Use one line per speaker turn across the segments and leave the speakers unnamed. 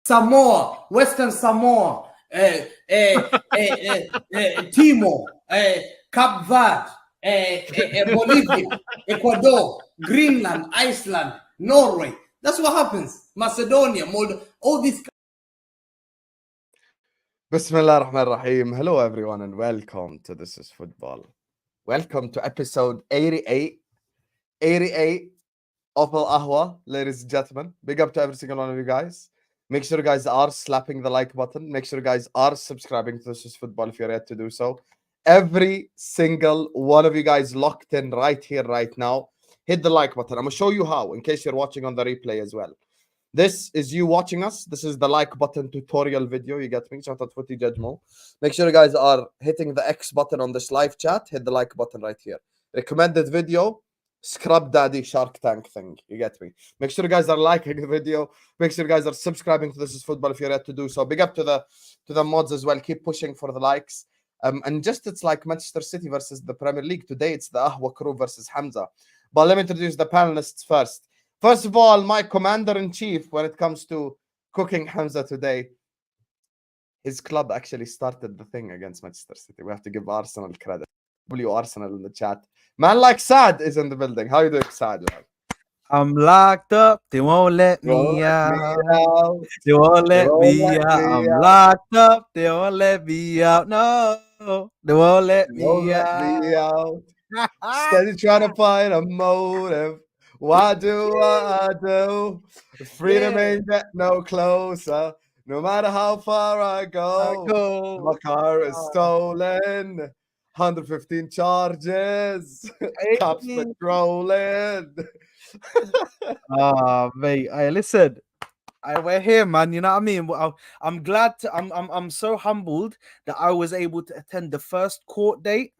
Samoa, Western Samoa, Timor, Cape Verde, Bolivia, Ecuador, Greenland, Iceland, Norway. That's what happens. Macedonia, Moldova, all these.
Bismillah ar-Rahman ar-Rahim. Hello everyone and welcome to This is Football. Welcome to episode 88 of Ahwa, ladies and gentlemen. Big up to every single one of you guys. Make sure you guys are slapping the like button. Make sure you guys are subscribing to This is Football if you're yet to do so. Every single one of you guys locked in right here, right now. Hit the like button. I'm going to show you how in case you're watching on the replay as well. This is you watching us. This is the like button tutorial video. You get me? Shout out Footy Judgmo. Make sure you guys are hitting the X button on this live chat. Hit the like button right here. Recommended video. Scrub Daddy Shark Tank thing. You get me? Make sure you guys are liking the video. Make sure you guys are subscribing to This is Football if you're yet to do so. Big up to the mods as well. Keep pushing for the likes. And just it's like Manchester City versus the Premier League. Today it's the Ahwa crew versus Hamza. But let me introduce the panelists first. First of all, my commander-in-chief when it comes to cooking Hamza today, his club actually started the thing against Manchester City. We have to give Arsenal credit. Arsenal in the chat. Man like Saad is in the building. How you doing, Saad?
I'm locked up. They won't let me out. They won't let me out. I'm locked up. They won't let me out. No, they won't let me out.
Steady trying to find a motive. Why do what I do? Freedom ain't get no closer. No matter how far I go. My car is stolen. 115 charges. Cops patrolling.
Mate. Hey, listen. We're here, man. You know what I mean? I'm glad to. I'm so humbled that I was able to attend the first court date.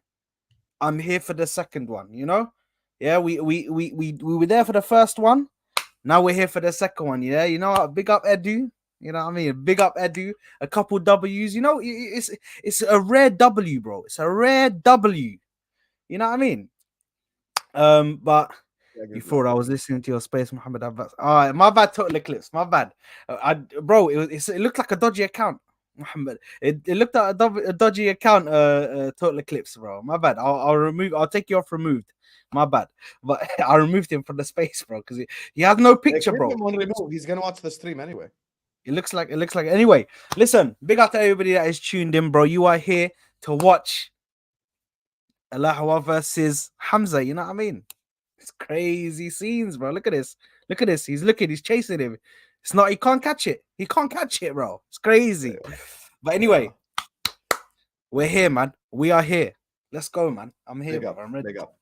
I'm here for the second one. You know. Yeah, we were there for the first one. Now we're here for the second one. Yeah, you know what? Big up Edu. You know what I mean? Big up Edu. A couple W's. You know, it's a rare W, bro. It's a rare W. You know what I mean? But you thought I was listening to your space, Muhammad Abbas. All right, my bad. Total eclipse. My bad. Bro, it looked like a dodgy account. Muhammad, it looked like a dodgy account. Total eclipse, bro. My bad. I'll take you off removed. My bad, but I removed him from the space, bro, because he has no picture, bro.
He's gonna watch the stream anyway.
It looks like anyway. Listen, big up to everybody that is tuned in, bro. You are here to watch Ahwa versus Hamza. You know what I mean? It's crazy scenes, bro. Look at this. Look at this. He's chasing him. It's not. He can't catch it. He can't catch it, bro. It's crazy. But anyway, we're here, man. We are here. Let's go, man. I'm here. Bro. I'm ready.
Big up.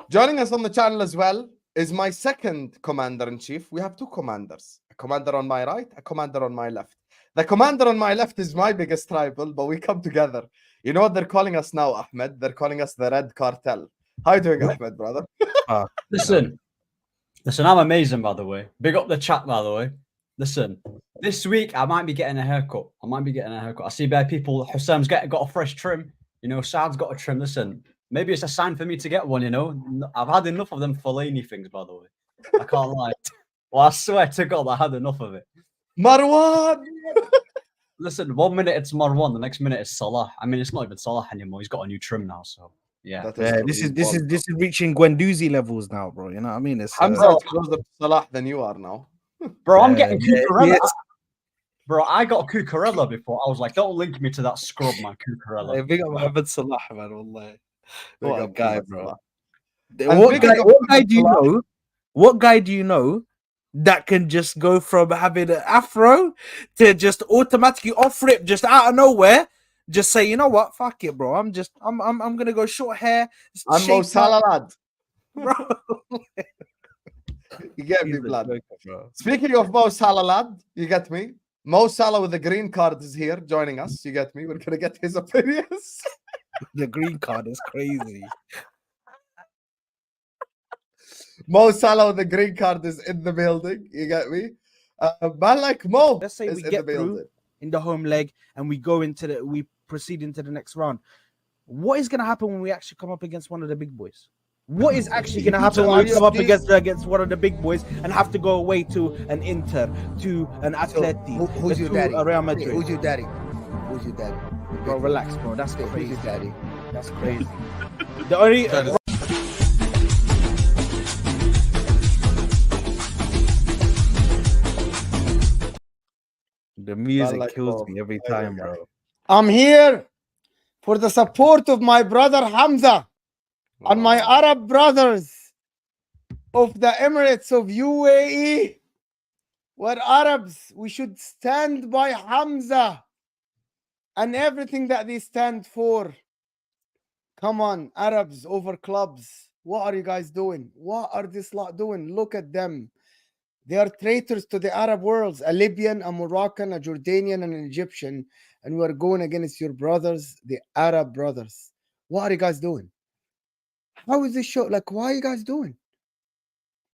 Joining us on the channel as well is my second commander-in-chief. We have two commanders. A commander on my right, a commander on my left. The commander on my left is my biggest rival, but we come together. You know what they're calling us now, Ahmed? They're calling us the Red Cartel. How you doing, Ahmed, brother?
Listen, I'm amazing, by the way. Big up the chat, by the way. Listen, this week I might be getting a haircut. I see bare people. Hussam's got a fresh trim. You know, Saad's got a trim. Listen, maybe it's a sign for me to get one, you know. I've had enough of them Fellaini things, by the way. I can't lie. Well, I swear to God, I had enough of it.
Marwan!
Listen, 1 minute it's Marwan, the next minute it's Salah. I mean, it's not even Salah anymore. He's got a new trim now, so yeah.
This is reaching Guendouzi levels now, bro. You know what I mean? It's
Hamza is closer to Salah than you are now.
Bro, I'm getting Cucurella. Yes. Bro, I got Cucurella before. I was like, don't link me to that scrub, man, Cucurella.
Big up Ahmed Salah, man. Wallahi. What a guy, bro. What guy do you know that can just go from having an afro to just automatically off rip, just out of nowhere, just say, you know what, fuck it, bro. I'm gonna go short hair.
I'm Mo Salah, lad. Bro. You get me, blood. Speaking of Mo Salah, lad, you get me? Mo Salah with the green card is here joining us. You get me? We're gonna get his opinions.
The green card is crazy.
Mo Salah with the green card is in the building. You get me? Man like Mo.
Let's say we get through in the home leg and we proceed into the next round. What is going to happen when we actually come up against one of the big boys? What is actually going to happen when we come up against one of the big boys and have to go away to an Inter, to an Atleti,
who's your daddy?
Real Madrid?
Who's your daddy? Who's your daddy?
Bro, relax, bro. That's
Who's
crazy.
your daddy?
That's crazy. The only the music kills me every time, bro.
I'm here for the support of my brother Hamza and my Arab brothers of the Emirates of UAE. We're Arabs. We should stand by Hamza and everything that they stand for. Come on, Arabs over clubs. What are you guys doing? What are this lot doing? Look at them. They are traitors to the Arab worlds. A Libyan, a Moroccan, a Jordanian, and an Egyptian. And we're going against your brothers, the Arab brothers. What are you guys doing? How is this show? Like, what are you guys doing?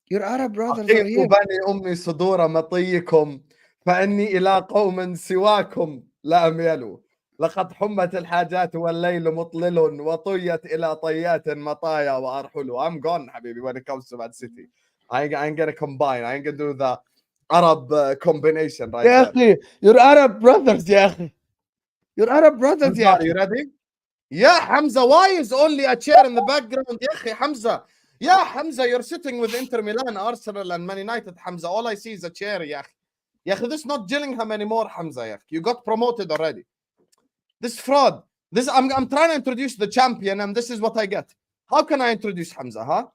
Your Arab brothers are here.
بني أمي صدور مطيكم فإني إلى قوم سواكم لا أميل لقد حمت الحاجات والليل مطلل وطيت إلى طيات مطايا وأرحل. I'm gone حبيبي when it comes to Man City. I ain't gonna combine. I ain't gonna do the Arab combination right
يا
there.
أخي, your Arab brothers يا أخي. Your Arab brothers يا
Hamza, are
أخي.
you ready? Yeah, Hamza, why is only a chair in the background? يا أخي Hamza. Yeah, Hamza, you're sitting with Inter Milan, Arsenal, and Man United, Hamza. All I see is a chair, يا أخي. يا أخي, this is not Gillingham anymore, Hamza. يا أخي. You got promoted already. This fraud. This I'm trying to introduce the champion, and this is what I get. How can I introduce Hamza, huh?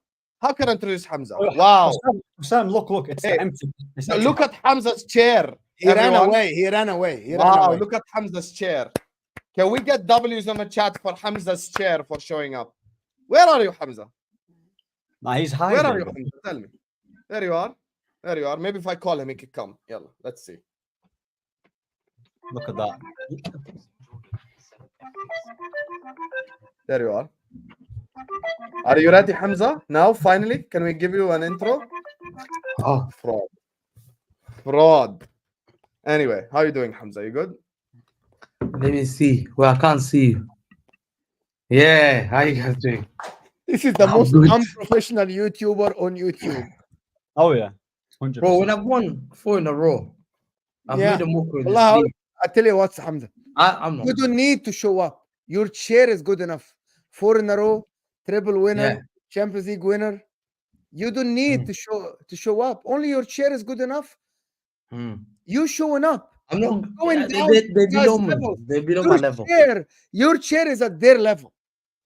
How can I introduce Hamza? Wow.
Sam, look, it's empty. It's
Look at Hamza's chair.
He ran
everyone.
away. He ran away. He ran
Wow,
away.
look at Hamza's chair. Can we get W's on the chat for Hamza's chair for showing up? Where are you, Hamza?
Nah, he's hiding.
Where are you, Hamza? Tell me. There you are. There you are. Maybe if I call him, he could come. Yalla, let's see.
Look at that.
There you are. Are you ready, Hamza? Now, finally, can we give you an intro? Oh, fraud. Fraud. Anyway, how are you doing, Hamza? You good?
Let me see. Well, I can't see you. Yeah, how you guys doing?
This is the
I'm
most
good.
unprofessional YouTuber on YouTube.
Oh yeah, 100%.
Bro, when I've won 4 in a row, I've
Yeah.
made a mockery of this
Allah,
league.
I tell you what, Hamza.
I'm not.
You don't need to show up. Your chair is good enough. 4 in a row, treble winner,
Yeah.
Champions League winner. You don't need to show up. Only your chair is good enough. You showing up.
I'm not
Going
yeah,
down
they
to
below
guys'
me.
level.
They're below my level.
Your chair is at their level.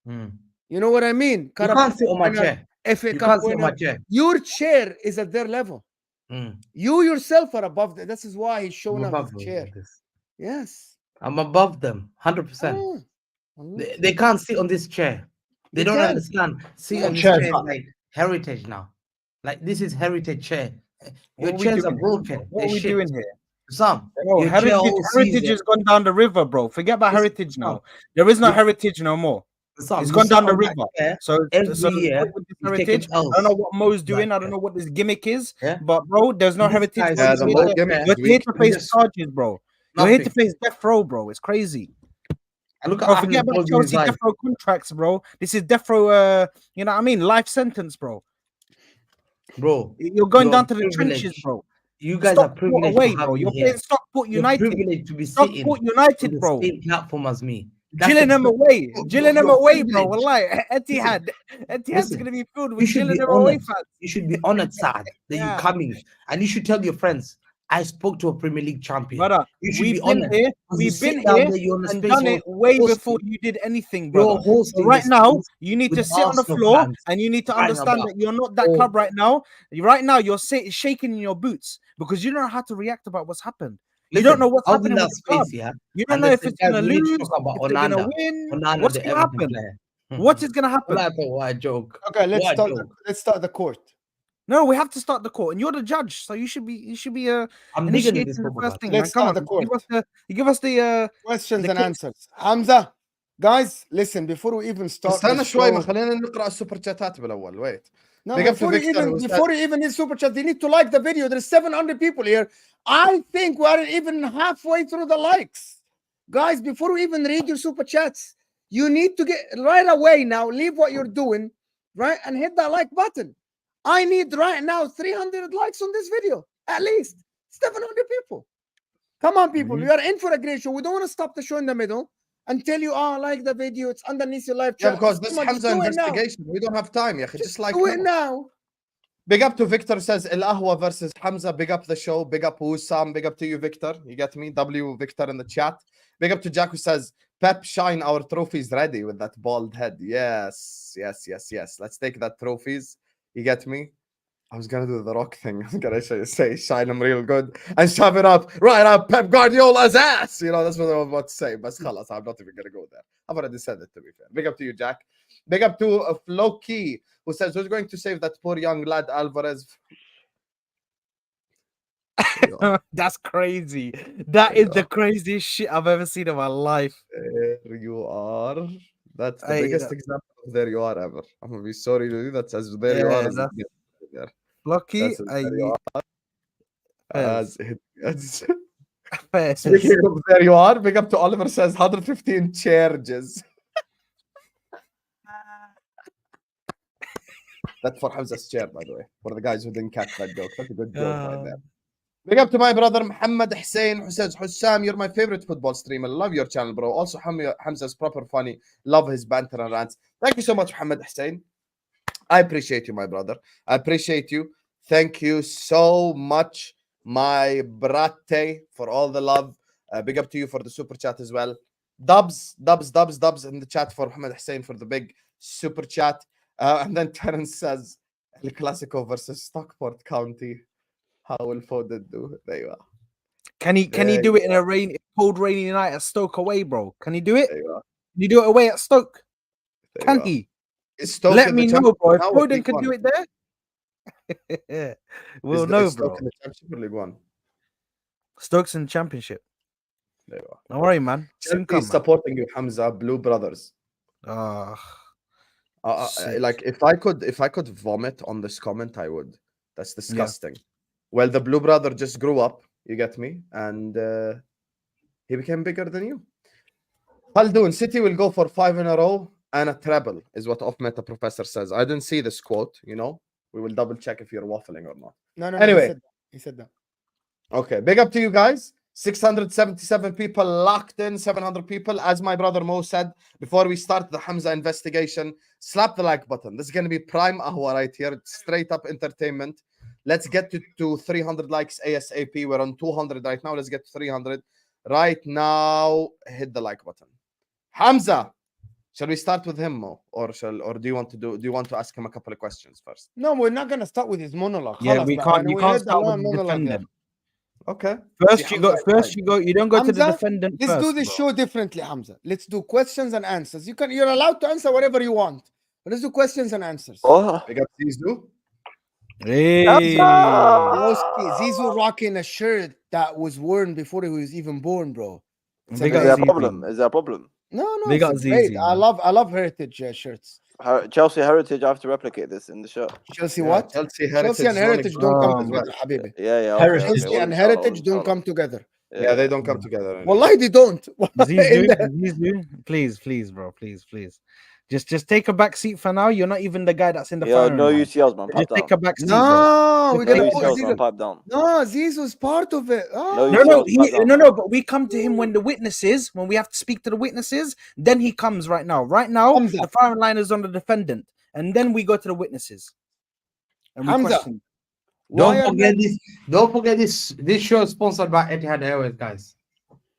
Hmm.
You know what I mean?
You can't sit on my chair.
FA
You
Cup
can't sit on
winner.
my chair.
Your chair is at their level. You yourself are above them. This is why he's showing
I'm
up
above
his
them
chair.
like this.
Yes.
I'm above them, 100%.
Oh.
They can't sit on this chair. They
They
don't
can.
understand. Sit
Yeah.
on this
Chair's
chair is
not-
like heritage now. Like this is heritage chair. Your
What are we
chairs are
doing?
broken.
What
They're
are we
shit.
doing here?
Sam,
Bro,
your chair all
heritage
season.
has gone down the river, bro. Forget about
Listen,
heritage now. There is no heritage no more.
Sam,
It's
you
gone
sit
down the
on that
river.
chair
So
every year.
with this
you've
heritage,
taken L's.
I don't know what Mo's doing.
Like
I don't know what this gimmick is.
Yeah.
But bro, there's no
This
heritage.
guy's
Bro.
Yeah,
It's
the
a
Mo
lot
gimmick
of
is
You're here
weak.
to face
just-
charges, bro. You're here to
Nothing.
face death row, bro. It's crazy.
And look at
Bro,
Ahmed
forget about
holding his
Chelsea
eyes.
death row contracts, bro. This is death row. You know what I mean? Life sentence, bro.
Bro,
You're going
you're
down to the
privileged.
trenches, bro.
You guys are
Stockport
privileged
away,
to have
bro.
me
You're
here.
playing Stockport
You're
United.
privileged to be sitting
Stockport
on
United,
the
bro.
same platform as me. That's
Gillingham
the-
away.
Bro,
Gillingham
you're
away, bro.
privileged.
Wallahi, Etihad. Etihad's
Listen,
going to be filled
You
with
should be
Gillingham away
honored.
fans.
You should be honored, Saad, that
Yeah.
you're coming. And you should tell your friends, I spoke to a Premier League champion.
Brother,
You should be
we've been
honored.
here.
Because you
We've
sit
been
down
here
there, you're on the
and
space
done
for
it way
hosting.
before you did anything,
You're
brother. So
hosting
right
the
now,
space
you need to
with
sit on the
Arsenal
floor
fans
and you need to
crying
understand
about,
that you're not that
"Oh."
club right now. Right now, you're shaking in your boots because you don't know how to react about what's happened. You don't know what's
I was in
happening
that
with the club.
space, yeah.
You don't
And
know
they
if
said,
it's going to
"Guys, we need to
lose,
talk about
if they're going to
Onana.
win.
Onana,
What's
the
going to
Everton
happen?
player."
What is going to happen?
Well, I thought, what a joke.
Okay, let's
What a
start.
joke.
Let's start the court.
No, we have to start the court, and you're the judge, so you should be
I'm bigger than
initiating
this
the
football
first
guy.
thing.
Let's
Man. Come
start
on,
the court.
give us the
Questions
the
and
case.
answers. Hamza, guys, listen. Before we even start
استنى
this
شوي ما
show,
خلينا نقرا السوبر شاتات بالاول. Wait.
no,
Big up to
before you
Victor,
even
who said-
before you even hit super chat, they need to like the video. There's 700 people here. I think we aren't even halfway through the likes, guys. Before we even read your super chats, you need to get right away now. Leave what you're doing right? And hit that like button. I need right now 300 likes on this video, at least 700 people. Come on, people. We are in for a great show. We don't want to stop the show in the middle and tell you, oh, like the video. It's underneath your live
Yeah,
chat.
because this
Come on, just
Hamza
do it now.
investigation, we don't have time. Yeah, just like
Do it
now.
now.
Big up to Victor says El Ahwa versus Hamza. Big up the show. Big up Sam. Big up to you, Victor. You get me? W Victor in the chat. Big up to Jack who says Pep Shine, our trophies ready with that bald head. Yes. Let's take that trophies. You get me? I was gonna do the rock thing. I was gonna say shine them real good and shove it up right up Pep Guardiola's ass. You know, that's what I was about to say. But khalas, I'm not even gonna go there. I've already said it, to be fair. Big up to you, Jack. Big up to Floki, who says who's going to save that poor young lad Alvarez.
That's crazy. That is the craziest shit I've ever seen in my life.
There you are. That's the biggest example of there you are ever. I'm gonna be sorry to you. That says there you are. There.
Lucky.
As speaking of there you are, big up to Oliver says 115 charges. That's for Hamza's chair, by the way. For the guys who didn't catch that joke. That's a good joke right there. Big up to my brother Muhammad Hussein, who says, Hussam, you're my favorite football streamer. Love your channel, bro. Also, Hamza's proper funny. Love his banter and rants. Thank you so much, Muhammad Hussein. I appreciate you, my brother. I appreciate you. Thank you so much, my brate, for all the love. Big up to you for the super chat as well. Dubs in the chat for Muhammad Hussein for the big super chat. And then Terence says, El Clasico versus Stockport County. How will Foden do? There you are.
Can he do it in a cold rainy night at Stoke away, bro? Can he do it? Can you do it away at Stoke? Can he? Let me know, bro. If Foden can do it there, we'll know, bro.
In the Championship League One.
Stokes in the Championship.
There you are.
Don't worry, man.
Soon come, supporting you, Hamza. Blue Brothers. Like if I could vomit on this comment, I would. That's disgusting. Yeah. Well, the Blue Brother just grew up. You get me, and he became bigger than you. Haldoon, City will go for 5 in a row and a treble, is what Off Meta Professor says. I didn't see this quote. You know, we will double check if you're waffling or not.
No.
Anyway,
he said that.
Okay, big up to you guys. 677 people locked in, 700 people. As my brother Mo said, before we start the Hamza investigation, slap the like button. This is going to be prime Ahwa right here. It's straight up entertainment. Let's get to 300 likes ASAP. We're on 200 right now. Let's get to 300 right now. Hit the like button. Hamza, shall we start with him, Mo, or do you want to ask him a couple of questions first?
No, we're not going to start with his monologue.
Yeah, we can't. You can't start with the defendant.
Okay.
First you go. You don't go
Hamza,
to the defendant.
Let's do this show differently, Hamza. Let's do questions and answers. You're allowed to answer whatever you want. But let's do questions and answers.
Oh, big up Zizou.
Hey,
Zizou rocking a shirt that was worn before he was even born, bro.
Is there a problem? Is there a problem?
No,
Big up
great.
Zizi,
I love heritage shirts.
Chelsea heritage. I have to replicate this in the shirt.
Chelsea what?
Chelsea heritage.
Chelsea and heritage don't come together, Habibi.
Yeah.
Chelsea and heritage don't come together.
Yeah, they don't come together.
Wallahi, they don't.
Zizu, please, bro, please. Just take a back seat for now. You're not even the guy that's in the phone.
No UCLs, man.
Just take a back seat.
No, we're gonna
put Zizou. Pipe down.
No, Zizou's part of it. Oh.
No. But we come to him when we have to speak to the witnesses. Then he comes right now. Right now,
Hamza.
the firing line is on the defendant, and then we go to the witnesses. And we
Hamza.
question.
Don't forget this. This show is sponsored by Etihad Airways, guys.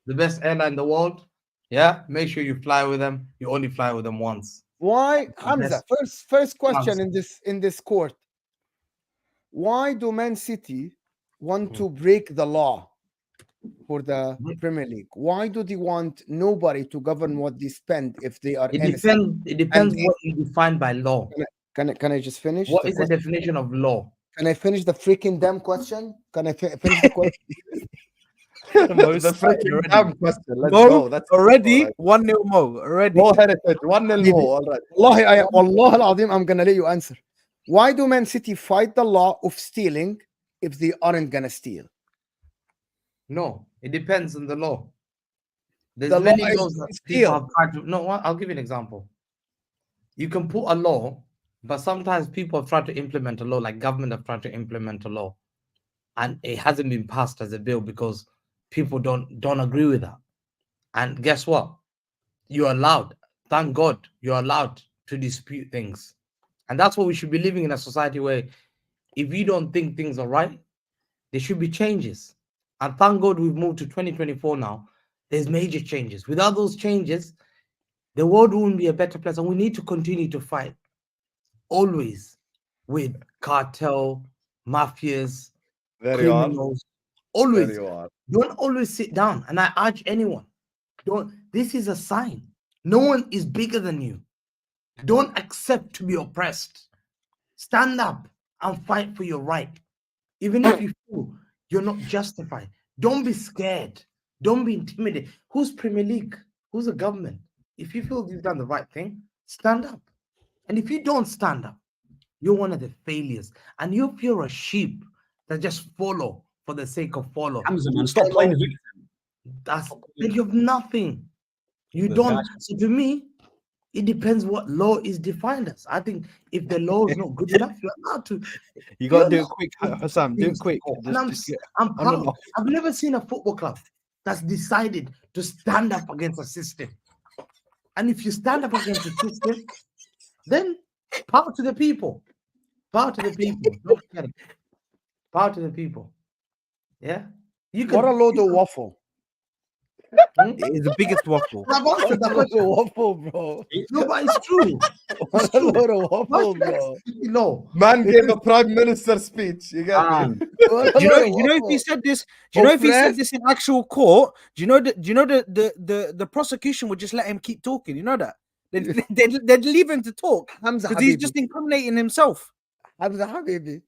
The best airline in the world. Yeah, make sure you fly with them. You only fly with them once.
Why, Hamza? First question in this court. Why do Man City want to break the law for the Premier League? Why do they want nobody to govern what they spend if they are innocent?
It depends what you define by law.
Can I just finish?
What is the definition of law?
Can I finish the freaking damn question? Can I finish the question?
The freaking damn question. Let's go. That's
already 1-0 Mo. Already.
Mo heritage. 1-0 Mo. All right.
Wallahi al-Azim, I'm gonna let you answer. Why do Man City fight the law of stealing if they aren't gonna steal?
No, it depends on the law. There's
The
many
law is
laws that
to
people
steal.
have tried to. No, I'll give you an example. You can put a law But sometimes people have tried to implement a law, like government have tried to implement a law, and it hasn't been passed as a bill because people don't agree with that. And guess what? You're allowed. Thank God you're allowed to dispute things. And that's what we should be living in a society where if you don't think things are right, there should be changes. And thank God we've moved to 2024 now. There's major changes. Without those changes, the world won't be a better place. And we need to continue to fight always with cartel, mafias,
There you are.
criminals.
There
Always.
you are.
Don't always sit down. And I urge anyone, this is a sign. No one is bigger than you. Don't accept to be oppressed. Stand up and fight for your right. Even if you feel you're not justified. Don't be scared. Don't be intimidated. Who's Premier League? Who's the government? If you feel you've done the right thing, stand up. And if you don't stand up, you're one of the failures. And if you're a sheep that just follow for the sake of follow,
Hamza, man, stop playing the victim.
then you have nothing. You
Those
don't.
guys-
So to me, it depends what law is defined as. I think if the law is not good enough, you're allowed to.
You got to do
You're
it quick, Hassan. Do it
things
quick.
before.
Just-
And
just get
I'm
on and
proud.
off.
I've never seen a football club that's decided to stand up against a system. And if you stand up against the system, then power to the people. Power to the people. Don't forget it. Power to the people. Yeah. You
What a load of waffle.
It is the biggest waffle.
I've
What
answered
a
that
load
question.
of waffle, bro.
No, but it's true.
What a load of waffle, bro.
No.
Man gave a prime minister speech. You get me?
Man,
What a
Do you
load
know?
of
You know if he
waffle.
said this? Do you know if he said
Oppressed.
this in actual court? Do you know that? Do you know the prosecution would just let him keep talking? You know that they'd leave him to talk
Hamza
because he's
Habibi.
just incriminating himself.
Hamza Habibi.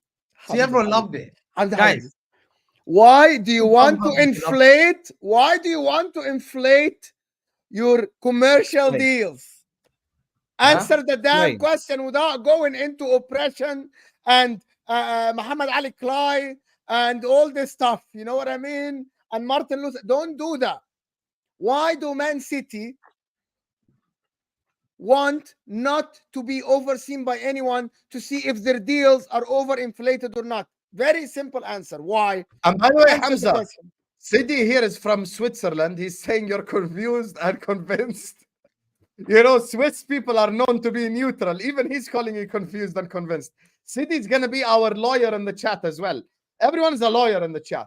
See, everyone loved it.
Hamza
Guys.
Habibi. Why do you want to
Hamza Habibi loved
inflate? Why do you want to inflate your commercial
Wait.
deals?
Huh?
Answer the damn
Wait.
question without going into oppression and Muhammad Ali Clay and all this stuff. You know what I mean? And Martin Luther. Don't do that. Why do Man City want not to be overseen by anyone to see if their deals are overinflated or not? Very simple answer. Why?
And by the way,
Answer the
Hamza,
question.
Sidi here is from Switzerland. He's saying you're confused and convinced. You know, Swiss people are known to be neutral. Even he's calling you confused and convinced. Sidi's going to be our lawyer in the chat as well. Everyone's a lawyer in the chat.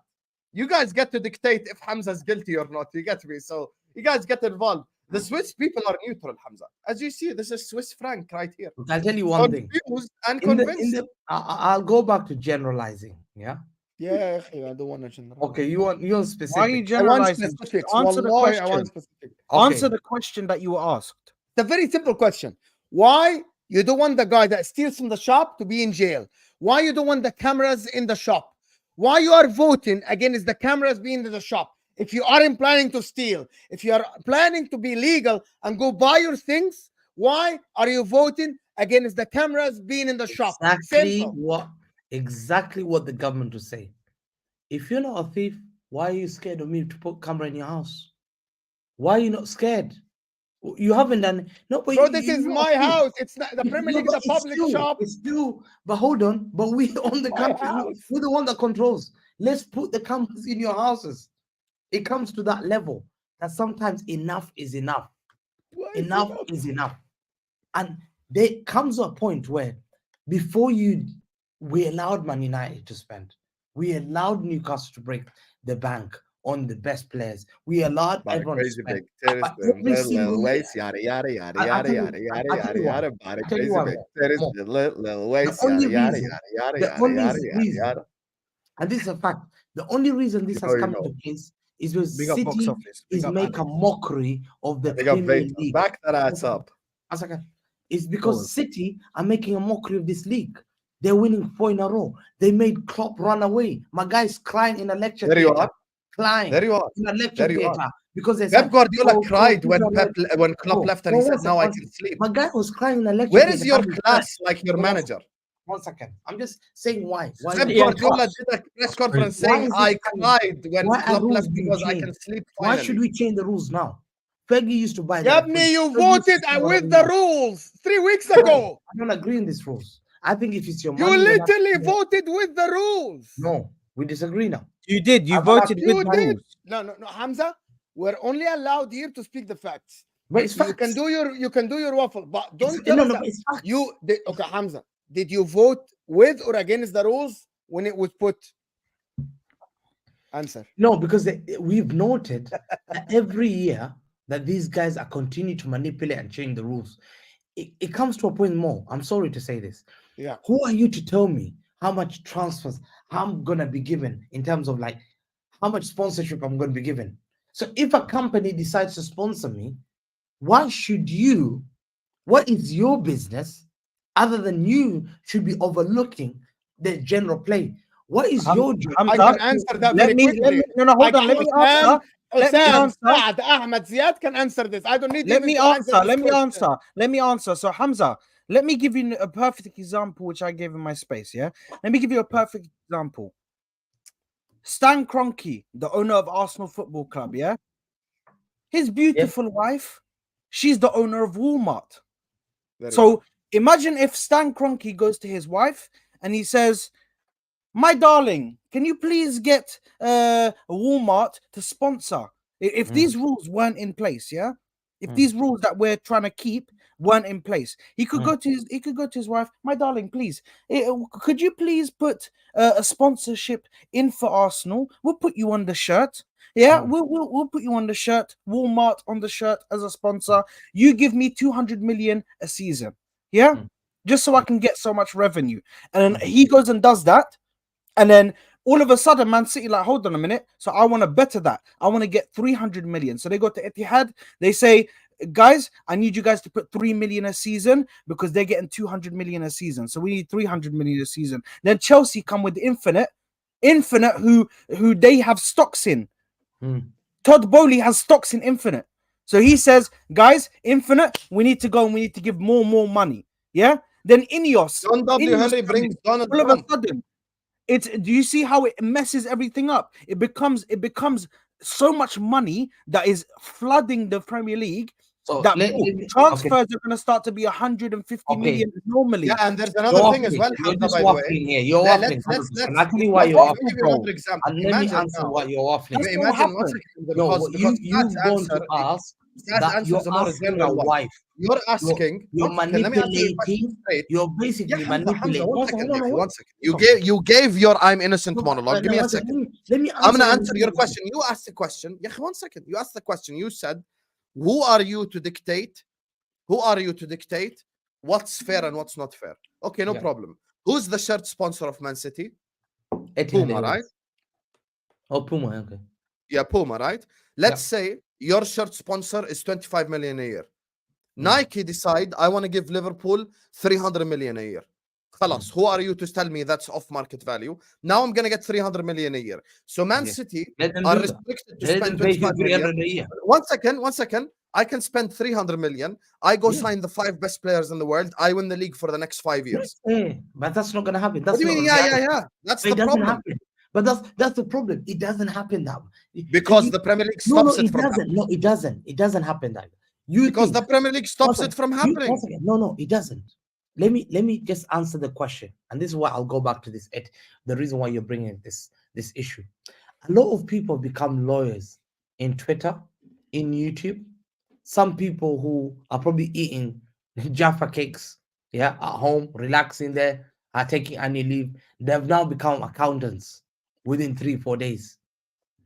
You guys get to dictate if Hamza's guilty or not. You get me? So you guys get involved. The Swiss people are neutral, Hamza. As you see, this is Swiss franc right here.
I'll tell you one thing.
Confused and
In
convinced.
I'll go back to generalizing. Yeah.
Yeah, I don't want to generalize.
Okay. You want specific.
Why are you
I want
generalizing?
specifics.
Answer the
Wallahi, I
question.
want specifics.
Answer the question that you were asked.
It's a very simple question. Why you don't want the guy that steals from the shop to be in jail? Why you don't want the cameras in the shop? Why you are voting against the cameras being in the shop? If you aren't planning to steal, if you are planning to be legal and go buy your things, why are you voting against the cameras being in the shop?
Exactly what the government would say. If you're not a thief, why are you scared of me to put camera in your house? Why are you not scared? You haven't done no, but
Bro, this is my house. It's not the Premier League, the public shop.
It's still, but hold on. But we own the country. We're the one that controls. Let's put the cameras in your houses. It comes to that level that sometimes enough is enough. Enough is enough. And there comes a point where before we allowed Man United to spend. We allowed Newcastle to break the bank on the best players. We allowed everyone to spend. And this is a fact. The only reason this has come into place is because City is making a mockery of the Premier League.
Back that ass up.
It's because City are making a mockery of this league. They're winning 4 in a row. They made Klopp run away. My guy's crying in a lecture
theater.
You are. Crying.
There you are.
In a lecture theater. Because
Pep Guardiola cried when Klopp left and he said, now I can sleep.
My guy was crying in a lecture
Where is your class like your manager?
1 second. I'm just saying why.
Pep Guardiola did a press conference saying, I cried when Klopp left because I can sleep finally.
Why should we change the rules now? Fergie used to buy that.
Yabni, you
Fergie used to
voted
say
with
whatever
the
he
rules 3 weeks
wants.
ago.
I don't agree in these rules. I think if it's your
You
money,
literally voted with the rules.
no, we disagree now.
You did. You
I'm
voted
allowed-
with
You
the
did.
rules.
No, Hamza. We're only allowed here to speak the facts.
But it's
You
facts.
can do your waffle, but don't
It's-
tell
no,
us
no,
that
but it's facts.
you did. Okay, Hamza, did you vote with or against the rules when it was put? Answer.
No, because we've noted that every year that these guys are continuing to manipulate and change the rules. It comes to a point more. I'm sorry to say this.
Yeah.
Who are you to tell me how much transfers I'm gonna be given in terms of like how much sponsorship I'm gonna be given? So if a company decides to sponsor me, why should you? What is your business other than you should be overlooking the general play? What is your job?
I can answer that very quickly.
No, hold on. Let me answer. Let me answer.
Saad, Ahmed, Ziad can answer this. I don't need
Let
even
me
to answer.
answer.
this
Let me
question.
answer. Let me answer. So Hamza, let me give you a perfect example, which I gave in my space. Yeah. Let me give you a perfect example. Stan Kroenke, the owner of Arsenal Football Club. Yeah. His beautiful wife, she's the owner of Walmart. So imagine if Stan Kroenke goes to his wife and he says, "My darling, can you please get Walmart to sponsor?" If these rules weren't in place, yeah, if these rules that we're trying to keep weren't in place, he could go to his wife, "My darling, please, could you please put a sponsorship in for Arsenal? We'll put you on the shirt." Yeah, we'll put you on the shirt, Walmart on the shirt as a sponsor. You give me 200 million a season, yeah, just so I can get so much revenue. And then he goes and does that, and then all of a sudden, Man City like, hold on a minute. So I want to better that. I want to get 300 million. So they go to Etihad. They say, "Guys, I need you guys to put 3 million a season because they're getting 200 million a season. So we need 300 million a season." Then Chelsea come with Infinite, who they have stocks in. Todd Bowley has stocks in Infinite. So he says, "Guys, Infinite, we need to go and we need to give more money." Yeah. Then Ineos.
John W.
Ineos
Henry brings Donald
all of a
Trump.
sudden, do you see how it messes everything up? It becomes so much money that is flooding the Premier League
So
that transfers
okay.
are going to start to be 150 million normally.
Yeah, and there's another thing as well,
You're
Hamza,
just
by the way.
waffling here. You're
Let's-
waffling.
let's-
100%. I'll tell you why
let's-
you're
let me give you
waffling.
another example.
And let me
Imagine
answer
now.
what you're waffling.
That's what
Imagine one
happened.
second,
No,
because
you're
Saad's
going to
answer-
ask
Saad's
that
answer
you're
is a more
asking
general
a
one.
wife.
You're asking.
You're
one second, let me answer your question
manipulating.
straight.
You're
Yeah,
basically
Hamza,
manipulating.
one second,
Hold on,
Leafy,
hold on.
one second. You gave your "I'm innocent"
No,
monologue. Give me
no,
a
one second.
second.
Let me
I'm gonna
answer
answer your question. You asked the question. Yeah, 1 second. You asked the question. You said, "Who are you to dictate? Who are you to dictate what's fair and what's not fair?" Okay, no
Yeah.
problem. Who's the shirt sponsor of Man City?
Etihad
Puma,
Airways.
right?
Oh, Puma. Okay.
Yeah, Puma, right? Let's say your shirt sponsor is 25 million a year. Nike decide, "I want to give Liverpool 300 million a year." Khalas, who are you to tell me that's off market value? Now I'm going to get 300 million a year. So Man City
Let them
are
do that.
restricted to
Let
spend
them pay you
25 million.
300 a year.
1 second. I can spend 300 million. I go sign the 5 best players in the world. I win the league for the next 5 years.
But that's not going to happen.
What
That's
do you mean?
not
Yeah.
reality.
That's
But
the
it doesn't
problem.
happen. But that's the problem. It doesn't happen that way.
Because the Premier League stops it from happening.
No, it doesn't. It doesn't happen that way.
Because the Premier League stops it from happening.
No, it doesn't. Let me just answer the question, and this is why I'll go back to this. The reason why you're bringing this issue. A lot of people become lawyers in Twitter, in YouTube. Some people who are probably eating Jaffa cakes, at home, relaxing there, are taking annual leave. They've now become accountants within 3-4 days.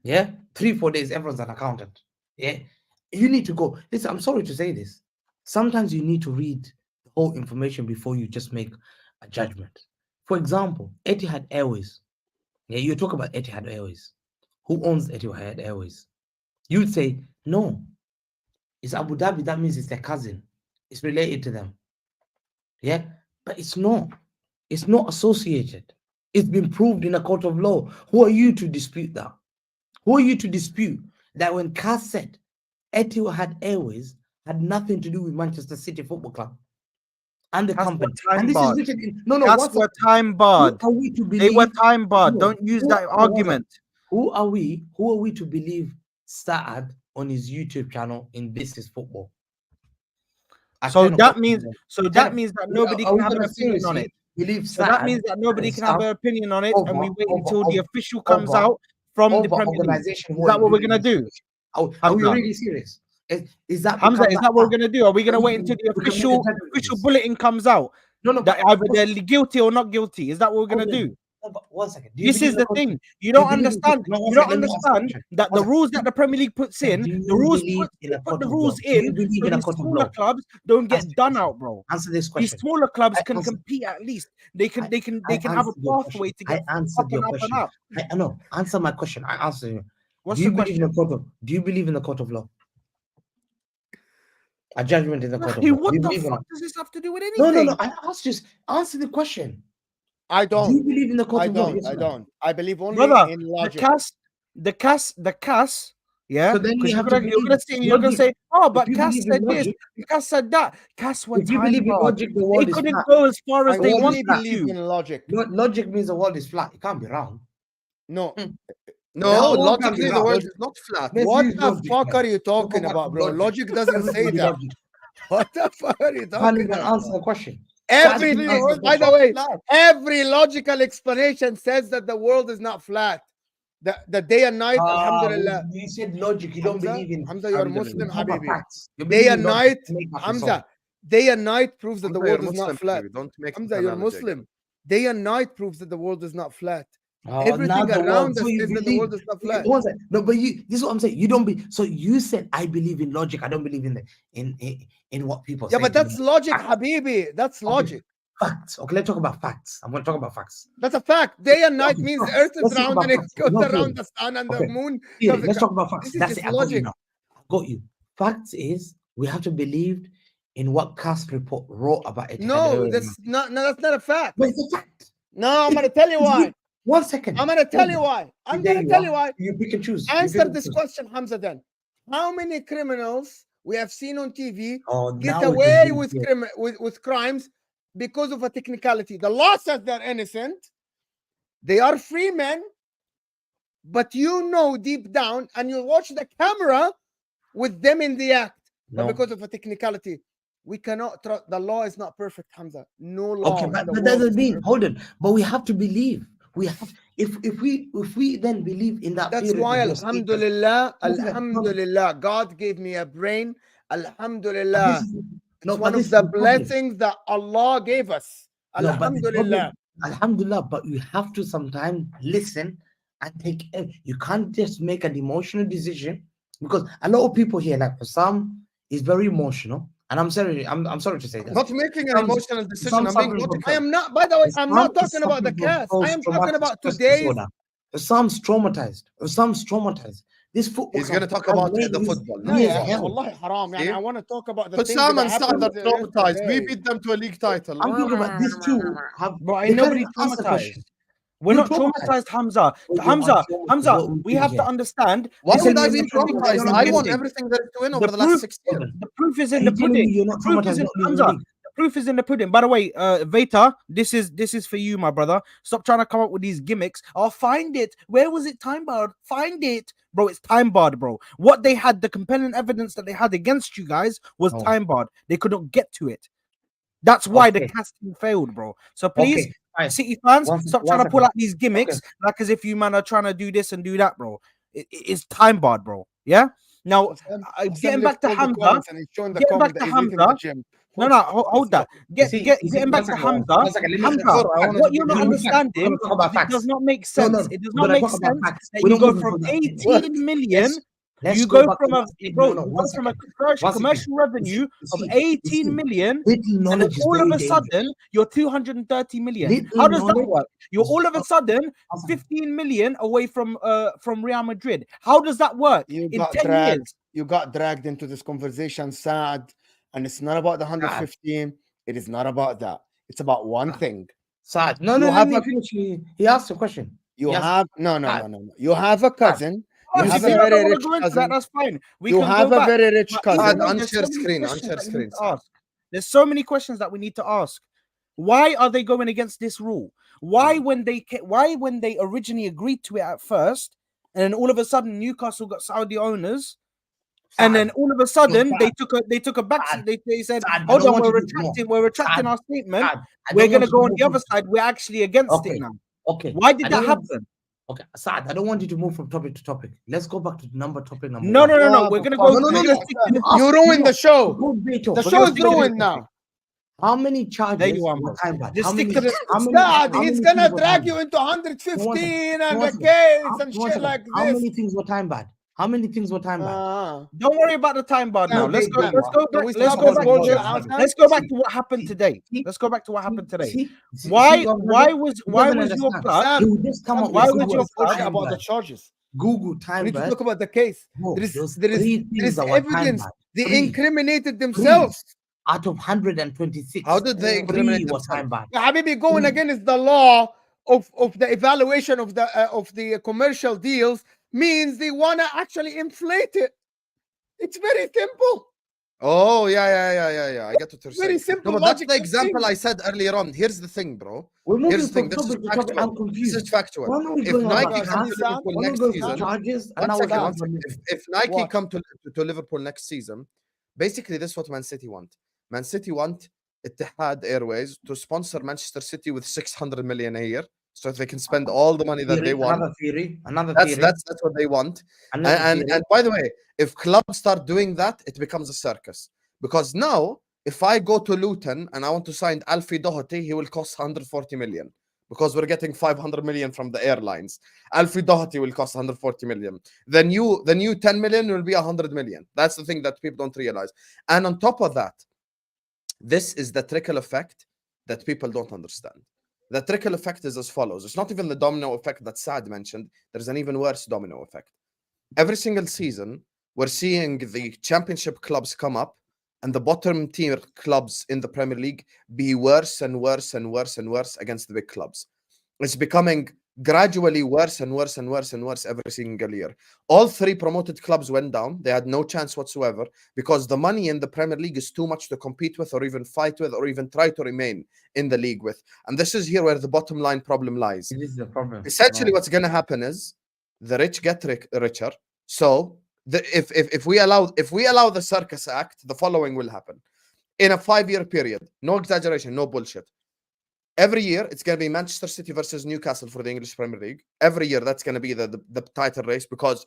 3-4 days, everyone's an accountant. You need to go. Listen, I'm sorry to say this. Sometimes you need to read the whole information before you just make a judgment. For example, Etihad Airways. You talk about Etihad Airways. Who owns Etihad Airways? You'd say, no, it's Abu Dhabi. That means it's their cousin. It's related to them. But it's not. It's not associated. It's been proved in a court of law. Who are you to dispute that? Who are you to dispute that when Cass said Etihad Airways had nothing to do with Manchester City Football Club and the company? And this is written in
That's what time barred.
Who are we to believe?
They were time barred. Don't use that argument.
Who are we to believe Saad on his YouTube channel in This Is Football. At
So
10 o'clock
that means
in the-
so
10
that means that nobody
are
can
we
have an
gonna
opinion on
seriously
it.
believe
So that
Saad
means that nobody
and
can have
stuff
an opinion on it, and we wait until the official comes
over-
out from the
over
Premier League.
organization
Is that what we're gonna do?
Are we
Hamza.
really serious? Is that
Hamza,
become
is that what we're
bad?
gonna do? Are we gonna wait until the
We can make a
official
judgment.
bulletin comes out
No, no,
that
but
either they're guilty or not guilty? Is that what we're gonna
hold on.
do?
No, but 1 second. Do you
This
believe
is
in
the
content?
thing. You
Do
don't
believe in
understand.
no, one
You don't
second, let me ask a
understand
question.
that the
One
rules that the Premier League puts in,
Do you
the rules
believe in a
put
court
the
of
rules
law? Do you
in
believe
so
in a
these
court of
smaller
law?
clubs don't
Answer
get
the
done
question.
out, bro.
Answer this
These
question.
smaller clubs
I
can
answered-
compete at least. They can
I
have a
answered your
pathway
question.
to get
I answered
up
your
and up and
question.
up.
I know. Answer my question. I answered you.
What's
Do you
the
believe in
question?
the court of? Do you believe in the court of law? A judgment in the court of
Hey,
law.
what
Do you
the
believe in
fuck
it?
does this have to do with
No,
anything?
no, no. I asked you. Answer the question.
I
Do you
don't.
believe in the court
I
of law?
don't.
Yes
I
or no?
don't. I believe only
Brother,
in
the
logic.
CAS, yeah.
So then
Because
you
you're
have to
gonna
believe
you're gonna say, oh,
If
but
you
CAS
believe in
said this,
logic,
CAS said that. CAS were
if you
time
believe in
barred.
logic, the
They
world is
couldn't
flat.
go as far as
I
they
only
wanted
believe
to.
in logic.
Logic means the world is flat. It can't be round.
No.
No,
How can
logically
we
the
not?
world is not flat.
Let's
What
use
the
logic,
fuck
man.
are you talking
Talk
about, bro?
logic.
Logic doesn't say
Everybody
that.
logic.
What the fuck are you
Can't
talking
even
about?
answer the question.
Every,
Can't even answer the
by the
question.
way,
Flat.
every logical explanation says that the world is not flat. The day and night, alhamdulillah.
You said logic. You don't
Hamza,
believe in.
Hamza, you're
Alhamdulillah.
Muslim,
Talk about
Habibi.
facts. You
Day
believe
and
in logic.
night,
Make up yourself.
Hamza. Day and night proves that the
Hamza, you're
world is
Muslim,
not flat.
Habibi. Don't make
Hamza,
that
you're
analogy again.
Muslim. Day and night proves that the world is not flat.
Now
Everything
the world.
around us
So you
says that the
believe.
world is not flat.
One second. No, but you. This is what I'm saying. You don't be. So you said I believe in logic. I don't believe in the in what people
Yeah,
say.
but that's logic,
Facts.
Habibi. That's
Okay.
logic.
Facts. Okay, let's talk about facts. I'm going to talk about facts.
That's a fact. Day and night
Okay,
means the
facts.
earth is
Let's talk
round
about
and it
facts.
goes
No,
around the sun and the
Okay.
moon.
Here,
goes
let's talk about facts.
This is
That's
just
it. I got you
logic.
now. I got you. Facts is we have to believe in what CAS report wrote about it.
No, that's not a fact.
But it's a fact.
No, I'm gonna tell you why.
1 second.
I'm gonna tell you why. I'm gonna tell you why.
You pick and choose. You
Answer
pick and
this
choose.
question, Hamza. Then, how many criminals we have seen on TV
Oh,
get
now we
away
can
with
do it.
with crimes because of a technicality? The law says they're innocent. They are free men, but you know deep down, and you watch the camera with them in the act. But
No.
because of a technicality, we cannot trust. The law is not perfect, Hamza. No law.
Okay,
in
but
the
that
world
doesn't
is
mean
perfect.
hold on. But we have to believe. We have if we then believe in that.
That's
period
why,
of your statement-
alhamdulillah,
One second,
alhamdulillah, God gave me a brain.
but this
Alhamdulillah.
is-
It's
no, but
one
this
of
is
the
problem.
blessings that Allah gave us.
No, but the
Alhamdulillah.
problem- Alhamdulillah, but you have to sometimes listen and take. You can't just make an emotional decision because a lot of people here, like Sam, is very emotional, and I'm sorry. I'm sorry to say that.
Not making an
Some-
emotional decision.
some
I'm being
suffering
logical.
from-
I am not, by the way, I'm not
Sam is
talking about the
suffering from
cast. I am talking
post-traumatic
about
stress
today's.
disorder. Sam's traumatized. Sam's traumatized. This football.
He's going to
club
talk about
has
the
made
football.
No,
me
yeah,
as hell.
wallahi haram.
See?
I want to talk about the
But
things
Sam
that
and Saad are
happened
traumatized. We
yesterday.
beat them to a league title.
I'm talking about these two.
Bro,
They
ain't
can't
nobody
even answer the
traumatized.
question.
We're
You're
not traumatized, Hamza.
Well, you are
Hamza,
traumatized.
Hamza,
What we
we
do
have to
here.
understand.
Why
this
would
is
I
the
be
thing that
traumatized?
you're
I won
missing.
everything there is to win
The
over the last
proof-
6 years.
The proof is in
Are
the
you telling me
pudding.
you're not
The proof is
traumatized?
in
Not being
Hamza.
unique?
The proof is in the pudding. By the way, Veta, this is for you, my brother. Stop trying to come up with these gimmicks. I'll find it. Where was it time barred? Find it, bro. It's time barred, bro. What they had, the compelling evidence that they had against you guys was
Oh.
time barred. They couldn't get to it. That's why the
Okay.
casting failed, bro. So please,
Okay, fine.
City fans,
One
stop
second,
trying
one
to pull
second.
out these gimmicks like as if you man are trying to do this and do that, bro. It's time barred, bro. Yeah. Now, getting back to Hamza. Getting back to Hamza. No, hold that. Getting back to Hamza. Hamza, what you're not understanding, it does not make sense. It does not make sense that you go from 18 million. You go from a commercial revenue of 18 million, and then all of a sudden you're 230 million. How does that work? You're all of a sudden 15 million away from Real Madrid. How does that work in 10 years?
You got dragged into this conversation, Saad, and it's not about the 115. It is not about that. It's about one thing.
Saad, no, let me finish. He asked a question.
You have no. You have a cousin. You
If
have
you
a
don't
very
want
rich
to go into
cousin.
that, that's fine.
You have a very rich cousin.
Unshare screen.
There's so many questions that we need to ask. Why are they going against this rule? Why when they originally agreed to it at first, and then all of a sudden Newcastle got Saudi owners, And then all of a sudden,
Saad,
they took a back seat. They said,
Saad, I
"Hold
don't
on,
want
we're
you to move.
retracting. We're retracting
Saad,
our statement.
Saad, I
We're
don't
gonna
want
go
you
on
to
the
move
other side. We're actually against
Okay.
it now."
Okay.
Why did
I
that
don't want-
happen?
Okay, Saad, I don't want you to move from topic to topic. Let's go back to topic number
No,
one.
no, no, no.
What
We're
the
gonna
fuck?
go.
No,
We're gonna stick to the
You ruined the show. The show is ruined now.
How many charges
There you are,
were
bro.
time bad?
Just
How
stick
many,
to the.
how many,
Dad,
how
he's
many
gonna
things were
drag
time
you
bad?
into 115 and
One
the
second.
case and
One
shit
second.
like
How
this.
many things were time bad? How many things were time bad?
Don't worry about the time bar now.
Okay,
Let's go.
fam.
Let's go
Can
back.
we
Let's
stop
go
this
back.
bullshit,
To,
Hassan?
let's go back to what happened today. Let's go back to what happened today. Why was your club?
Sam,
He would just come
Sam,
up
why
with
was your
bullshit
time
about the
bad.
charges?
Google
We
time
need to
bad.
talk about the case.
Bro,
There is
those three things that were time
evidence.
bad.
They
Three.
incriminated themselves.
Out of 126.
How did they incriminate
Three was
themselves?
time bad.
Ya Habibi, going against the law of the evaluation of the commercial deals means they want to actually inflate it. It's very simple.
Oh, yeah. I get what you're
Very
saying.
simple
No, but that's
logic
the
of
example
things.
I said earlier on. Here's the thing, bro.
We're moving
Here's the thing.
from
This is
topic to topic.
factual.
I'm
This
confused.
is factual.
Why are we
If
going
Nike
about
come to
charges?
Liverpool
Why are we
next
going
season,
from charges? And
one
now we're
second,
going
one
from
second. If Nike
What?
come to Liverpool next season, basically this is what Man City want. Man City want Etihad Airways to sponsor Manchester City with 600 million a year, so they can spend all the money that they want.
Another theory.
That's what they want.
Another
And
theory.
by the way, if clubs start doing that, it becomes a circus. Because now, if I go to Luton and I want to sign Alfie Doherty, he will cost 140 million. Because we're getting 500 million from the airlines. Alfie Doherty will cost 140 million. The new 10 million will be 100 million. That's the thing that people don't realize. And on top of that, this is the trickle effect that people don't understand. The trickle effect is as follows. It's not even the domino effect that Saad mentioned. There's an even worse domino effect. Every single season, we're seeing the championship clubs come up and the bottom tier clubs in the Premier League be worse and worse and worse and worse against the big clubs. It's becoming gradually worse and worse and worse and worse every single year. All three promoted clubs went down. They had no chance whatsoever because the money in the Premier League is too much to compete with or even fight with or even try to remain in the league with. And this is here where the bottom line problem lies.
This is the problem.
Essentially, what's going to happen is the rich get richer. So if we allow the circus act, the following will happen. In a 5-year period, no exaggeration, no bullshit. Every year, it's going to be Manchester City versus Newcastle for the English Premier League. Every year, that's going to be the title race because,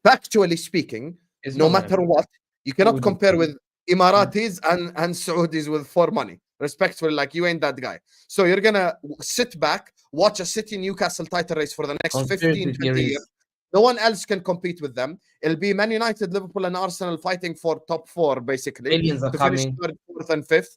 factually speaking, no matter what, you cannot compare with Emiratis and Saudis with for money. Respectfully, like you ain't that guy. So you're going to sit back, watch a City Newcastle title race for the next 15, 20 years. No one else can compete with them. It'll be Man United, Liverpool, and Arsenal fighting for top 4, basically.
Millions are
to finish
coming.
3rd, 4th, and 5th.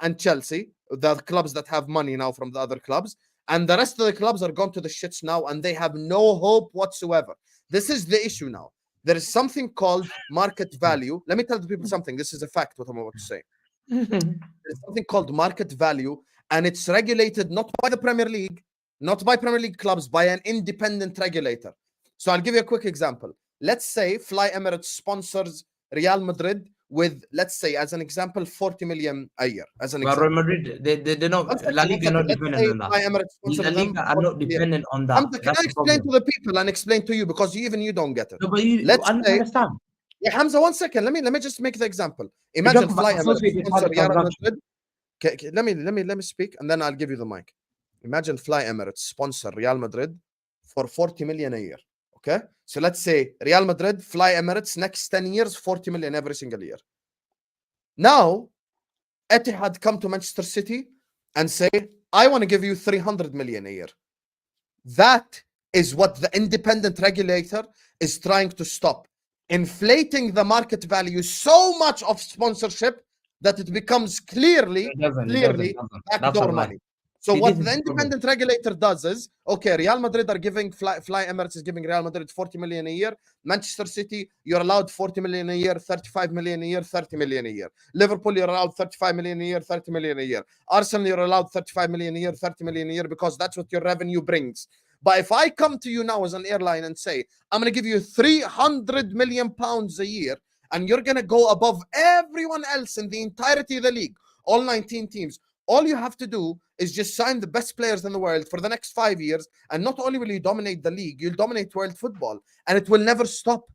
And Chelsea, the clubs that have money now from the other clubs. And the rest of the clubs are gone to the shits now, and they have no hope whatsoever. This is the issue now. There is something called market value. Let me tell the people something. This is a fact, what I'm about to say. There's something called market value, and it's regulated not by the Premier League, not by Premier League clubs, by an independent regulator. So I'll give you a quick example. Let's say Fly Emirates sponsors Real Madrid with, let's say, as an example, 40 million a year. As an example.
Real Madrid, they're not. La Liga are not dependent on that.
Fly Emirates sponsors
La Liga are not dependent on that.
Hamza, can I explain to the people and explain to you because you don't get it?
No, but you understand.
Yeah, Hamza, 1 second. Let me just make the example. Imagine Fly Emirates sponsor Real Madrid. Let me speak and then I'll give you the mic. Imagine Fly Emirates sponsor Real Madrid for 40 million a year. Okay, so let's say Real Madrid, Fly Emirates, next 10 years, 40 million every single year. Now, Etihad come to Manchester City and say, I want to give you 300 million a year. That is what the independent regulator is trying to stop. Inflating the market value so much of sponsorship that it becomes clearly backdoor money. So what the independent regulator does is, okay, Real Madrid are giving, Fly Emirates is giving Real Madrid 40 million a year. Manchester City, you're allowed 40 million a year, 35 million a year, 30 million a year. Liverpool, you're allowed 35 million a year, 30 million a year. Arsenal, you're allowed 35 million a year, 30 million a year because that's what your revenue brings. But if I come to you now as an airline and say, I'm going to give you 300 million pounds a year, and you're going to go above everyone else in the entirety of the league, all 19 teams, all you have to do is just sign the best players in the world for the next 5 years. And not only will you dominate the league, you'll dominate world football. And it will never stop.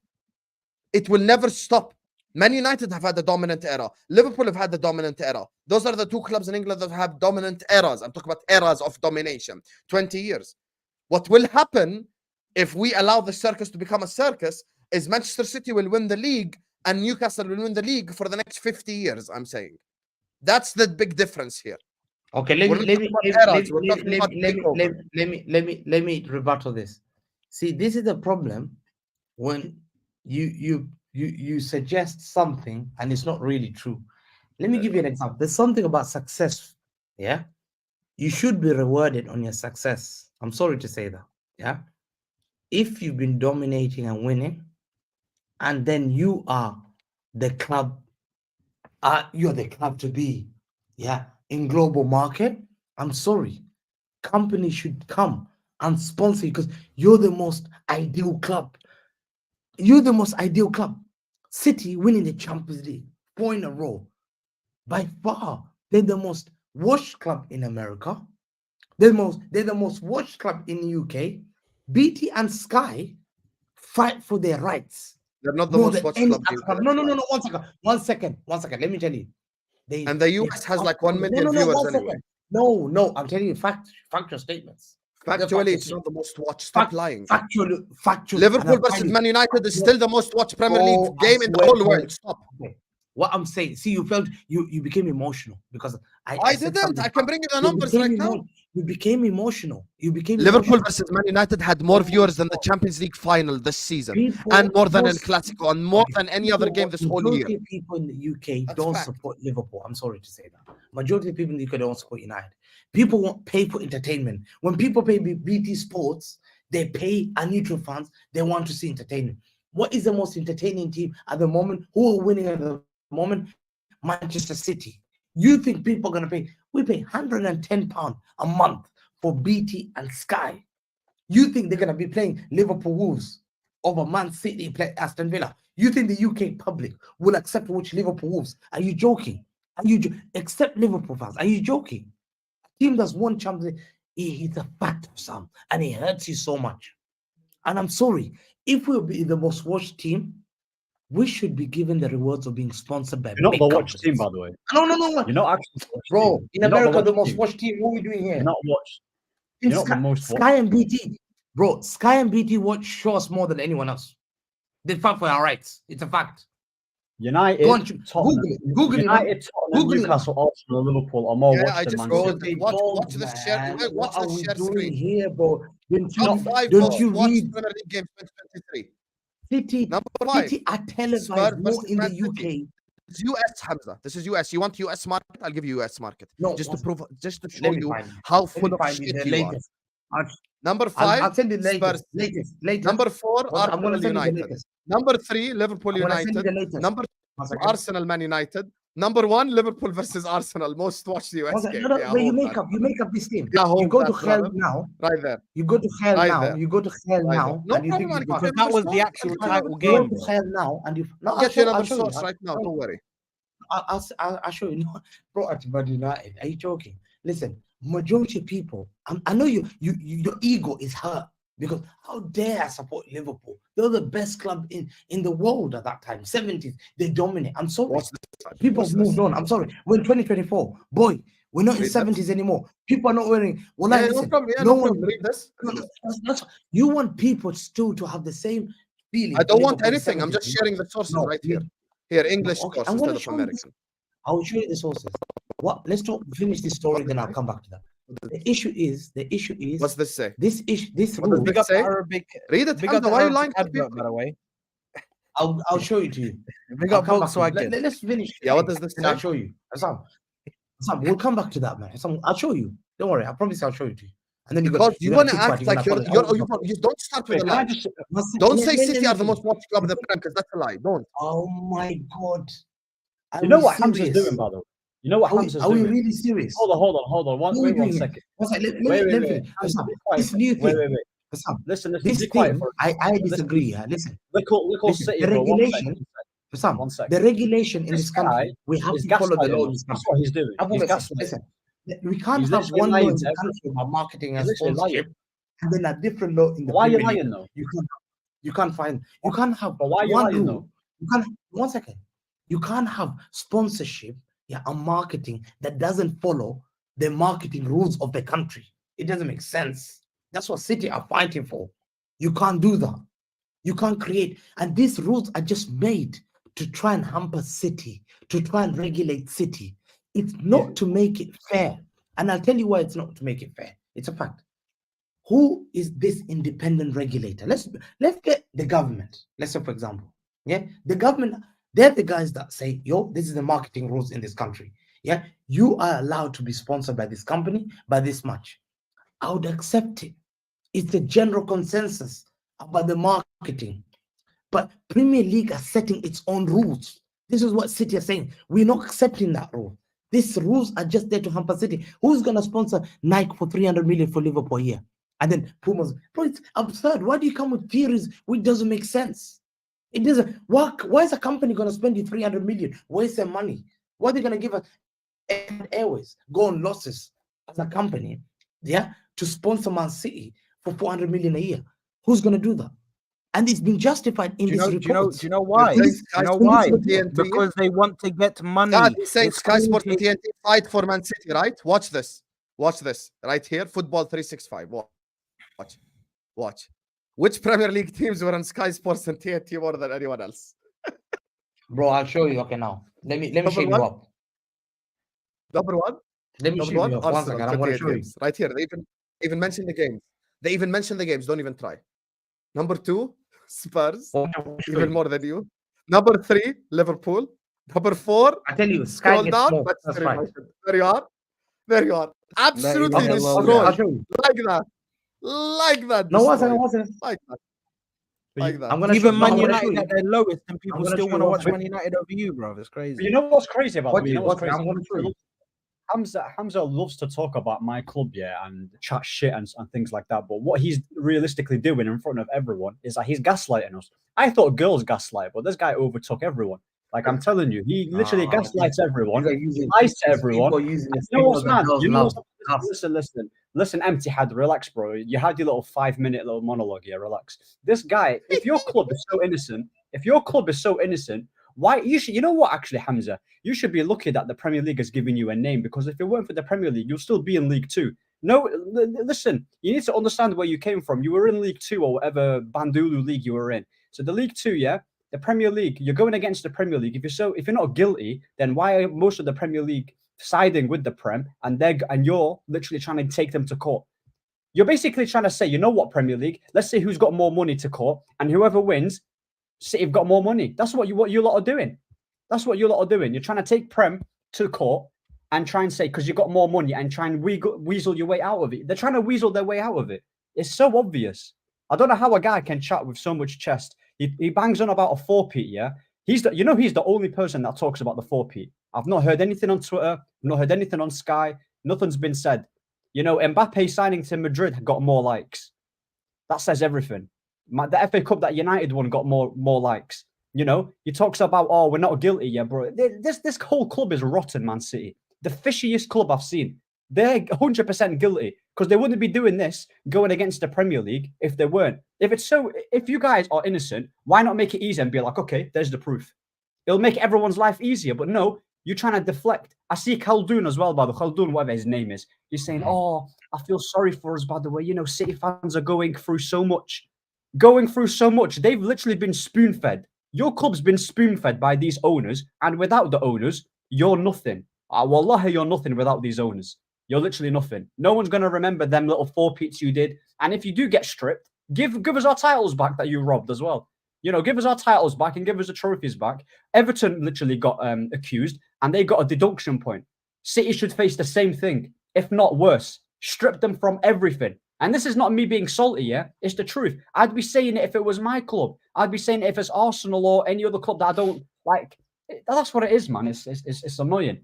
It will never stop. Man United have had a dominant era. Liverpool have had a dominant era. Those are the two clubs in England that have dominant eras. I'm talking about eras of domination. 20 years. What will happen if we allow the circus to become a circus is Manchester City will win the league and Newcastle will win the league for the next 50 years, I'm saying. That's the big difference here.
Okay, let me rebuttal this. See, this is the problem when you suggest something and it's not really true. Let me give you an example. There's something about success. Yeah, you should be rewarded on your success. I'm sorry to say that. Yeah, if you've been dominating and winning, and then you are the club, you're the club to be. Yeah, in global market. I'm sorry, companies should come and sponsor you because you're the most ideal club. You're the most ideal club. City winning the Champions League 4 in a row. By far, they're the most watched club in America. They're the most watched club in the UK. BT and Sky fight for their rights.
They're not the
more
most
than
watched
any
club.
other club. No. 1 second. Let me tell you.
And the US has like 1 million viewers
1
anyway.
second. No. I'm telling you factual statements.
Factually, it's not the most watched. Stop lying.
Factual.
Liverpool versus Man United is still the most watched Premier League game in the whole world. Stop.
Okay. What I'm saying, see, you became emotional because
I didn't. I can bring you the numbers right now.
You became emotional.
Liverpool versus Man United had more viewers than the Champions League final this season, and more than El Clasico, and more than any other game this whole year.
Majority of people in the UK don't support Liverpool. I'm sorry to say that. Majority of people in the UK don't support United. People won't pay for entertainment. When people pay BT Sports, they pay our neutral fans. They want to see entertainment. What is the most entertaining team at the moment? Who are winning at the moment? Manchester City. You think people are going to pay? We pay £110 a month for BT and Sky. You think they're going to be playing Liverpool Wolves over Man City, play Aston Villa? You think the UK public will accept to watch Liverpool Wolves? Are you joking? Except Liverpool fans? Are you joking? A team that's won Champions League, he's a fact of some, and it hurts you so much. And I'm sorry, if we'll be the most watched team, we should be given the rewards of being sponsored by.
You're not the watched team, by the way.
No.
You're not actually the watched
bro.
team.
In
You're
America,
not
the most watched team. What are we doing here?
You're not watched. You're not the most watched.
Sky and BT, bro. Sky and BT watch show us more than anyone else. They fight for our rights. It's a fact.
United,
Google it.
United, Tottenham, Newcastle, Arsenal, Liverpool are more watched than Man City.
Watch this share.
What are we doing
screen
here, bro? Don't you read
Premier League game 2023?
City,
Number 5.
City are televised more in the UK.
This is US, Hamza. This is US. You want US market? I'll give you US market.
No,
just to show you how full of shit you are. Number 5,
I'll send you the
Spurs.
latest.
Number 4,
I'm going to
Arsenal
send you the
United.
latest.
Number 3, Liverpool United. Number 2, Arsenal Man United. Number 1, Liverpool versus Arsenal. Most watched US game.
No, but you make up this team.
Yeah,
you go to hell now.
Right there.
You go to hell
Right
now.
there.
You go to hell
Right
now.
there. No
and you
problem,
think
Because that was the actual title game.
You go to hell now, and you. No,
Get you another source right now. Don't worry.
I'll show you. No, bro, at Man United. Are you joking? Listen, majority of people. I know your ego is hurt because how dare I support Liverpool? They're the best club in the world at that time. 70s, they dominate. I'm sorry. People have moved on. I'm sorry. We're in 2024. Boy, we're not in 70s anymore. People are not wearing. Well,
yeah, listen, no one read this.
You want people still to have the same feeling.
I don't want anything. I'm just sharing the sources right here. Here, English source instead of American.
I will show you the sources. Let's finish this story, then I'll come back to that. The issue is.
What's this say?
This
What
rule.
does this say?
Arabic.
Read it. Hamza, why are you lying to people?
By the way,
I'll show it to you.
we got Volkswagen.
Let's finish.
Yeah, what does this say?
I'll show you. Sam, we'll come back to that, man. I'll show you. Don't worry. I promise I'll show it to you. And then
because you want to act like you don't start with a lie. Don't say City are the most watched club in the Prem because that's a lie. Don't.
Oh my God.
You know what Hamza's doing, by the way? You know what Hamza's doing?
Are we really serious?
Hold on. Wait 1 second.
Wait. This new thing.
Wait. Listen.
This
be quiet
thing,
for
I disagree. Listen.
Look all City.
The regulation.
One second.
The regulation in this country, we have to follow the law.
That's what he's doing.
Listen. We can't have one law in the country about marketing and sponsorship, and then a different law in the.
Why are you lying though?
You can't have.
But why are you lying though?
You can't. One second. You can't have sponsorship, yeah, and marketing that doesn't follow the marketing rules of the country. It doesn't make sense. That's what City are fighting for. You can't do that. You can't create, and these rules are just made to try and hamper City, to try and regulate City. It's not to make it fair. And I'll tell you why it's not to make it fair. It's a fact. Who is this independent regulator? Let's get the government. Let's say, for example, yeah, the government, they're the guys that say, yo, this is the marketing rules in this country. Yeah, you are allowed to be sponsored by this company by this much. I would accept it. It's the general consensus about the marketing. But Premier League are setting its own rules. This is what City are saying. We're not accepting that rule. These rules are just there to hamper City. Who's going to sponsor Nike for 300 million for Liverpool here? And then Pumas. Bro, it's absurd. Why do you come with theories which doesn't make sense? It doesn't work. Why is a company going to spend you 300 million? Where's their money? What are they going to give us? Airways go on losses as a company, yeah, to sponsor Man City for 400 million a year. Who's going to do that? And it's been justified in this report.
Do you know why? Because they want to get money.
Saad, he's saying Sky Sports and TNT fight for Man City, right? Watch this. Watch this. Right here. Football 365. Watch. Which Premier League teams were on Sky Sports and TNT more than anyone else?
Bro, I'll show you. Okay, now. Let me shake you up.
Number one?
Let me shake you up. One second. I'm going to show you.
Right here. They even mention the games. They even mention the games. Don't even try. Number 2, Spurs. Even more than you. Number 3, Liverpool. Number 4,
I tell you, Sky gets
down.
more. That's right.
There you are. Absolutely destroyed. Like that.
No, one second.
Like that.
I'm gonna
even Man
United
United at their lowest, and people still want to watch Man United over you, bro. It's crazy.
You know what's crazy about me? You know what's crazy?
I'm gonna show you.
Hamza loves to talk about my club, yeah, and chat shit and things like that. But what he's realistically doing in front of everyone is that he's gaslighting us. I thought girls gaslight, but this guy overtook everyone. Like I'm telling you, he literally gaslights everyone, lies to everyone. Listen, empty head, relax, bro. You had your little 5-minute little monologue here, relax. This guy, if your club is so innocent, why you know what, actually, Hamza, you should be lucky that the Premier League has given you a name, because if it weren't for the Premier League, you'll still be in League 2. No, listen, you need to understand where you came from. You were in League 2 or whatever Bandulu league you were in. So the League 2, yeah, the Premier League, you're going against the Premier League. If you're not guilty, then why are most of the Premier League siding with the Prem, and you're literally trying to take them to court? You're basically trying to say, you know what, Premier League, let's see who's got more money to court, and whoever wins, City have got more money. That's what you lot are doing. That's what you lot are doing. You're trying to take Prem to court and try and say, because you've got more money, and try and weasel your way out of it. They're trying to weasel their way out of it. It's so obvious. I don't know how a guy can chat with so much chest. He bangs on about a 4-peat, yeah? He's the only person that talks about the 4-peat. I've not heard anything on Twitter. I've not heard anything on Sky. Nothing's been said. You know, Mbappe signing to Madrid got more likes. That says everything. The FA Cup that United won got more likes. You know, he talks about, oh, we're not guilty, yeah, bro. This whole club is rotten, Man City. The fishiest club I've seen. They're 100% guilty, because they wouldn't be doing this going against the Premier League if they weren't. If you guys are innocent, why not make it easy and be like, okay, there's the proof. It'll make everyone's life easier. But no, you're trying to deflect. I see Khaldun as well, by the Khaldun, whatever his name is. He's saying, oh, I feel sorry for us, by the way. You know, City fans are going through so much. They've literally been spoon-fed. Your club's been spoon-fed by these owners, and without the owners, you're nothing. Wallahi, you're nothing without these owners. You're literally nothing. No one's going to remember them little 4-peats you did. And if you do get stripped, give us our titles back that you robbed as well. You know, give us our titles back and give us the trophies back. Everton literally got accused, and they got a deduction point. City should face the same thing, if not worse. Strip them from everything. And this is not me being salty, yeah? It's the truth. I'd be saying it if it was my club. I'd be saying it if it's Arsenal or any other club that I don't like. That's what it is, man. It's annoying.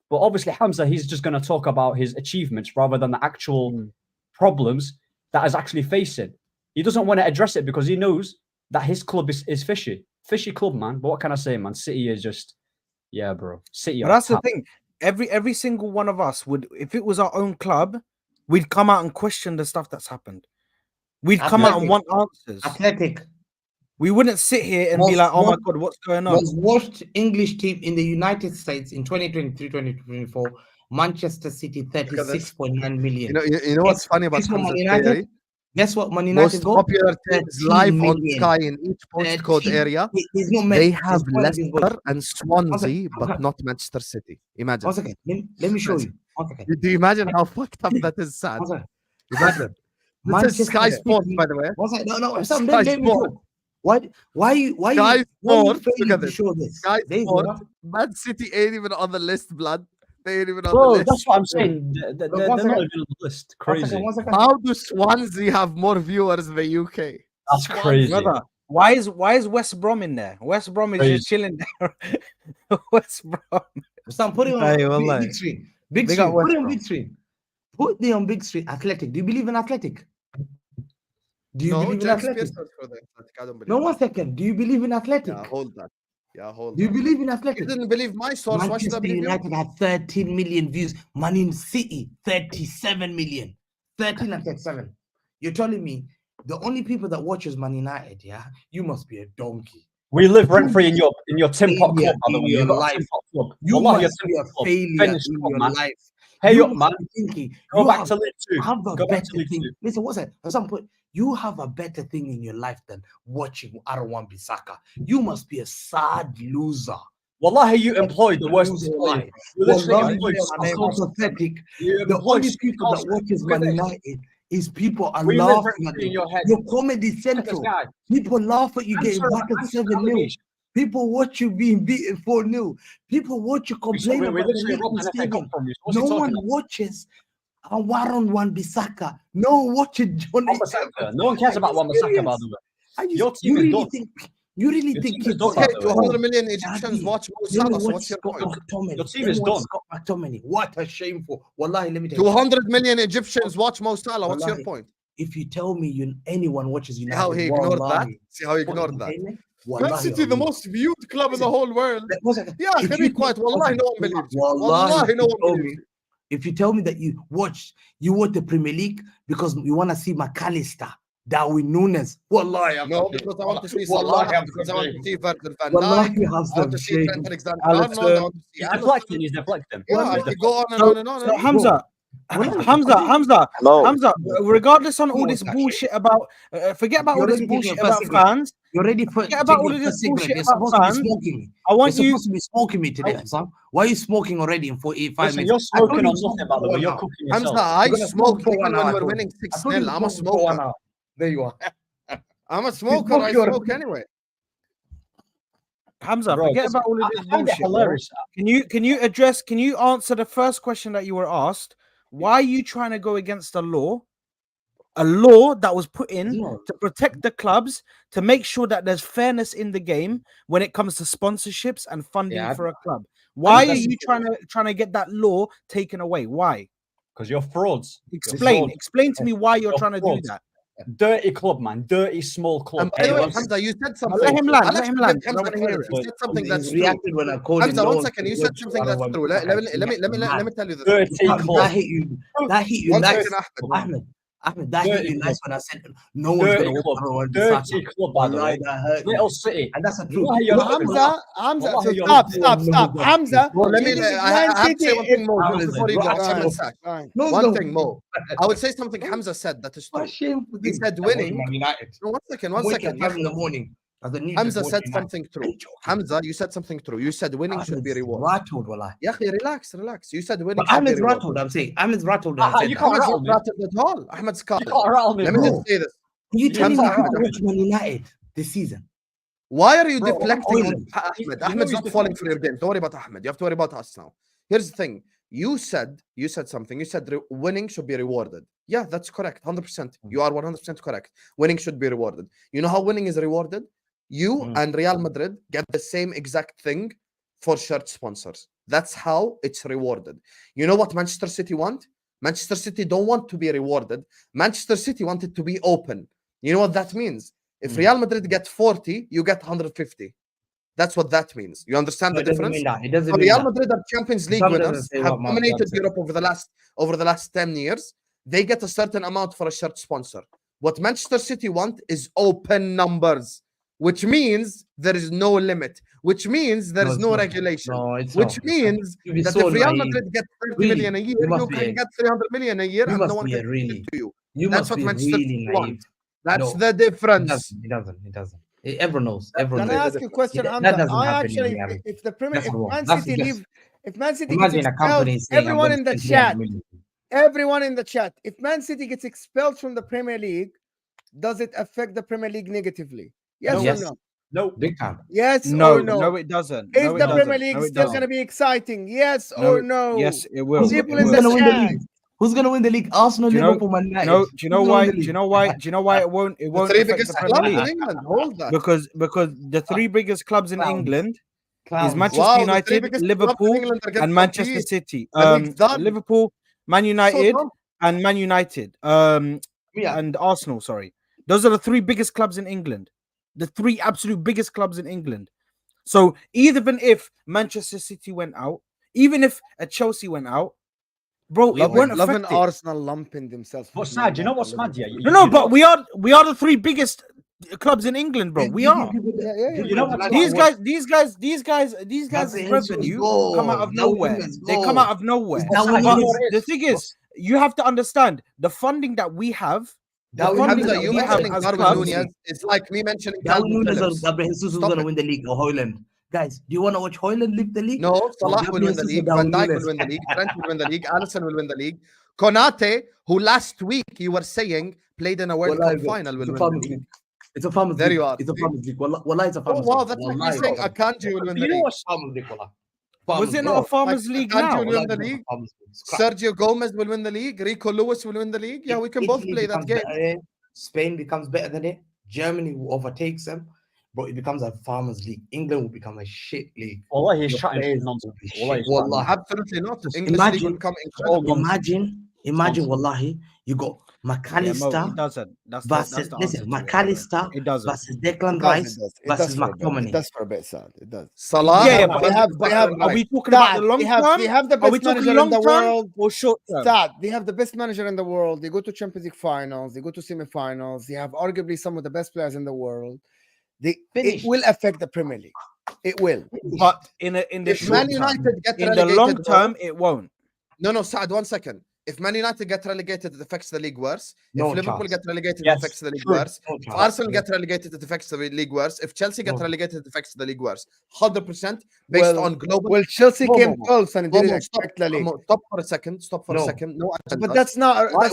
But obviously, Hamza, he's just going to talk about his achievements rather than the actual problems that is actually facing. He doesn't want to address it because he knows that his club is fishy. Fishy club, man. But what can I say, man? City is just, yeah, bro. City.
But that's the thing. Every single one of us would, if it was our own club, we'd come out and question the stuff that's happened. We'd come out and want answers. we wouldn't sit here and be
Most
like, oh my
watched-
god, what's going on?
Most watched English team in the United States in 2023-2024, Manchester City,
at this.
36.9 million.
You know what's funny about
Guess what Man
Hamza's
United?
theory?
Guess what Man
Most
United got?
popular teams
13
live on
million.
Sky in each postcode
13.
area.
There's no
They
Messi.
have
There's one of these boys.
Leicester and Swansea,
One
but not Manchester City. Imagine.
One second. Let me show you. One second.
Do you imagine how fucked up that is, Sad?
One second.
Imagine. This
Manchester
is Sky Sports,
City-
by the way.
One second. No.
Sky
Stop. Let me
Sport.
talk. Why
Sky
you
Sport, look
failing
at
to
this.
show this?
Sky
There you
Sport,
go.
Man City ain't even on the list, blood. They ain't even on the
Bro,
list.
that's what I'm saying. They're
one
not even
second.
on the list. Crazy.
One second.
How do Swansea have more viewers than the UK?
That's
Swansea.
crazy.
Brother, why is West Brom in there? West Brom is
Crazy.
just chilling there. West Brom.
Sam, put it on
Aye, wallahi.
big screen. Big
Big
screen.
up
Put
West
it on
Brom.
big screen. Put me on big screen. Athletic. Do you believe in Athletic? Do you
No,
believe in
Jack
Athletic?
Spears for the Athletic. I don't believe
No,
that.
1 second. Do you believe in Athletic?
Yeah, hold that. Yeah, hold
Do you
that.
believe in
You
Athletic?
didn't believe my source. Why should I
Manchester
believe you?
United had 13 million views. Man in City, 37 million. 13 and 37. You're telling me the only people that watches Man United, yeah, you must be a donkey.
We live rent free in your tin pot
Failure
club, by the
in
way.
your
You've got a
life.
tin pot club.
You
Wallahi,
must
your
be
tin
a
pot club.
failure
Finish
in
club,
your
man.
life.
Hey
You
up,
must
man.
be thinking
Go
you
back
have,
to League Two.
have a
Go back
better
to League
thing.
Two.
Listen, what's that? For example, you have a better thing in your life than watching Wan Bissaka. You must be a sad loser.
Wallahi, you employed the worst
Loser
player.
life.
You literally
Wallahi,
employed
you are so
Scott.
pathetic.
You
The
employed
only
Scott
people that
Carlson.
watches
Look at
Man
this.
United is people are
We live
laughing
rent
at
free in
you.
your head.
Your comedy
Look at this
central.
guy.
People laugh at you getting
Answer
battered
the
7-0.
allegation.
People watch you being beaten 4-0. People watch you complain
We
about the
literally robbed
Lakers
an FA Cup
stadium.
from you. What's
No
he talking
one
about?
watches Wan Bissaka. No one watches Johnny.
Wan-Bissaka. No one cares about Wan-Bissaka, by the way.
Are you,
Your team
you
is
really
done.
think you really
Your
think
team is
it's
done,
Okay,
by the way.
200 million Egyptians
Daddy,
watch Mo
let me
Salah. So
watch
what's your
Scott
point?
McTominay.
Your team
Let me
is
watch
done.
Scott McTominay. What a shameful. Wallahi, let me tell you.
200 million Egyptians watch Mo Salah. What's your
Wallahi,
point?
If you tell me anyone watches
See
United,
how he ignored that?
wallahi,
See how he
what
ignored
you
that?
saying, man?
Man
Wallahi,
City, the
Allah.
most viewed club in the whole world.
One second.
Yeah,
If
can
you
be quiet.
think-
Wallahi, no one believes you.
Wallahi,
Wallahi,
if
no
you
one
tell
believes
me-
you.
If you tell me that you watch the Premier League because you want to see McAllister, Darwin Nunes, wallahi, I'm
No,
not
because I
saying-
want to see
Wallahi,
Salah,
I'm
because I want to
saying-
see Virgil van
Wallahi,
Dijk,
have
I want
some
to see
shame.
Trent Alexander-Arnold,
Alisson.
I want to see
He's
Alisson.
deflecting. He's deflecting.
Yeah,
Wallahi.
I could go on and
So-
on and on.
So
and on.
Hamza,
Mo,
Hamza, regardless on all
No,
this
that
bullshit about, forget about all
You're
this
already taking
bullshit
your first
about
cigarette.
fans.
You're ready for
Forget about all
taking
of
your
this
first cigarette.
bullshit
You're
about
supposed to be
fans.
smoking me.
I
You're
want you.
supposed to be smoking me today, Hamza. Why are you smoking already in 45
Listen,
minutes?
you're
I told
smoking
you
on
to smoke
nothing, by the
for
way. You're
1 hour.
cooking
Hamza,
yourself.
I
You're gonna
smoke
smoke for
even
1
when
hour,
we're
I
winning
told you. I told you
6-0.
to
I'm a
smoke for 1
smoker.
hour. There you are.
I'm a smoker. I
smoke,
smoke anyway.
Hamza,
Bro,
forget
listen,
about all of
I
this
find it
bullshit. bro.
hilarious.
Can you answer the first question that you were asked? Why are you trying to go against a law that was put in
No.
to protect the clubs, to make sure that there's fairness in the game when it comes to sponsorships and funding
Yeah,
for a club? Why are
that's-
you trying to get that law taken away? Why?
Because you're frauds.
Explain.
frauds.
Explain to me why you're
You're
trying to do
frauds.
that.
Dirty club, man. Dirty small club.
And by the way,
Hey,
Hamza, you said something.
let him land,
I'll
let him
actually
land.
give
I
Hamza
don't wanna hear
credit.
it.
He said something
He's
that's true.
reacted when I called him.
Hamza,
no
one
one
second. You
could
said
watch
something
Aaron
that's true.
Wan-Bissaka.
Let me tell you this.
Dirty club.
That hit you. That hit you
One
nice.
second, Ahmed.
Ahmed, that hit
Dirty
you
club.
nice when I said no one's
Dirty
gonna watch
club.
Aaron
Dirty
Wan-Bissaka.
club, by the
Wallahi,
way.
that hurt me.
Little City.
And that's the truth.
Wallahi, you're not
Hamza,
Wallahi,
so
you're
stop,
not-
stop. Hamza,
Well, let
do
me.
you think
I
Man
have to say
City
one thing, Mo,
Ahmed,
just before you go.
right,
Ahmed,
fine.
Sack.
Fine.
No,
One
no.
thing, Mo. I would say something Hamza said that is true.
What shame for
He
this?
said
I watch
winning.
Man United.
No, one second.
I'm waking up 5 in the morning. As the news
Hamza
is
said
watching
something
United.
true.
Are you joking?
Hamza, you said something true. You said winning should be
Ahmed's
rewarded.
rattled, wallahi.
Yeah, relax. You said winning
But
should be
Ahmed's
rewarded.
rattled, I'm saying. Ahmed's rattled.
Ah,
and said
you
that.
can't
Ahmed's
rattle
not
me.
rattled at all. Ahmed's
You
calm.
can't rattle me,
Let me
bro.
just say this.
You telling me you
Hamza,
can't watch Man United this season?
Why are you
Bro,
deflecting on
Oiland.
Ahmed?
You know
Ahmed's
he's
not falling for your game. Don't worry about Ahmed. You have to worry about us now. Here's the thing. You said something. You said winning should be rewarded. Yeah, that's correct. 100%. You are 100% correct. Winning should be rewarded. You know how winning is rewarded? You and Real Madrid get the same exact thing for shirt sponsors. That's how it's rewarded. You know what Manchester City want? Manchester City don't want to be rewarded. Manchester City want it to be open. You know what that means? If Real Madrid get 40, you get 150. That's what that means. You understand the difference?
It doesn't
So
mean
Real
that.
Madrid are Champions League
Some doesn't
winners,
say
have
what Mark
dominated
said.
Europe over the last 10 years. They get a certain amount for a shirt sponsor. What Manchester City want is open numbers. which means there is no limit, which means there is
it's
no
not.
regulation,
No, it's
which
not.
means
You'd be
that
so
if Real
naive.
Madrid gets 30
Really,
million a year,
you must
you
be
can
a-
get 300 million a year
You
and no
must
one
be
can
a
give
really.
it to you.
You
That's
must
what
be
Manchester
really
City
naive.
wants. That's
No,
the
He
difference.
doesn't. He doesn't. He doesn't. Everyone knows. Everyone
Can I
knows.
ask you a question,
That
Hamza?
doesn't
I
happen in
actually,
reality.
if the Premier,
That's
if
wrong.
Man
That's
City
just
leave, if Man City gets
imagine a
expelled,
company saying, "I'm
everyone
going
in
to
the
spend 300
chat,
million."
everyone in the chat, if Man City gets expelled from the Premier League, does it affect the Premier League negatively? Yes or
Yes.
no?
No.
Big time.
Yes
No,
or no?
no, it doesn't.
Is
No, it
the
doesn't.
Premier League
No, it
still
doesn't.
going to be exciting? Yes
No,
or no?
Yes, it will.
People
It
in
will.
the
gonna win the
chat.
league? Who's going to win the league? Arsenal,
Do you know-
Liverpool, Man United.
No, do you know
Who's gonna
why?
win the
Do you
league?
know why? Do you know why it won't? It
The
won't
three
affect
biggest
the Premier
clubs in
League
England. Hold that.
because the three biggest clubs in
Clowns.
England is
Clowns.
Manchester
Wow, the three
United,
biggest clubs in
Liverpool,
England are getting
and Manchester
compete.
City.
The league's done.
Liverpool, Man United,
done.
and Man United.
Yeah.
And Arsenal. Sorry, those are the three biggest clubs in England. The three absolute biggest clubs in England. So even if Manchester City went out, even if a Chelsea went out, bro, it won't
Loving
affect it.
Arsenal lumping themselves.
But
with
Sad,
Man
you know
United,
what's mad? Yeah,
No, but we are the three biggest clubs in England, bro. We are.
You know what's
These guys'
Gabriel Jesus,
revenue
go.
come out of
Darwin
nowhere.
Nunes,
They
go.
come out of nowhere.
Darwin
But
Nunes.
the thing is, you have to understand the funding that we have. The
Darwin
funding
Hamza,
that
you
we have
mentioning
as
Darwin
clubs.
Nunes is like me mentioning
Darwin
Calvin
Nunes or
Phillips.
Gabriel Jesus who's
Stop
going to
it.
win the league or Hoyland? Guys, do you want to watch Hoyland lift the league?
No, Salah will
Gabriel
win the
Jesus or
league.
Darwin
Van Dijk
Nunes?
will win the league. Trent will win the league. Alisson will win the league. Konate, who last week you were saying played in a World Cup final, will win the league.
It's a farmer's
There
league.
you are.
It's a farmer's league. Wallah, it's a
Oh
farmer's
wow,
league.
that's like me
Wallahi,
saying
it's a
Akanji will win the
You know
league.
what's
farmer's league. Wallah.
Was
Farmer's
it
league.
not a
Bro,
farmers
like
league
Akanji
now?
will win
Wallahi,
the
it's a
league.
farmer's league. It's crap.
Sergio Gomez will win the league. Rico Lewis will win the league. Yeah, we can both
Italy
play that
becomes
game.
better than it. Spain becomes better than it. Germany overtakes them. But it becomes a farmers league. England will become a shit league.
Wallah, he's
Your
chatting
players
nonsense.
will be
Wallah,
shit.
he's chatting
Wallah.
Absolutely not.
Just
English league will
imagine-
become
all
incredible.
nonsense.
Imagine, wallahi, you got
Yeah, Mo,
McAllister
it doesn't. That's
versus
the answer
listen,
to it,
McAllister
it doesn't.
versus Declan
It
Rice
does. It
versus
does for a bit. It
McTominay.
does for a bit, Sad. It does.
Salah.
Yeah,
and
but,
they have-
but
they have-
are we talking about the long
They
term?
have the
Are we
best
talking
manager
long
in the
term
world.
or short term?
Sad. They have the best manager in the world. They go to Champions League finals. They go to semifinals. They have arguably some of the best players in the world. It
Finish.
will affect the Premier League. It will.
But in the
If
short
Man
term,
United get
in the
relegated,
long term, it won't.
No, Saad, 1 second. If Man United get relegated, it affects the league worse.
No
if Liverpool
chance.
get relegated,
Yes,
it affects the league
true.
worse.
No
If
chance.
Arsenal get relegated, it affects the league worse. If Chelsea get
No.
relegated, it affects the league worse. 100% based on global.
Well, Chelsea
Mo,
came
Mo, Mo.
12th and it
Mo,
didn't
Mo, stop,
affect the league.
Mo, stop for a second. Stop for a
No.
second. No agendas.
But that's not
Why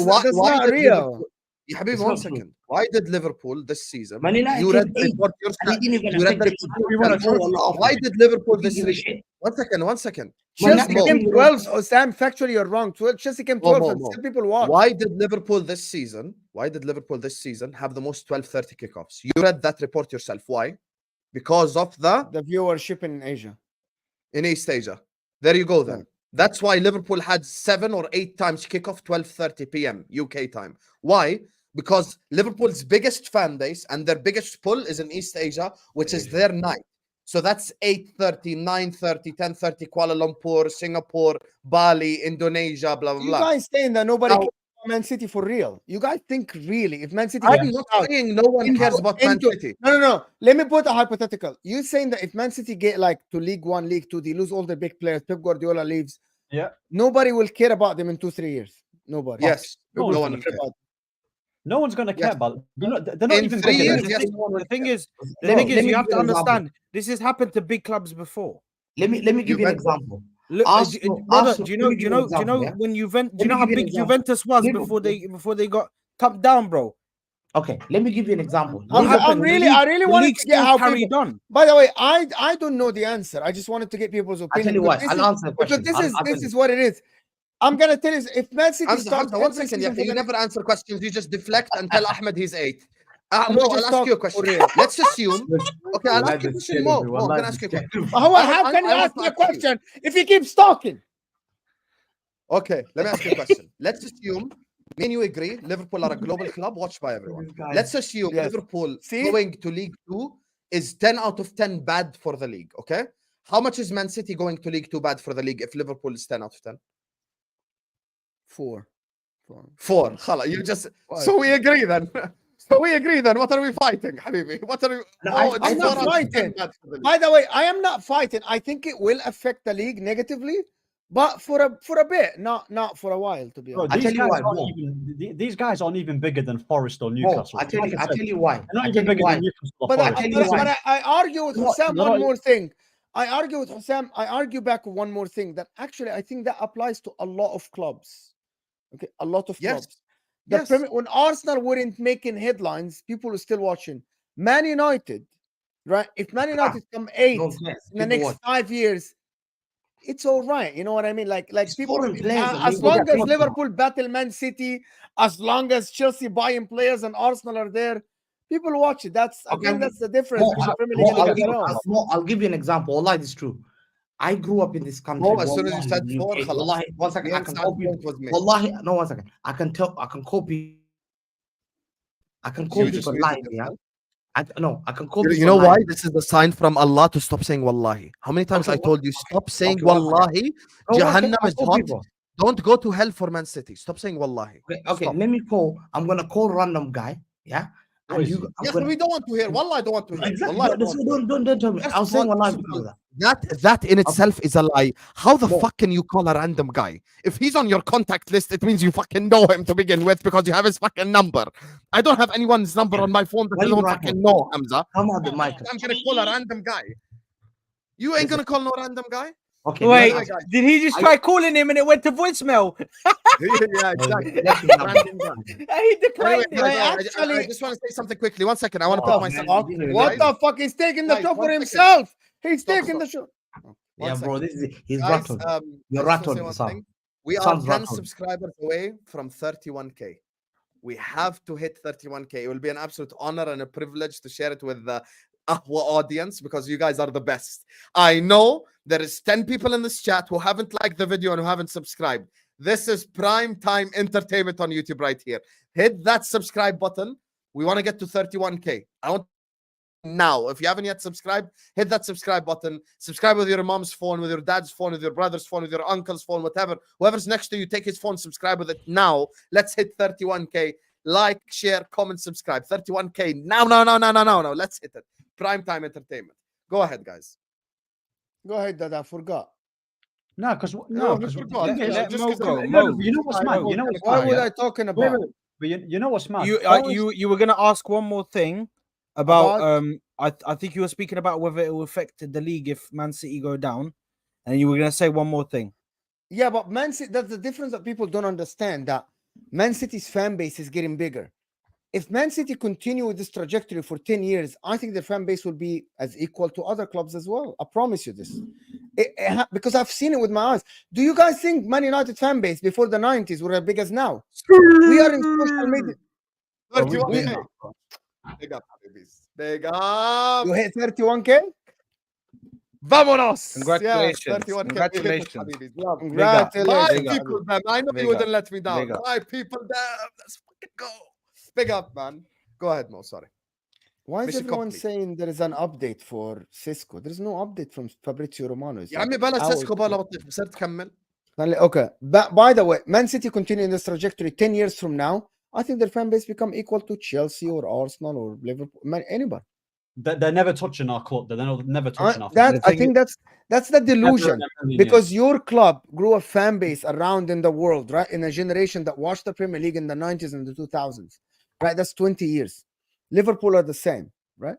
not
did
real.
Liverpool- Ya Habibi,
It's
1
not true.
second. Why did Liverpool this season?
Man United
You read
came
the
eighth,
report
and
yourself.
he didn't even
You read
affect
the
the
report
We want to
yourself.
throw a lot of
Why
it.
did Liverpool
He
this
didn't give a
season?
shit.
1 second. 1 second.
Man
Chelsea
United
came
came
12th. Oh, Sam, factually, you're wrong. Chelsea came
Mo,
12th
Mo,
and
Mo.
still people watch.
Why did Liverpool this season? Have the most 12:30 kickoffs? You read that report yourself. Why? Because of the
The viewership in Asia.
in East Asia. There you go then.
Yeah.
That's why Liverpool had 7 or 8 times kickoff 12:30 p.m. UK time. Why? Because Liverpool's biggest fan base and their biggest pull is in East Asia, which is their night. So that's 8:30, 9:30, 10:30 Kuala Lumpur, Singapore, Bali, Indonesia, blah blah
You
blah.
guys saying that nobody
Now-
cares about Man City for real. You guys think really if Man City
I'm
gets
not
out-
saying no one cares about Man
into-
City.
No. Let me put a hypothetical. You saying that if Man City get like to League One, League Two, they lose all their big players, Pep Guardiola leaves,
Yeah.
nobody will care about them in 2-3 years. Nobody.
Yes,
No
no
one's
one
gonna
will
care
care.
about
No one's going to care
Yes.
about it. They're not
In
even
3
going
years,
to
yes,
The
no one will
thing
care.
is,
Let me
you
give
have
you
to
an example.
understand this has happened to big clubs before.
Let me give you an
Juventus.
example.
Look,
Arsenal-
brother,
Arsenal-
do you know?
let me
Do you
give you an
know? Do you know
example, yeah?
when Juventus? Do
Let
you know
me
how
give you an
big
example.
Juventus was
Liverpool-
before they got tapped down, bro?
Okay, let me give you an example.
What
I'm
happened?
really-
The
I really
the
wanted
league
to get
still
how
carried
people-
on.
By the way, I don't know the answer. I just wanted to get people's
I'll
opinion.
tell you what.
because
I'll
this
answer the
is- because
question.
this is what it is. I'm gonna tell you, if Man City
Hamza,
starts
1
every
second.
season for
You
the-
never answer questions. You just deflect and tell Ahmed he's 8.
Can
Mo,
we just
I'll
talk
ask you a
for
question.
real?
Let's assume. Okay, I'll
Wallahi,
ask you a
this
question.
scared
Mo,
me.
I'm
Wallahi,
gonna ask
this
you a
scared
question.
me.
How can you ask me a question if he keeps talking?
Okay, let me ask you a question. Let's assume me and you agree Liverpool are a global club watched by everyone. Let's assume
Yes.
Liverpool
See?
going to League 2 is 10 out of 10 bad for the league, okay? How much is Man City going to League 2 bad for the league if Liverpool is 10 out of 10?
4.
4. Khala, you just
Five.
so we agree then. So we agree then. What are we fighting, Habibi? What are we?
No,
Oh,
I'm
it's
not
for us.
fighting.
Bad for the league.
By the way, I am not fighting. I think it will affect the league negatively, but for a bit, not for a while, to be
Bro,
honest.
I
these
tell you
guys
why,
aren't
Mo.
even these guys aren't even bigger than Forest or
Mo,
Newcastle.
I tell
Like
you,
I
I
said,
tell you why.
they're not
I
even
tell you
bigger
why.
than Newcastle or
But,
Forest.
tell you why.
I argue with
They're not-
Hussam
they're
one
not-
more thing. I argue with Hussam. I argue back with one more thing that actually I think that applies to a lot of clubs. Okay, a lot of
Yes.
clubs. The
Yes.
when Arsenal weren't making headlines, people were still watching. Man United, right? If Man United come eighth
No cares.
in the
People
next
watch.
5 years, it's all right. You know what I mean? Like
It's
people,
foreign players that
as
people
long
get
as
paid for.
Liverpool battle Man City, as long as Chelsea buying players and Arsenal are there, people watch it. That's I
Okay,
think that's the difference
Mo,
between the Premier
Mo,
League and
I'll
everywhere
give,
else.
Mo, I'll give you an example. Wallahi, this is true. I grew up in this country.
Mo, as soon as you
Wallahi,
said
in
four,
UK.
khalas.
Wallahi, one second.
The
I can
inside
copy.
point was made.
Wallahi, no, one second. I can call people. I can call
You just
people
muted
lying. Yeah.
yourself.
I can call
You
people
know why?
lying.
This is the sign from Allah to stop saying wallahi. How many times
Okay,
I told you stop saying
okay, one second.
wallahi?
No, one second,
Jahannam
I'll
is
call
hot.
people.
Don't go to hell for Man City. Stop saying wallahi.
Okay,
Stop.
let me call. I'm gonna call random guy. Yeah.
What
And
is
you.
he?
I'm
Yes,
gonna,
but we don't want to hear. Wallah, I don't want to hear.
exactly.
Wallahi, I don't want to hear.
Don't tell me.
First
I was
of
saying
all-
wallahi
first of
because
all,
of that.
that in itself is a lie. How the
No.
fuck can you call a random guy? If he's on your contact list, it means you fucking know him to begin with because you have his fucking number. I don't have anyone's number
Okay.
on my phone that
Why
I
you
don't
random?
fucking know, Hamza.
Come on the mic.
I'm gonna call a random guy. You ain't gonna call no random guy?
Okay.
Wait,
By the way, guys.
did he just try calling him and it went to voicemail?
Yeah, exactly.
Let him have
Random guy.
He
Anyway,
declined it.
guys, I
actually-
just want to say something quickly. 1 second. I want to
Oh,
put myself.
man, you didn't
What
let
the fuck? He's taking the
Guys,
show for
1 second.
himself. He's
Stop,
taking
stop.
the show.
Yeah,
One
bro.
second.
He's
Guys,
rattled. You're
I just wanna say
rattled,
one
Sam.
thing. We are
Sam's
10
rattled.
subscribers away from 31k. We have to hit 31k. It will be an absolute honor and a privilege to share it with the Ahwa audience because you guys are the best. I know there is 10 people in this chat who haven't liked the video and who haven't subscribed. This is prime time entertainment on YouTube right here. Hit that subscribe button. We want to get to 31k. I want now. If you haven't yet subscribed, hit that subscribe button. Subscribe with your mom's phone, with your dad's phone, with your brother's phone, with your uncle's phone, whatever. Whoever's next to you, take his phone, subscribe with it now. Let's hit 31k. Like, share, comment, subscribe. 31k. Now. Let's hit it. Prime time entertainment. Go ahead, guys.
Go ahead, Dad. I forgot.
No, because
No, we forgot.
Let
Just
Mo
'cause
go.
I'm-
Mo.
you know what's mad? You know what's
Why
mad?
would
yeah?
I talking
Wait,
about?
wait, but you know what's mad?
You were gonna ask one more thing about
About?
I think you were speaking about whether it will affect the league if Man City go down, and you were gonna say one more thing.
Yeah, but Man City, that's the difference that people don't understand, that Man City's fan base is getting bigger. If Man City continue with this trajectory for 10 years, I think their fan base will be as equal to other clubs as well. I promise you this. Because I've seen it with my eyes. Do you guys think Man United fan base before the 90s were as big as now? We are in social media.
Bro, we've
31k.
been that, bro.
Big up, babies. Big up.
You hit 31k?
Vámonos.
Congratulations.
Yes, 31k.
Congratulations.
Habibis. Love.
Congratulations.
My
Big up.
people, man. I know
Big
you wouldn't
up.
let me down.
Big up.
My people, damn. Let's fucking go. Big up, man. Go ahead, Mo. Sorry.
Why is
Mission
everyone
complete.
saying there is an update for Cisco? There's no update from Fabrizio Romano. It's
يا
like
عمي بلا
hours
سيسكو
ago.
بلا بطيخ صرت تكمل.
Okay. But by the way, Man City continue in this trajectory 10 years from now. I think their fan base become equal to Chelsea or Arsenal or Liverpool, anybody.
They're never touching our club. They're never touching our.
That
The
I
thing
think that's the delusion, because your club grew a fan base around in the world, right? In a generation that watched the Premier League in the 90s and the 2000s, right? That's 20 years. Liverpool are the same, right?